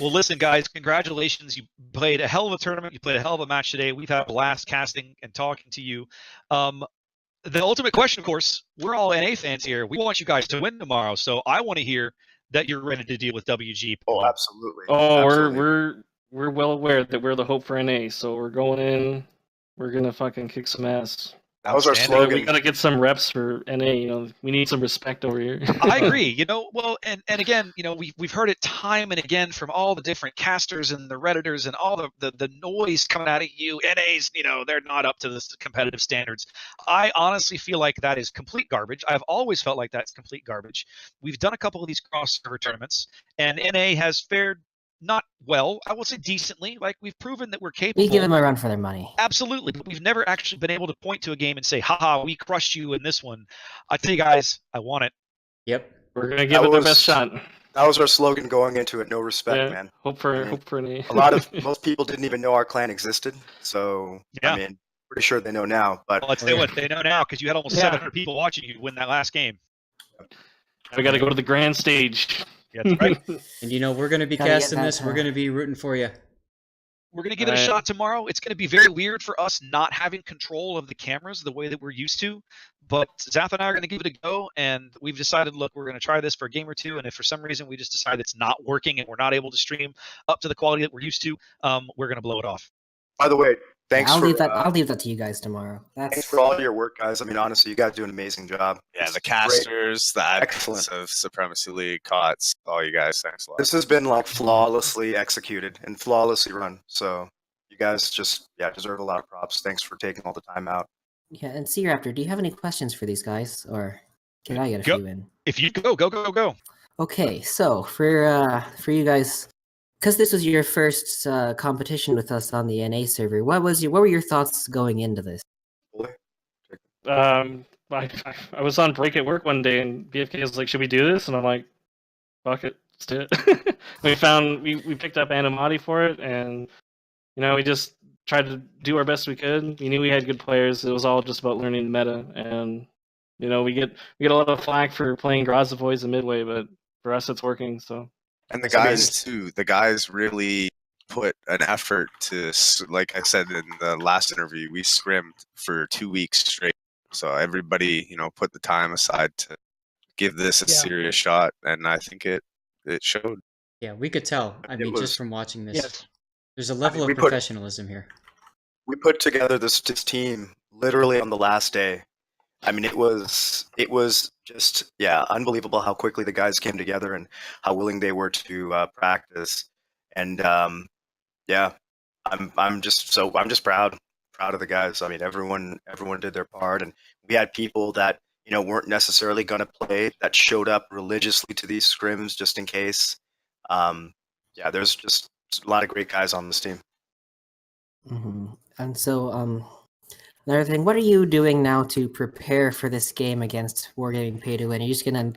Well, listen, guys, congratulations. You played a hell of a tournament. You played a hell of a match today. We've had a blast casting and talking to you. The ultimate question, of course, we're all NA fans here. We want you guys to win tomorrow. So I want to hear that you're ready to deal with WG. Oh, absolutely. Oh, absolutely. We're well aware that we're the hope for NA. So we're going in. We're going to fucking kick some ass. That was our slogan. We gotta get some reps for NA. We need some respect over here. I agree. Well, and again, we've heard it time and again from all the different casters and the Redditors and all the noise coming out of you. NA's, they're not up to the competitive standards. I honestly feel like that is complete garbage. I've always felt like that's complete garbage. We've done a couple of these cross-server tournaments, and NA has fared not well, I will say decently. Like, we've proven that we're capable. We give them a run for their money. Absolutely, but we've never actually been able to point to a game and say, haha, we crushed you in this one. I tell you guys, I want it. Yep. We're going to give it our best shot. That was our slogan going into it. No respect, Yeah, man. hope for I mean, hope for any. most people didn't even know our clan existed. So Yeah. I mean, pretty sure they know now. But Well, I'd say what they know now because you had almost Yeah. 700 people watching you win that last game. We got to go to the grand stage. Yeah, that's right. And you know, we're going to be Gotta get casting that, this. We're going to be rooting for you. We're going to give it a Right. shot tomorrow. It's going to be very weird for us not having control of the cameras the way that we're used to. But Zath and I are going to give it a go. And we've decided, look, we're going to try this for a game or two. And if for some reason we just decide it's not working and we're not able to stream up to the quality that we're used to, we're going to blow it off. by the way, thanks I'll for leave that to you guys tomorrow. thanks for all your work, guys. I mean, honestly, you guys do an amazing job. Yeah, It's the great. casters, the admins Excellent. of Supremacy League, COTS, all you guys, thanks a lot. This has been like flawlessly executed and flawlessly run. So you guys just deserve a lot of props. Thanks for taking all the time out. Yeah, and Sea Raptor, do you have any questions for these guys, or can I get a Go. few in? If you go. Okay, so for you guys, because this was your first competition with us on the NA server, what were your thoughts going into this? I was on break at work one day, and BFK was like, "Should we do this?" And I'm like, "Fuck it, let's do it." we picked up Animati for it, and we just tried to do our best we could. We knew we had good players. It was all just about learning the meta, and we get a lot of flack for playing Grozavoids in Midway, but for us, it's working. So. And the guys too. The guys really put an effort to, like I said in the last interview, we scrimmed for 2 weeks straight. So everybody, put the time aside to give this a serious shot, and I think it showed. Yeah, we could tell. I mean, just from watching this, Yes. there's a level of professionalism here. We put together this team literally on the last day. I mean, it was just unbelievable how quickly the guys came together and how willing they were to practice. And I'm just proud of the guys. I mean, everyone did their part, and we had people that weren't necessarily going to play that showed up religiously to these scrims just in case. There's just a lot of great guys on this team. Mm-hmm. And so, another thing, what are you doing now to prepare for this game against Wargaming Pay to Win? Are you just gonna?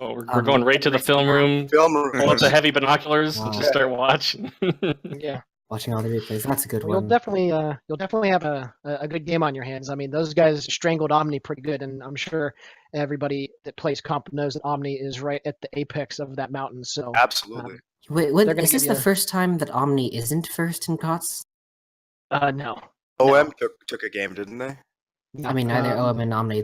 Oh, we're going right to the film room. Pull up the heavy binoculars and just start watching. Yeah. Watching all the replays. That's a good You'll one. definitely have a good game on your hands. I mean, those guys strangled Omni pretty good, and I'm sure everybody that plays comp knows that Omni is right at the apex of that mountain. So absolutely. Wait, they're gonna is this give the you- first time that Omni isn't first in COTS? no. OM took a game, didn't they? I mean, neither OM and Omni.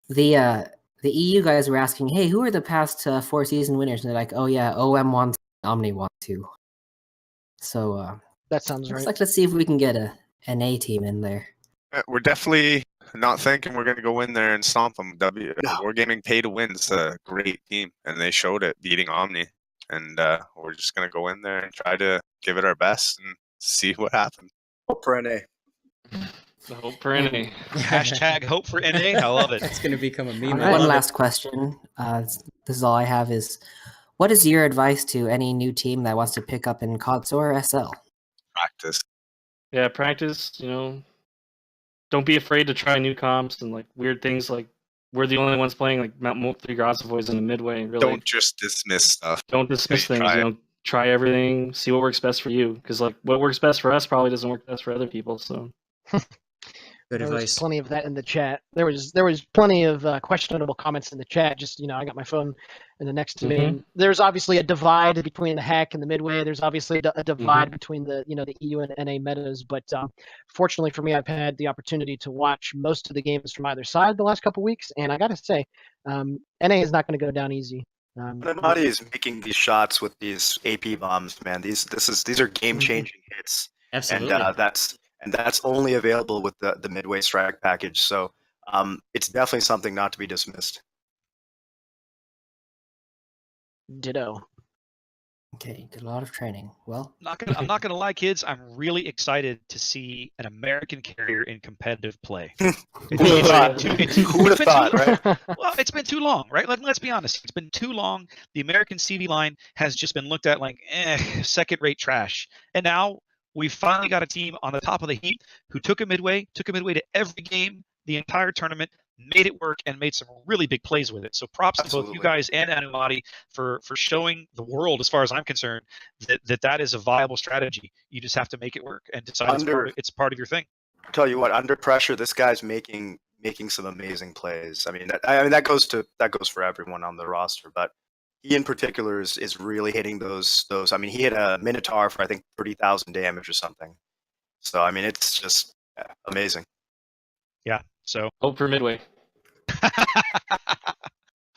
The EU guys were asking, "Hey, who are the past 4 season winners?" And they're like, "Oh yeah, OM won, Omni won too." So That sounds right. let's see if we can get an A team in there. We're definitely not thinking we're going to go in there and stomp them. Wargaming Pay to Win's a great team, and they showed it beating Omni. And we're just going to go in there and try to give it our best and see what happens. Hope for NA. Hope for NA. Hashtag hope for NA. I love it. It's going to become a meme. One last question. This is all I have is, what is your advice to any new team that wants to pick up in COTS or SL? Practice. Yeah, practice. Don't be afraid to try new comps and like weird things. Like we're the only ones playing like Mount Moat 3 Grozavoids in the Midway. Really, Don't just dismiss stuff. Don't dismiss things. Try it. Try everything. See what works best for you. Because like what works best for us probably doesn't work best for other people. So. Good There was advice. plenty of that in the chat. There was plenty of questionable comments in the chat. Just I got my phone in the next to me. And there's obviously a divide between the hack and the Midway. There's obviously a divide between the the EU and NA metas. But fortunately for me, I've had the opportunity to watch most of the games from either side the last couple of weeks, and I got to say, NA is not going to go down easy. Animati is making these shots with these AP bombs, man. These are game changing hits. Absolutely. And that's only available with the Midway Strike package. So it's definitely something not to be dismissed. Ditto. Okay, did a lot of training. Well, I'm not gonna lie, kids. I'm really excited to see an American carrier in competitive play. Who would have thought, right? Well, it's been too long, right? Let's be honest. It's been too long. The American CV line has just been looked at like second-rate trash, and now we've finally got a team on the top of the heap who took a midway to every game, the entire tournament, made it work and made some really big plays with it. So props to both you guys and Anumati for showing the world, as far as I'm concerned, that is a viable strategy. You just have to make it work and decide it's part of your thing. I'll tell you what, under pressure, this guy's making some amazing plays. I mean, that goes for everyone on the roster, but he in particular is really hitting those. I mean, he hit a Minotaur for I think 30,000 damage or something. So I mean, it's just amazing. Yeah. So hope for Midway.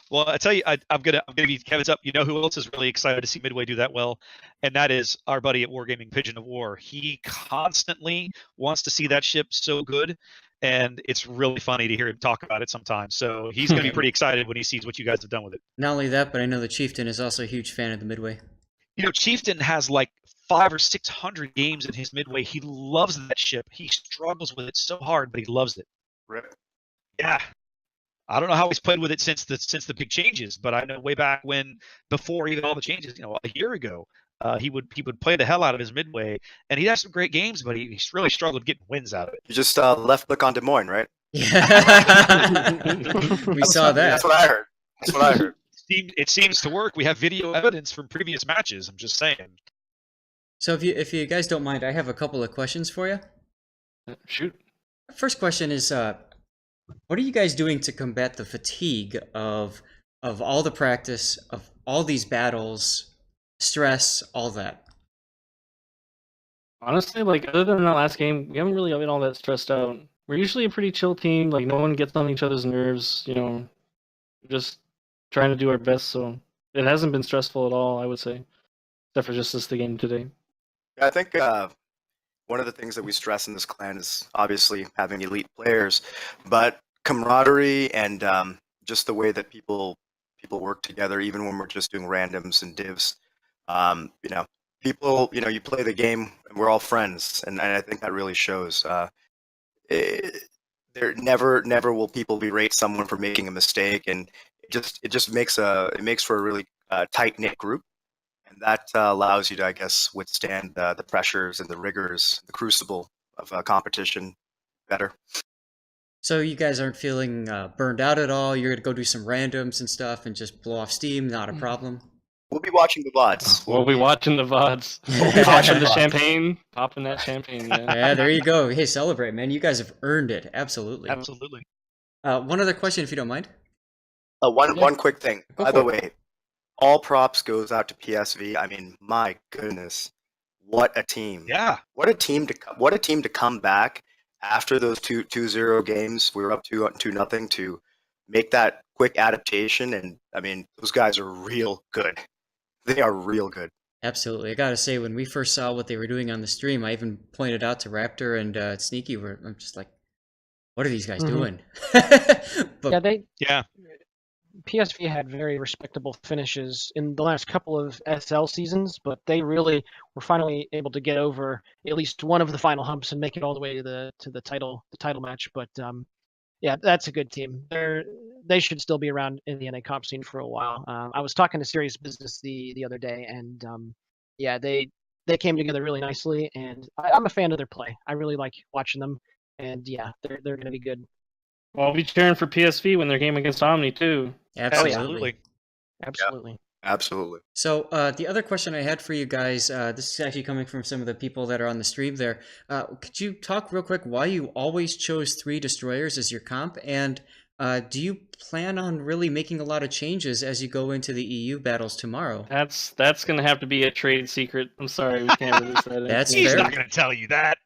Well, I tell you, I'm gonna be Kevin's up. You know who else is really excited to see Midway do that well, and that is our buddy at Wargaming, Pigeon of War. He constantly wants to see that ship so good, and it's really funny to hear him talk about it sometimes. So he's gonna be pretty excited when he sees what you guys have done with it. Not only that, but I know the Chieftain is also a huge fan of the Midway. You know, Chieftain has like 500 or 600 games in his Midway. He loves that ship. He struggles with it so hard, but he loves it. Rip. Yeah. I don't know how he's played with it since the big changes, but I know way back when, before even all the changes, a year ago, he would play the hell out of his Midway, and he'd have some great games, but he really struggled getting wins out of it. You just left click on Des Moines, right? Yeah. We saw that. That's what I heard. It seems to work. We have video evidence from previous matches. I'm just saying. So if you guys don't mind, I have a couple of questions for you. Shoot. First question is, what are you guys doing to combat the fatigue of all the practice, of all these battles, stress, all that? Honestly, like, other than that last game, we haven't really been all that stressed out. We're usually a pretty chill team. Like, no one gets on each other's nerves. Just trying to do our best. So it hasn't been stressful at all, I would say, except for just the game today. I think one of the things that we stress in this clan is obviously having elite players, but camaraderie and just the way that people work together, even when we're just doing randoms and divs. People, you play the game and we're all friends, and I think that really shows. There never will people berate someone for making a mistake, and it just makes for a really tight knit group. And that allows you to, I guess, withstand the pressures and the rigors, the crucible of competition better. So you guys aren't feeling burned out at all? You're going to go do some randoms and stuff and just blow off steam? Not a problem? We'll be watching the VODs. We'll be watching the VODs. We'll be watching the champagne. Popping that champagne, yeah. Yeah, there you go. Hey, celebrate, man. You guys have earned it. Absolutely. Absolutely. One other question, if you don't mind. One quick thing. By the way, all props goes out to PSV. I mean, my goodness, what a team! Yeah, what a team to come back after those 2-0 games. We were up 2-0 to make that quick adaptation, and I mean, those guys are real good. They are real good. Absolutely. I gotta say, when we first saw what they were doing on the stream, I even pointed out to Raptor and Sneaky. I'm just like, what are these guys doing? But, PSV had very respectable finishes in the last couple of SL seasons, but they really were finally able to get over at least one of the final humps and make it all the way to the title match. But that's a good team. They should still be around in the NA comp scene for a while. I was talking to Serious Business the other day, and they came together really nicely, and I'm a fan of their play. I really like watching them, and they're going to be good. Well, I'll be cheering for PSV when their game against Omni too. Absolutely. Absolutely. So the other question I had for you guys, this is actually coming from some of the people that are on the stream there. Could you talk real quick why you always chose 3 destroyers as your comp? And do you plan on really making a lot of changes as you go into the EU battles tomorrow? That's going to have to be a trade secret. I'm sorry, we can't release that. He's not going to tell you that.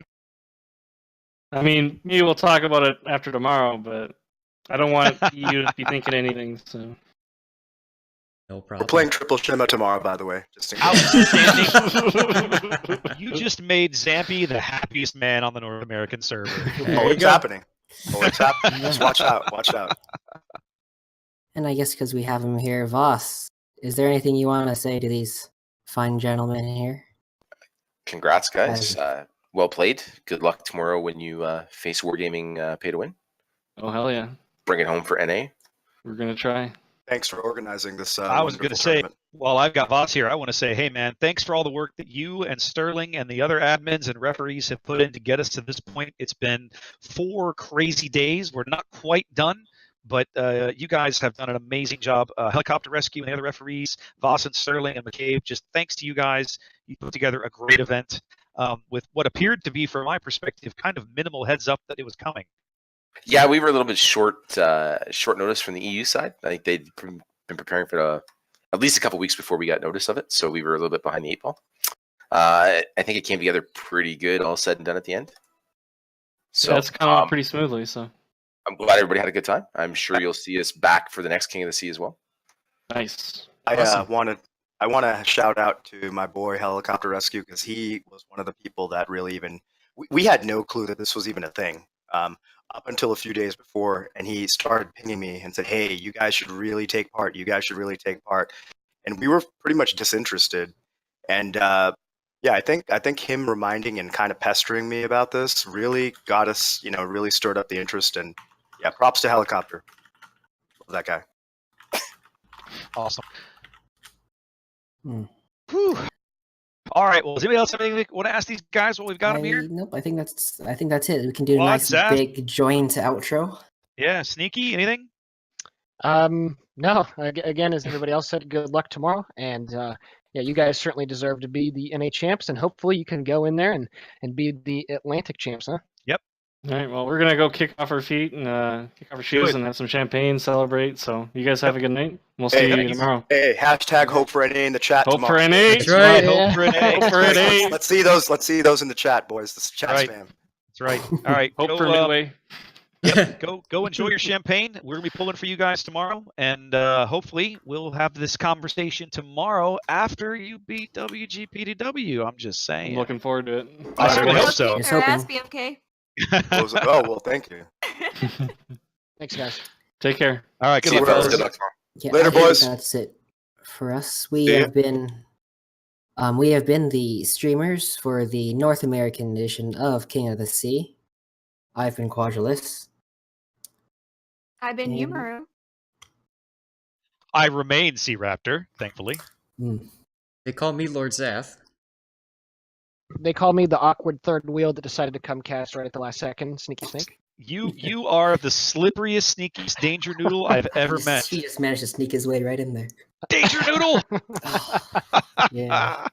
I mean, maybe we'll talk about it after tomorrow, but I don't want you to be thinking anything. So, no problem. We're playing Triple Shima tomorrow, by the way. Just in Outstanding. You just made Zampy the happiest man on the North American server. It's happening. It's happening. Just watch out. Watch out. And I guess because we have him here, Voss, is there anything you want to say to these fine gentlemen here? Congrats, guys. Well played. Good luck tomorrow when you face Wargaming Pay to Win. Oh, hell yeah. Bring it home for NA. We're going to try. Thanks for organizing this. I was going to say, while I've got Voss here, I want to say, hey, man, thanks for all the work that you and Sterling and the other admins and referees have put in to get us to this point. It's been 4 crazy days. We're not quite done, But you guys have done an amazing job. Helicopter Rescue and the other referees, Voss and Sterling and McCabe, just thanks to you guys, you put together a great event with what appeared to be, from my perspective, kind of minimal heads up that it was coming. Yeah, we were a little bit short notice from the EU side. I think they'd been preparing for at least a couple weeks before we got notice of it, so we were a little bit behind the 8 ball. I think it came together pretty good, all said and done at the end. So that's come pretty smoothly. So I'm glad everybody had a good time. I'm sure you'll see us back for the next King of the Sea as well. Nice. I want to shout out to my boy Helicopter Rescue, because he was one of the people that really we had no clue that this was even a thing up until a few days before, and he started pinging me and said, "Hey, you guys should really take part. You guys should really take part." And we were pretty much disinterested. And yeah, I think him reminding and kind of pestering me about this really got us, really stirred up the interest. And yeah, props to Helicopter. Love that guy. Awesome. Hmm. Whew. All right. Well, does anybody else have anything they want to ask these guys while we've got them here? Nope. I think that's it. We can do a Well, nice Zach? big joint outro. Yeah, Sneaky, anything? No. Again, as everybody else said, good luck tomorrow, and yeah, you guys certainly deserve to be the NA champs, and hopefully you can go in there and be the Atlantic champs, huh? All right. Well, we're gonna go kick off our feet and kick off our shoes and have some champagne, celebrate. So you guys have a good night. We'll see you tomorrow. Hey, hashtag hope for NA in the chat Hope tomorrow. for NA. That's right. Hope for an A. Hope for NA. Let's see those in the chat, boys. The chat Right. spam. That's right. All right. Hope go, for Midway. go enjoy your champagne. We're gonna be pulling for you guys tomorrow, and hopefully we'll have this conversation tomorrow after you beat WGPTW. I'm just saying. I'm looking forward to it. I certainly hope so. Just Their hoping. ass BMK. Oh, well, thank you. Thanks, guys. Take care. All right. Good See you, luck, fellas. fellas. Good luck tomorrow. Yeah, Later, I think boys. That's it for us. We See ya. have been the streamers for the North American edition of King of the Sea. I've been Quadralis. I've been And- Humoru. I remain Sea Raptor, thankfully. They call me Lord Zath. They call me the awkward third wheel that decided to come cast right at the last second. Sneaky snake. You are the slipperiest, sneakiest danger noodle I've ever met. He just managed to sneak his way right in there. Danger noodle. Yeah.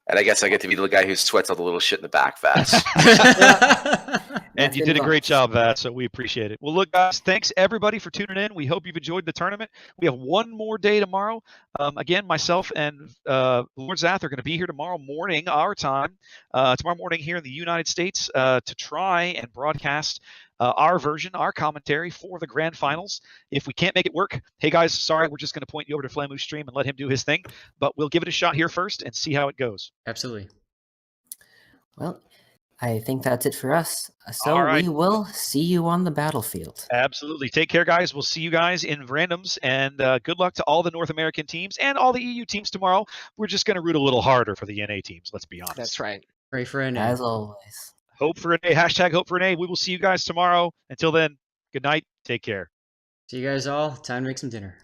And I guess I get to be the guy who sweats all the little shit in the back fast. And That's you been did a fun. great job of that, so we appreciate it. Well, look, guys, thanks everybody for tuning in. We hope you've enjoyed the tournament. We have one more day tomorrow. Again, myself and Lord Zath are going to be here tomorrow morning, our time, tomorrow morning here in the United States to try and broadcast our version, our commentary for the grand finals. If we can't make it work, hey guys, sorry, we're just going to point you over to Flamu's stream and let him do his thing. But we'll give it a shot here first and see how it goes. Absolutely. Well, I think that's it for us. So All right. we will see you on the battlefield. Absolutely. Take care, guys. We'll see you guys in randoms, and good luck to all the North American teams and all the EU teams tomorrow. We're just going to root a little harder for the NA teams, let's be honest. That's right. Pray for an As always. Hope for NA, hashtag hope for NA. We will see you guys tomorrow. Until then, good night. Take care. See you guys all. Time to make some dinner.